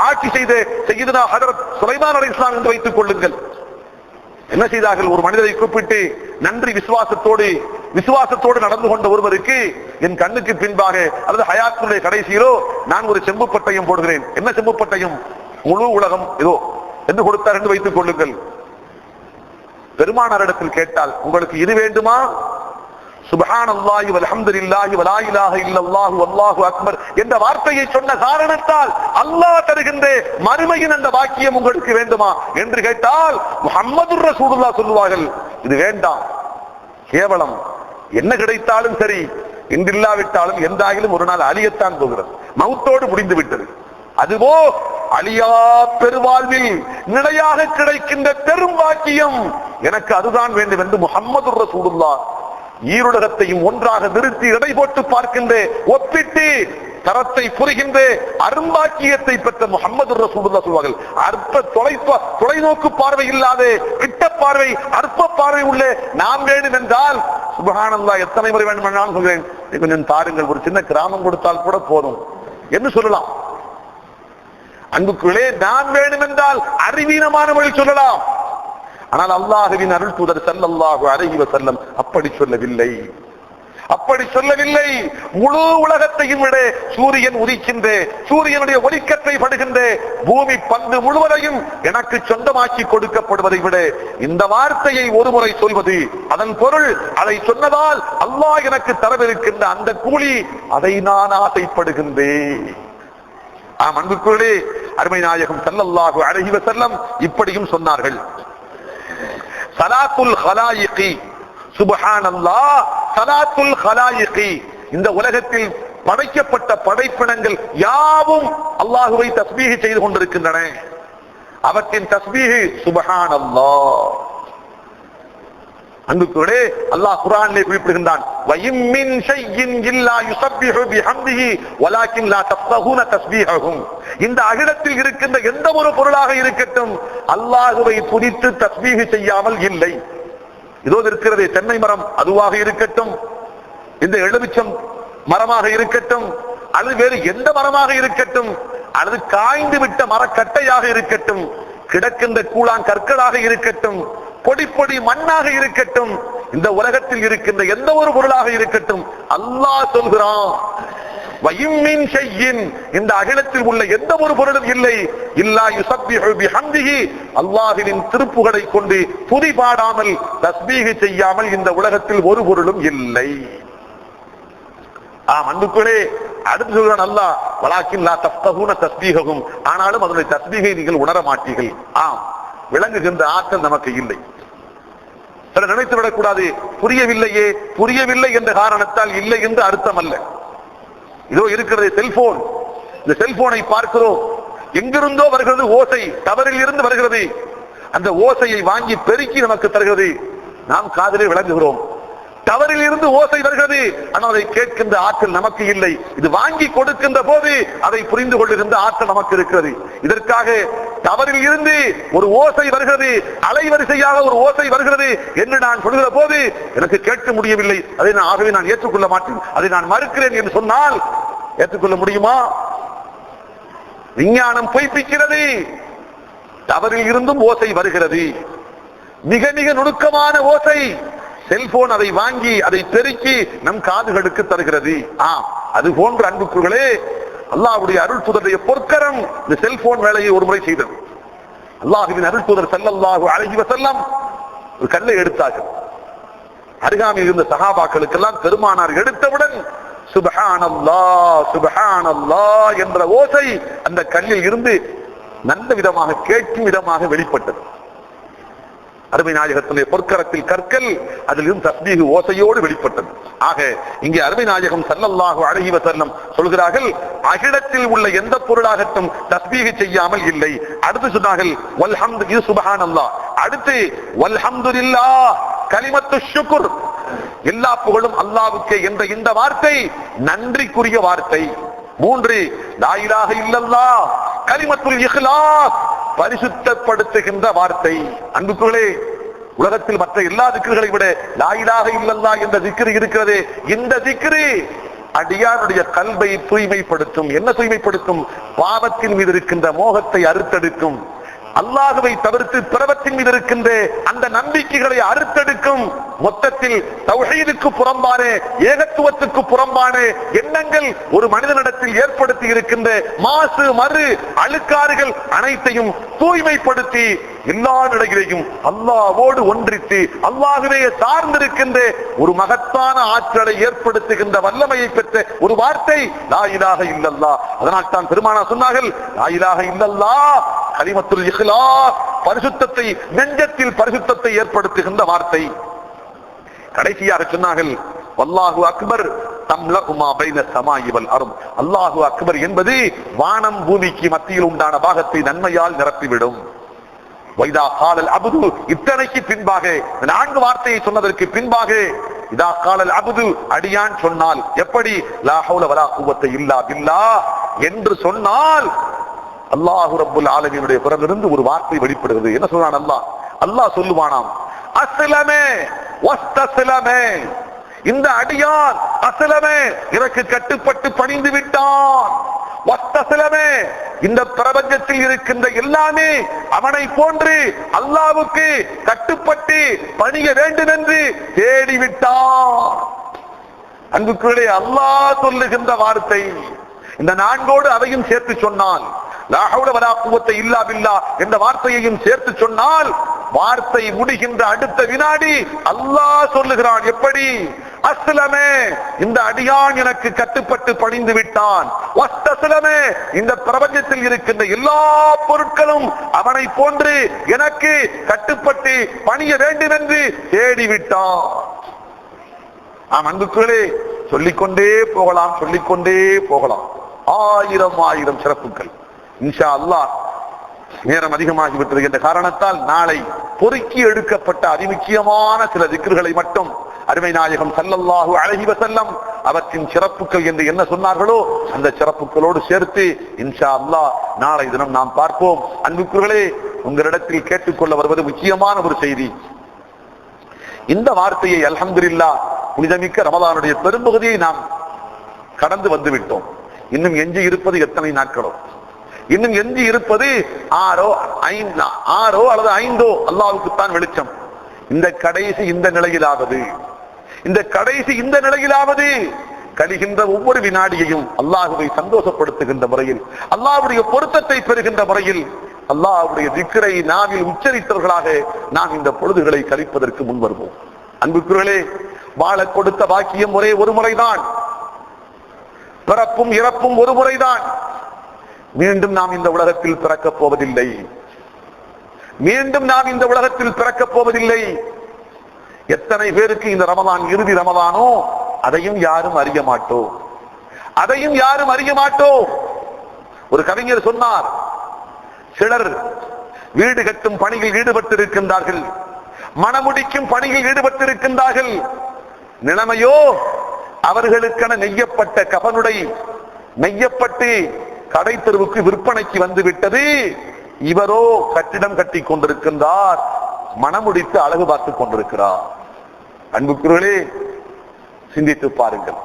ஆட்சி செய்த சய்யிதுனா ஹஜ்ரத் சுலைமான் அலைஹிஸ்ஸலாம் என்று வைத்துக் கொள்ளுங்கள். என்ன செய்தார்கள்? ஒரு மனிதரை கூப்பிட்டு நன்றி விசுவாசத்தோடு நடந்து கொண்ட ஒருவருக்கு என் கண்ணுக்கு பின்பாக அல்லது ஹயாத்துடைய கடைசியிலோ நான் ஒரு செம்பு பட்டயம் போடுகிறேன். என்ன செம்பு பட்டயம்? முழு உலகம் இதோ என்று கொடுத்தார் என்று வைத்துக் கொள்ளுங்கள். பெருமானாரிடத்தில் கேட்டால், உங்களுக்கு இது வேண்டுமா? சுப்ஹானல்லாஹி வல்ஹம்துலில்லாஹி வலா இலாஹ இல்லல்லாஹு வல்லாஹு அக்பர் என்ற வார்த்தையை சொன்ன காரணத்தால் அல்லாஹ் தருகின்ற மறுமையின் அந்த வாக்கியம் உங்களுக்கு வேண்டுமா என்று கேட்டால் முஹம்மதுர் ரசூலுல்லாஹ் சொல்லுவார்கள், இது வேண்டாம், கேவலம், என்ன கிடைத்தாலும் சரி, இன்றில்லாவிட்டாலும் எந்தாகிலும் ஒரு நாள் அழியத்தான் போகிறது, மௌத்தோடு முடிந்து விட்டது. அதுவோ அழியா பெருவாழ்வில் நிலையாக கிடைக்கின்ற பெரும் வாக்கியம், எனக்கு அதுதான் வேண்டும் என்று முஹம்மதுர் ரசூலுல்லாஹ் ஈருலகத்தையும் ஒன்றாக நிறுத்தி எடை போட்டு பார்க்கின்ற, ஒப்பிட்டு தரத்தை புரிகின்ற அரும்பாக்கியத்தை பெற்ற முஹம்மது ரசூலுல்லாஹ் சொல்வார்கள். அற்ப தொலைநோக்கு பார்வை இல்லாத கிட்ட பார்வை, அற்ப பார்வை உள்ள நாம் வேண்டும் என்றால் சுப்ஹானல்லாஹ் எத்தனை முறை வேண்டும் நான் சொல்கிறேன், கொஞ்சம் தாருங்கள், ஒரு சின்ன கிராமம் கொடுத்தால் கூட போதும் என்று சொல்லலாம். அன்புக்குள்ளே நாம் வேண்டும் என்றால் அறிவீனமான வழி சொல்லலாம். ஆனால் அல்லாஹ்வின் அருள் தூதர் ஸல்லல்லாஹு அலைஹி வஸல்லம் அப்படி சொல்லவில்லை. முழு உலகத்தையும் விட சூரியன் உதிக்கின்ற, சூரியனுடைய ஒளிக்கற்றை படுகின்ற பூமி பந்து முழுவதையும் எனக்கு சொந்தமாக்கி கொடுக்கப்படுவதை விட இந்த வார்த்தையை ஒரு முறை சொல்வது, அதன் பொருள் அதை சொன்னதால் அல்லாஹ் எனக்கு தரவிருக்கின்ற அந்த கூலி, அதை நான் ஆசைப்படுகின்றேன். அன்புக்குள்ளே அருமை நாயகம் ஸல்லல்லாஹு அலைஹி வஸல்லம் இப்படியும் சொன்னார்கள். சலாத்துல் ஹலாயிகி சுப்ஹானல்லாஹ், சலாத்துல் ஹலாயிகி, இந்த உலகத்தில் படைக்கப்பட்ட படைப்பினங்கள் யாவும் அல்லாஹுவை தஸ்பீஹ் செய்து கொண்டிருக்கின்றன. அவற்றின் தஸ்பீஹ் சுப்ஹானல்லாஹ். அன்புக்குள்ளே அல்லாஹ் குர்ஆனிலே குறிப்பிடுகின்றான், வயம் மின் ஷைஇன் இல்லா யுஸப்பிஹு பிஹம்திஹி வலாக்கின் லா தஃபஹூன தஸ்பீஹஹும். இந்த அகிலத்தில் இருக்கின்ற எந்த ஒரு பொருளாக இருக்கட்டும் அல்லாஹுவை துதித்து தஸ்பீஹ் செய்யாமல் இல்லை. இதோ இருக்கிறது தென்னை மரம், அதுவாக இருக்கட்டும், இந்த எலுமிச்சம் மரமாக இருக்கட்டும், அல்லது வேறு எந்த மரமாக இருக்கட்டும், அல்லது காய்ந்து விட்ட மரக்கட்டையாக இருக்கட்டும், கிடக்கின்ற கூழான் கற்களாக இருக்கட்டும், பொடி பொடி மண்ணாக இருக்கட்டும், இந்த உலகத்தில் இருக்கின்ற எந்த ஒரு பொருளாக இருக்கட்டும் அல்லாஹ் சொல்கிறான், வயிம்மின் ஷைஇன், இந்த அகிலத்தில் உள்ள எந்த ஒரு பொருளும் இல்லை, இல்லா யுஸப்பிஹு பிஹம்திஹி, அல்லாஹ்வின் திருப்புகழை கொண்டு துதி பாடாமல் தஸ்பீஹ் செய்யாமல் இந்த உலகத்தில் ஒரு பொருளும் இல்லை. அன்புக்குள்ளே அடுத்து சொல்கிறான் அல்லாஹ், வலாக்கின் லா தஃபஹூன தஸ்பீஹஹும், ஆனாலும் அதனுடைய தஸ்பீஹை நீங்கள் உணர மாட்டீர்கள். விளங்குகின்ற ஆற்றல் நமக்கு இல்லை. நினைத்து விடக்கூடாது, புரியவில்லை என்ற காரணத்தால் இல்லை என்று அர்த்தம் அல்ல. இதோ இருக்கிறது செல்போன், இந்த செல்போனை பார்க்கிறோம், எங்கிருந்தோ வருகிறது ஓசை, டவரில் இருந்து வருகிறது, அந்த ஓசையை வாங்கி பெருக்கி நமக்கு தருகிறது, நாம் காதிலே விளங்குகிறோம். டவரில் இருந்து ஓசை வருகிறது, ஆனால் அதை கேட்கின்ற ஆற்றல் நமக்கு இல்லை. இது வாங்கி கொடுக்கின்ற போது அதை புரிந்து கொள்ளுகின்ற ஆற்றல் நமக்கு இருக்கிறது. இதற்காக டவரில் இருந்து ஒரு ஓசை வருகிறது, அலைவரிசையாக ஒரு ஓசை வருகிறது என்று நான் சொல்கிற போது எனக்கு கேட்க முடியவில்லை, அதை ஆகவே நான் ஏற்றுக்கொள்ள மாட்டேன், அதை நான் மறுக்கிறேன் என்று சொன்னால் ஏற்றுக்கொள்ள முடியுமா? விஞ்ஞானம் பொய்ப்பிக்கிறது. டவரில் இருந்தும் ஓசை வருகிறது, மிக மிக நுணுக்கமான ஓசை. செல்போன் அதை வாங்கி அதை பெருக்கி நம் காதுகளுக்கு தருகிறது. அது போன்ற அன்புக்குகளே அல்லாஹ்வுடைய அருள் தூதருடைய பொற்கரம் இந்த செல்போன் வேலையை ஒரு முறை செய்தது. அல்லாஹ்வின் அருள் தூதர் ஸல்லல்லாஹு அலைஹி வஸல்லம் ஒரு கல்லை எடுத்தார்கள். அருகாமையில் இருந்த சஹாபாக்களுக்கெல்லாம் பெருமானார் எடுத்தவுடன் சுப்ஹானல்லாஹ் சுப்ஹானல்லாஹ் என்ற ஓசை அந்த கல்லில் இருந்து நல்ல விதமாக கேட்கும் விதமாக வெளிப்பட்டது. அருமை நாயகத்திலே பொற்கரத்தில் கற்கள், அதிலும் தஸ்பீஹ் ஓசையோடு வெளிப்பட்டது. ஆக இங்கே அருமை நாயகம் ஸல்லல்லாஹு அலைஹி வஸல்லம் சொல்கிறார்கள், அகிலத்தில் உள்ள எந்த பொருளாகட்டும் தஸ்பீஹ் செய்யாமல் இல்லை. அடுத்து சொன்னார்கள் வல்ஹம்து, இது சுப்ஹானல்லாஹ். அடுத்து வல்ஹம்துலில்லாஹ், கலிமத்து ஷுக்ர், எல்லா புகழும் அல்லாஹ்வுக்கே என்ற இந்த வார்த்தை நன்றிக்குரிய வார்த்தை. 3 லா இலாஹ இல்லல்லாஹ், கலிமத்துல் இக்லாஸ், பரிசுத்தப்படுத்துகின்ற வார்த்தை. அன்புக்குள்ளே, உலகத்தில் மற்ற எல்லா திக்ர்களை விட லா இலாஹ இல்லல்லாஹ் என்ற திக்ர் இருக்கிறது. இந்த திக்ர் அடியானுடைய கல்வை தூய்மைப்படுத்தும். என்ன தூய்மைப்படுத்தும்? பாவத்தின் மீது இருக்கின்ற மோகத்தை அறுத்தெடுக்கும். அல்லாஹ்வை தவிர்த்து பிறவத்தின் மீது இருக்கின்ற அந்த நம்பிக்கைகளை அறுத்தெடுக்கும். மொத்தத்தில் தௌஹீதுக்கு புறம்பான, ஏகத்துவத்துக்கு புறம்பான எண்ணங்கள் ஒரு மனிதனிடத்தில் ஏற்படுத்தி இருக்கின்ற மாசு, மறு, அழுக்காறுகள் அனைத்தையும் தூய்மைப்படுத்தி எல்லா நிலையிலையும் அல்லாஹ்வோடு ஒன்றித்து அல்லாஹ்வே சார்ந்திருக்கின்ற ஒரு மகத்தான ஆற்றலை ஏற்படுத்துகின்ற வல்லமையை பெற்ற ஒரு வார்த்தை லா இலாஹ இல்லல்லாஹ். அதனால் தான் பெருமானார் சொன்னார்கள், லா இலாஹ இல்லல்லாஹ் கலிமத்துல் இக்லாஸ், பரிசுத்தத்தை, நெஞ்சத்தில் பரிசுத்தத்தை ஏற்படுத்துகின்ற வார்த்தை. கடைசியாக சொன்னார்கள் வல்லாஹு அக்பர் தம்லஉ மா பைன ஸமாஇ வல் அர்த். அல்லாஹு அக்பர் என்பது வானம் பூமிக்கு மத்தியில் உண்டான பாகத்தை நன்மையால் நிரப்பிவிடும். வைதா காலல் அப்து, இத்தனைக்கு பின்பாக, 4 வார்த்தையை சொன்னதற்கு பின்பாக, இதா காலல் அப்து, அடியான் சொன்னால், எப்படி லா ஹவுல வலா குவத்த இல்லா பில்லாஹ் என்று சொன்னால் அல்லாஹ் ரப்புல் ஆலமீனுடைய புறமிருந்து ஒரு வார்த்தை வெளிப்படுகிறது. என்ன சொல்றான் அல்லாஹ்? அல்லாஹ் சொல்லுவானாம், அஸ்லமே வஸ்தஸ்லமே, இந்த அடியான் அஸ்லமே எனக்கு கட்டுப்பட்டு பணிந்து விட்டான், வஸ்தஸ்லமே இந்த பிரபஞ்சத்தில் இருக்கின்ற எல்லாமே அவனை போன்று அல்லாஹ்வுக்கு கட்டுப்பட்டு பணிய வேண்டும் என்று தேடிவிட்டான். அன்புக்குள்ளே, அல்லாஹ் சொல்லுகின்ற வார்த்தை. இந்த 4ஓடு அதையும் சேர்த்து சொன்னால், லா ஹவுல வலா குவத்த இல்லா பில்லாஹ் என்ற வார்த்தையையும் சேர்த்து சொன்னால், வார்த்தை முடிகின்ற அடுத்த வினாடி அல்லாஹ் சொல்லுகிறான், எப்படி? அஸ்லமே, இந்த அடியான் எனக்கு கட்டுப்பட்டு பணிந்து விட்டான். வஸ்தஸ்லமே, இந்த பிரபஞ்சத்தில் இருக்கின்ற எல்லா பொருட்களும் அவனை போன்று எனக்கு கட்டுப்பட்டு பணிய வேண்டும் என்று தேடிவிட்டான். அன்புக்குள்ளே, சொல்லிக்கொண்டே போகலாம், சொல்லிக்கொண்டே போகலாம். 1000 சிறப்புகள். இன்ஷா அல்லாஹ் நேரம் அதிகமாகிவிட்டது என்ற காரணத்தால் நாளை பொறுக்கி எடுக்கப்பட்ட அதிமுக்கியமான சில திக்ர்களை மட்டும் அருமை நாயகம் ஸல்லல்லாஹு அலைஹி வஸல்லம் அவற்றின் சிறப்புகள் என்று என்ன சொன்னார்களோ அந்த சிறப்புகளோடு சேர்த்து இன்ஷா அல்லாஹ் நாளை தினம் நாம் பார்ப்போம். அன்புக்குரியவர்களே, உங்களிடத்தில் கேட்டுக்கொள்ள வருவது முக்கியமான ஒரு செய்தி. இந்த வார்த்தையை அல்ஹம்துலில்லாஹ் புனிதமிக்க ரமலானுடைய பெரும்பகுதியை நாம் கடந்து வந்து விட்டோம். இன்னும் எஞ்சி இருப்பது எத்தனை நாட்களோ, இன்னும் எஞ்சி இருப்பது 6 அல்லது 5 அல்லாஹ்வுக்குத்தான் வெளிச்சம். இந்த கடைசி இந்த நிலையிலாவது கழிகின்ற ஒவ்வொரு வினாடியையும் அல்லாஹ்வை சந்தோஷப்படுத்துகின்ற முறையில், அல்லாஹ்வுடைய பொருத்தத்தை பெறுகின்ற முறையில், அல்லாஹ்வுடைய திக்ரை நாவில் உச்சரித்தவர்களாக நாம் இந்த பொழுதுகளை கழிப்பதற்கு முன் வருவோம். அன்புக்குரியவர்களே, வாழ கொடுத்த பாக்கியம் ஒரே ஒரு முறைதான், பிறப்பும் இறப்பும் ஒரு முறைதான். மீண்டும் நாம் இந்த உலகத்தில் பிறக்கப் போவதில்லை. எத்தனை பேருக்கு இந்த ரமலான் இறுதி ரமலானோ அதையும் யாரும் அறிய மாட்டோம். ஒரு கவிஞர் சொன்னார், சிலர் வீடு கட்டும் பணியில் ஈடுபட்டிருக்கின்றார்கள், மணமுடிக்கும் பணியில் ஈடுபட்டிருக்கின்றார்கள். நிலைமையோ அவர்களுக்கென நெய்யப்பட்ட கபனுடை நெய்யப்பட்டு கடை தெருவுக்கு விற்பனைக்கு வந்து விட்டது. இவரோ கட்டிடம் கட்டி கொண்டிருக்கின்றார், மனமுடித்து அழகு பார்த்துக் கொண்டிருக்கிறார். அன்புக்குரியவர்களே, சிந்தித்து பாருங்கள்.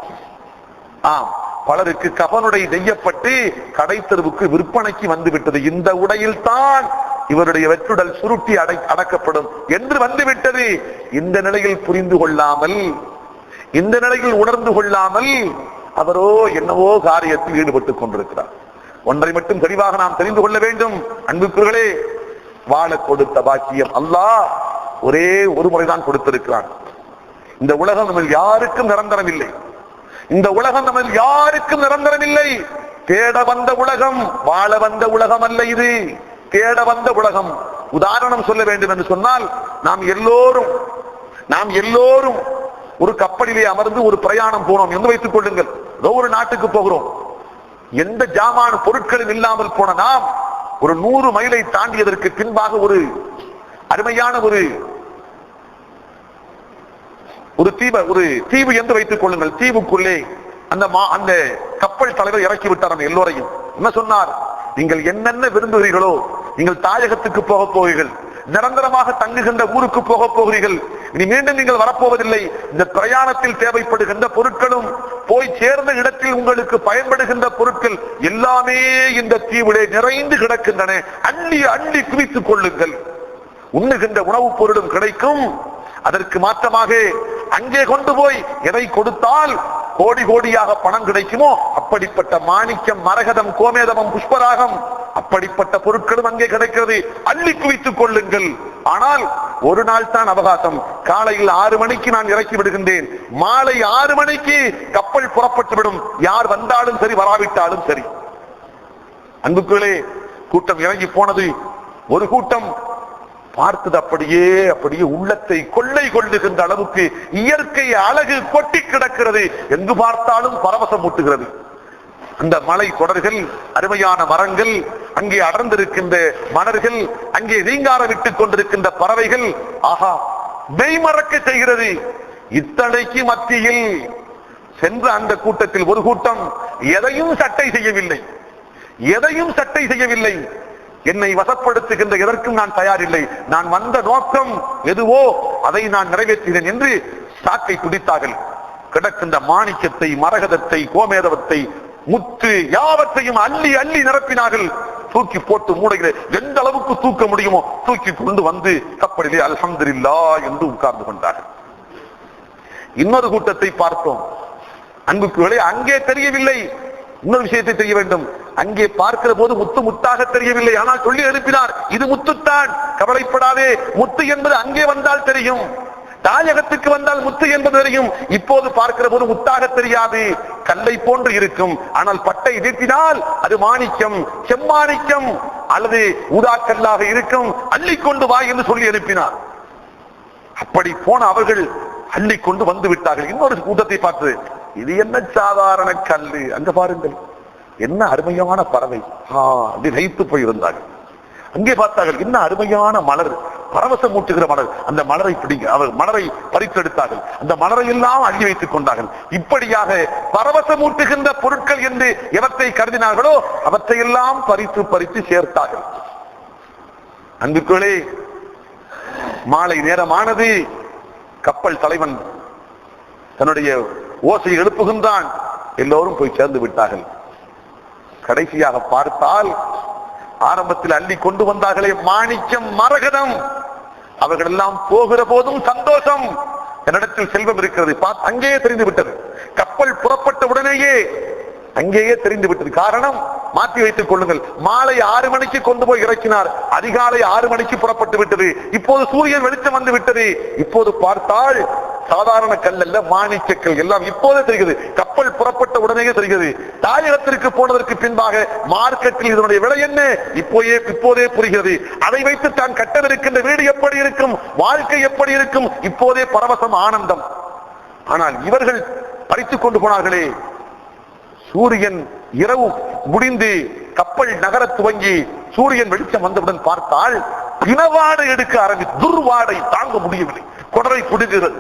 பலருக்கு கபனுடை நெய்யப்பட்டு கடை தெருவுக்கு விற்பனைக்கு வந்து விட்டது. இந்த உடையில் தான் இவருடைய வெற்றுடல் சுருட்டி அடக்கப்படும் என்று வந்துவிட்டது. இந்த நிலையில் புரிந்து கொள்ளாமல், இந்த நிலையில் உணர்ந்து கொள்ளாமல் அவரோ என்னவோ காரியத்தில் ஈடுபட்டுக் கொண்டிருக்கிறார். ஒன்றை மட்டும் தெளிவாக நாம் தெரிந்து கொள்ள வேண்டும். அன்புக்குரியவர்களே, வாழ கொடுத்த பாக்கியம் அல்லாஹ் ஒரே ஒரு முறைதான் கொடுத்திருக்கிறான். இந்த உலகம் நம்ம யாருக்கும் நிரந்தரம் இல்லை. தேட வந்த உலகம், வாழ வந்த உலகம் அல்ல இது. தேட வந்த உலகம், உதாரணம் சொல்ல வேண்டும் என்று சொன்னால், நாம் எல்லோரும் ஒரு கப்பலிலே அமர்ந்து ஒரு பிரயாணம் போனோம் என்று வைத்துக் கொள்ளுங்கள். ஏதோ ஒரு நாட்டுக்கு போகிறோம். எந்த ஜாமான பொருட்களும் இல்லாமல் போன நாம் ஒரு 100 மைலை தாண்டியதற்கு பின்பாக ஒரு அருமையான ஒரு தீவு என்று வைத்துக் கொள்ளுங்கள். தீவுக்குள்ளே அந்த கப்பல் தலைவர் இறக்கி விட்டார் எல்லோரையும். என்ன சொன்னார்? நீங்கள் என்னென்ன விரும்புகிறீர்களோ, நீங்கள் தாயகத்துக்கு போக போகிறீர்கள், நிரந்தரமாக தங்குகின்ற ஊருக்கு போக போகிறீர்கள், இனி மீண்டும் நீங்கள் வரப்போவதில்லை. இந்த பிரயாணத்தில் தேவைப்படுகின்ற பொருட்களும் போய் சேர்ந்த இடத்தில் உங்களுக்கு பயன்படுகின்ற பொருட்கள் எல்லாமே இந்த தீவிலே நிறைந்து கிடக்கின்றன. அள்ளி அள்ளி குவித்துக் கொள்ளுங்கள். உண்ணுகின்ற உணவுப் பொருளும் கிடைக்கும். அதற்கு மாற்றமாக அங்கே கொண்டு போய் எதை கொடுத்தால் கோடி கோடியாக பணம் கிடைக்குமோ அப்படிப்பட்ட மாணிக்கம், மரகதம், கோமேதமம், புஷ்பராகம், அப்படிப்பட்ட பொருட்களும் அங்கே கிடைக்கிறது. அள்ளி குவித்துக் கொள்ளுங்கள். ஆனால் ஒரு நாள் தான் அவகாசம். காலையில் 6 மணிக்கு நான் இறக்கி விடுகின்றேன். மாலை 6 மணிக்கு கப்பல் புறப்பட்டுவிடும். யார் வந்தாலும் சரி, வராவிட்டாலும் சரி. அன்புக்குள்ளே கூட்டம் இறங்கி போனது. ஒரு கூட்டம் பார்த்தது அப்படியே உள்ளத்தை கொள்ளை கொள்ளுகின்ற அளவுக்கு இயற்கை அழகு கொட்டி கிடக்கிறது. எங்கு பார்த்தாலும் பரவசம் ஊட்டுகிறது. அந்த மலை தொடர்கள், அருமையான மரங்கள், அங்கே அடர்ந்திருக்கின்ற மலர்கள், அங்கே ரீங்கார விட்டுக் கொண்டிருக்கின்ற பறவைகள், ஆஹா, மெய்மறக்க செய்கிறது. இத்தனைக்கு மத்தியில் சென்ற அந்த கூட்டத்தில் ஒரு கூட்டம் எதையும் சட்டை செய்யவில்லை. என்னை வசப்படுத்துகின்ற எதற்கும் நான் தயாரில்லை. நான் வந்த நோக்கம் எதுவோ அதை நான் நிறைவேற்றினேன் என்று சாக்கை துடித்தார்கள். கிடக்கின்ற மாணிக்கத்தை, மரகதத்தை, கோமேதவத்தை, முத்து யாவற்றையும் அள்ளி அள்ளி நிரப்பினார்கள். தூக்கி போட்டு மூடுகிற எந்த அளவுக்கு தூக்க முடியுமோ தூக்கி கொண்டு வந்து கப்பலிலே அல்ஹம்துலில்லாஹ் என்று உட்கார்ந்து கொண்டார்கள். இன்னொரு கூட்டத்தை பார்த்தோம். அன்புக்குள்ளே அங்கே தெரியவில்லை. இன்னொரு விஷயத்தை தெரிய வேண்டும். அங்கே பார்க்கிற போது முத்து முத்தாக தெரியவில்லை. ஆனால் சொல்லி அனுப்பினார், இது முத்துத்தான், கவலைப்படாதே, முத்து என்பது அங்கே வந்தால் தெரியும், தாயகத்துக்கு வந்தால் முத்து என்பது தெரியும். இப்போது பார்க்கிற போது முத்தாக தெரியாது, கல்லை போன்று இருக்கும். ஆனால் பட்டை நீட்டினால் அது மாணிக்கம், செம்மாணிக்கம் அல்லது ஊதாக்கல்லாக இருக்கும். அள்ளிக்கொண்டு வா என்று சொல்லி அனுப்பினார். அப்படி போன அவர்கள் அள்ளிக்கொண்டு வந்து விட்டார்கள். இன்னொரு கூட்டத்தை பார்த்து, இது என்ன சாதாரண கல்லு, அங்க பாருங்கள், என்ன அருமையான பறவை, அப்படி வைத்து போயிருந்தார்கள். அங்கே பார்த்தார்கள், என்ன அருமையான மலர், பரவசம் ஊட்டுகிற மலர். அந்த மலரை பிடிங்க, அவர் மலரை பறித்தெடுத்தார்கள். அந்த மலரை எல்லாம் அள்ளி வைத்துக் கொண்டார்கள். இப்படியாக பரவசம் ஊட்டுகின்ற பொருட்கள் என்று எவற்றை கருதினார்களோ அவற்றை எல்லாம் பறித்து சேர்த்தார்கள். அன்புக்குள்ளே மாலை நேரமானது. கப்பல் தலைவன் தன்னுடைய ஓசையை எழுப்புகின்றான். எல்லோரும் போய் சேர்ந்து விட்டார்கள். கடைசியாக பார்த்தால், ஆரம்பத்தில் அள்ளி கொண்டு வந்தார்களே மாணிக்கம், மரகதம், அவர்கள் எல்லாம் போகிற போதும் சந்தோஷம். என்னிடத்தில் செல்வம் இருக்கிறது, அங்கேயே தெரிந்து விட்டது. கப்பல் புறப்பட்ட உடனேயே அங்கேயே தெரிந்து விட்டது. காரணம், மாற்றி வைத்துக் கொள்ளுங்கள். மாலை 6 மணிக்கு கொண்டு போய் இறக்கினார். அதிகாலை 6 மணிக்கு புறப்பட்டு விட்டது. இப்போது சூரியன் வெளிச்சம் வந்து விட்டது. இப்போது பார்த்தால் சாதாரண கல் அல்ல, மாணிக்கங்கள் எல்லாம் இப்போதே தெரிகிறது. கப்பல் புறப்பட்ட உடனே தெரிகிறது. தாயகத்திற்கு போனதற்கு பின்பாக மார்க்கெட்டில் இதனுடைய விலை என்ன இப்போதே புரிகிறது. அதை வைத்து தான் கட்டவிருக்கின்ற வீடு எப்படி இருக்கும், வாழ்க்கை எப்படி இருக்கும், இப்போதே பரவசம், ஆனந்தம். ஆனால் இவர்கள் பறித்துக் கொண்டு போனார்களே. சூரியன் இரவு முடிந்து கப்பல் நகர துவங்கி சூரியன் வெளிச்சம் வந்தவுடன் பார்த்தால் பிணவாடை எடுக்க ஆரம்பித்து, துர்வாடை தாங்க முடியவில்லை. குடரை குடுகிறது.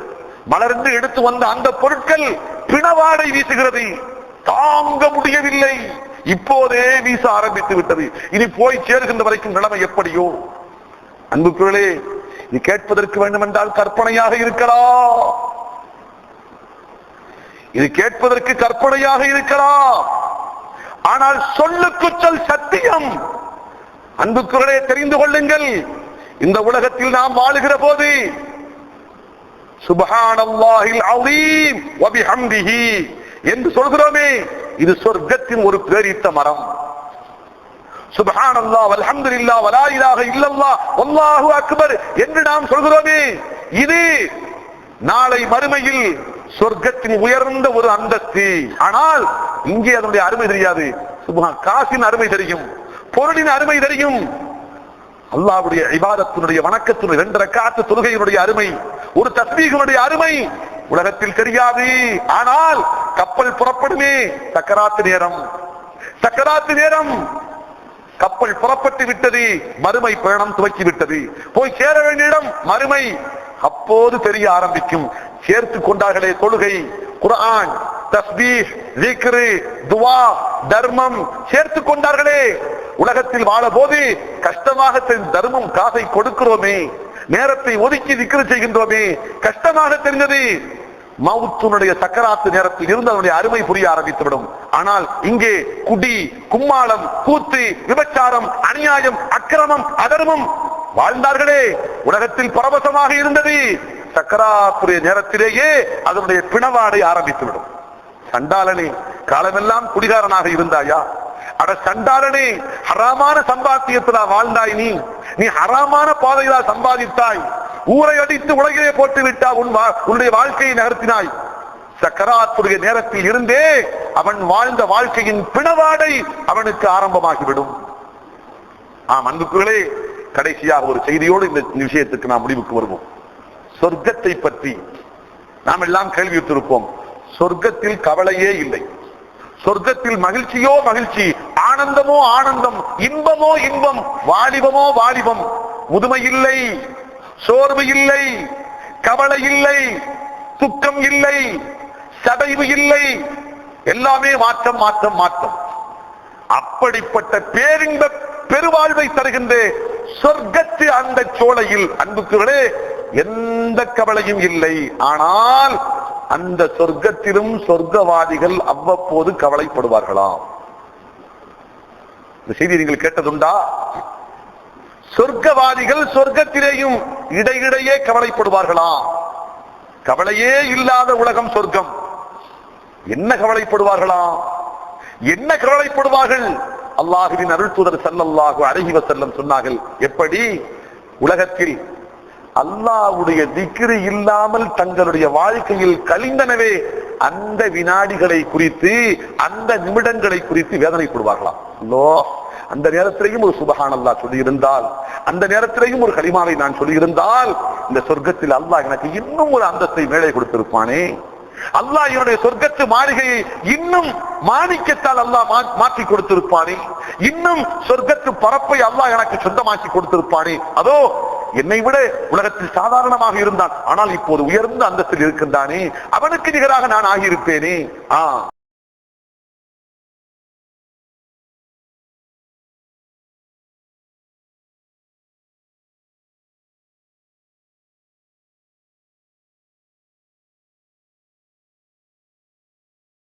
மலர்ந்து எடுத்து வந்த அந்த பொருட்கள் பிணவாடை வீசுகிறது, தாங்க முடியவில்லை. இப்போதே வீச ஆரம்பித்து விட்டது. இனி போய் சேர்கின்ற வரைக்கும் நிலைமை எப்படியோ. அன்புக்குள்ளே, இது கேட்பதற்கு வேண்டும் என்றால் கற்பனையாக இருக்கலாம். இது கேட்பதற்கு கற்பனையாக இருக்கலாம். ஆனால் சொல்லுக்கு சொல் சத்தியம். அன்புக்குள்ளே தெரிந்து கொள்ளுங்கள், இந்த உலகத்தில் நாம் வாழுகிற போது சுப்ஹானல்லாஹில் அஸீம் வ பிஹம்திஹி என்று சொல்கிறோமே, இது சொர்க்கத்தின் ஒரு பேரித்த மரம். சுப்ஹானல்லாஹ் வல்ஹம்துலில்லாஹ் வலா இலாஹ இல்லல்லாஹ் வல்லாஹு அக்பர் என்று நாம் சொல்கிறோமே, இது நாளை மறுமையில் சொர்க்கத்தின் உயர்ந்த ஒரு அந்தஸ்து. ஆனால் இங்கே அதனுடைய அருமை தெரியாது. காசின் அருமை தெரியும், பொருளின் அருமை தெரியும். அல்லாஹ்வுடைய இபாதத்தினுடைய வணக்கத்தினுடைய 2 ரக்காத்து தொழுகையினுடைய அருமை, ஒரு தஸ்பீஹினுடைய அருமை உலகத்தில் தெரியாது. ஆனால் கப்பல் புறப்படுமே, சக்கராத்து நேரம், சக்கராத்து நேரம், கப்பல் புறப்பட்டு விட்டது, மறுமை பயணம் துவக்கி விட்டது, போய் சேர வேண்டிய இடம் மறுமை. அப்போது தெரிய ஆரம்பிக்கும். சேர்த்து கொண்டார்களே தொழுகை, குர்ஆன், தஸ்பீஹ், ஸிக்ர், துஆ, தர்மம் சேர்த்து கொண்டார்களே. உலகத்தில் வாழ போது கஷ்டமாக தர்மம் காசை கொடுக்கிறோமே, நேரத்தை ஒதுக்கி ஸிக்ர் செய்கின்றோமே, கஷ்டமாக தெரிந்தது. மவுத்துனுடைய சக்கராத்து நேரத்தில் இருந்து அதனுடைய அருமை புரிய ஆரம்பித்துவிடும். ஆனால் இங்கே குடி, கும்மாளம், கூத்து, விபச்சாரம், அநியாயம், அக்கிரமம், அதர்மம் வாழ்ந்தார்களே, உலகத்தில் பரவசமாக இருந்தது. சக்கராத்துடைய நேரத்திலேயே அதனுடைய பிணவாடை ஆரம்பித்துவிடும். சண்டாளனே, காலமெல்லாம் குடிகாரனாக இருந்தாயா? அட சண்டாளனே, ஹராமான சம்பாத்தியத்திலா வாழ்ந்தாய்? நீ ஹராமான பாதையிலா சம்பாதித்தாய்? ஊரை அடித்து உலகிலே போட்டு விட்டா உன்னுடைய வாழ்க்கையை நகர்த்தினாய். சக்கராத்துடைய நேரத்தில் இருந்தே அவன் வாழ்ந்த வாழ்க்கையின் பிணவாடை அவனுக்கு ஆரம்பமாகிவிடும். அன்புக்குகளே, கடைசியாக ஒரு செய்தியோடு இந்த விஷயத்துக்கு நாம் முடிவுக்கு வருவோம். சொர்க்கத்தை பற்றி நாம் எல்லாம் கேள்வியுற்றிருப்போம். சொர்க்கத்தில் கவலையே இல்லை, சொர்க்கத்தில் மகிழ்ச்சியோ மகிழ்ச்சி, ஆனந்தமோ ஆனந்தம், இன்பமோ இன்பம், வாலிபமோ வாலிபம், முதுமை இல்லை, சோர்வு இல்லை, கவலை இல்லை, துக்கம் இல்லை, சதைவு இல்லை, எல்லாமே மாற்றம் மாற்றம் மாற்றம். அப்படிப்பட்ட பேரின்ப பெருவாழ்வை தருகின்ற சொர்க்கத்து அந்த சோலையில் அன்புக்குகளே எந்த கவலையும் இல்லை. ஆனால் அந்த சொர்க்கத்திலும் சொர்க்கவாதிகள் அவ்வப்போது கவலைப்படுவார்களாம். இந்த செய்தி நீங்கள் கேட்டதுண்டா? சொர்க்கவாதிகள் சொர்க்கத்திலேயும் இடையிடையே கவலைப்படுவார்களாம். கவலையே இல்லாத உலகம் சொர்க்கம். என்ன கவலைப்படுவார்களாம்? என்ன கவலைப்படுவார்கள்? அல்லாஹ்வின் அருள் தூதர் ஸல்லல்லாஹு அலைஹி வஸல்லம் சொன்னார்கள். எப்படி? உலகத்தில் அல்லாஹ்வுடைய திக்ரு இல்லாமல் தங்களுடைய வாழ்க்கையில் கழிந்தனவே அந்த வினாடிகளை குறித்து, அந்த நிமிடங்களை குறித்து வேதனைப்படுவார்களாம். அல்லாஹ், அந்த நேரத்திலேயும் ஒரு சுப்ஹானல்லாஹ் சொல்லியிருந்தால், அந்த நேரத்திலேயும் ஒரு கலிமாவை நான் சொல்லியிருந்தால், இந்த சொர்க்கத்தில் அல்லாஹ் எனக்கு இன்னும் ஒரு அந்தஸ்தை மேலே கொடுத்திருப்பானே, அல்லாஹ் என்னுடைய சொர்க்கத்து மாளிகையை இன்னும் மாணிக்கத்தால் அல்லாஹ் மாற்றி கொடுத்திருப்பானே, இன்னும் சொர்க்கத்து பரப்பை அல்லாஹ் எனக்கு சொந்தமாக்கி கொடுத்திருப்பானே. அதோ என்னை விட உலகத்தில் சாதாரணமாக இருந்தான், ஆனால் இப்போது உயர்ந்த அந்தஸ்தில் இருக்கின்றானே, அவனுக்கு நிகராக நான் ஆகியிருப்பேனே.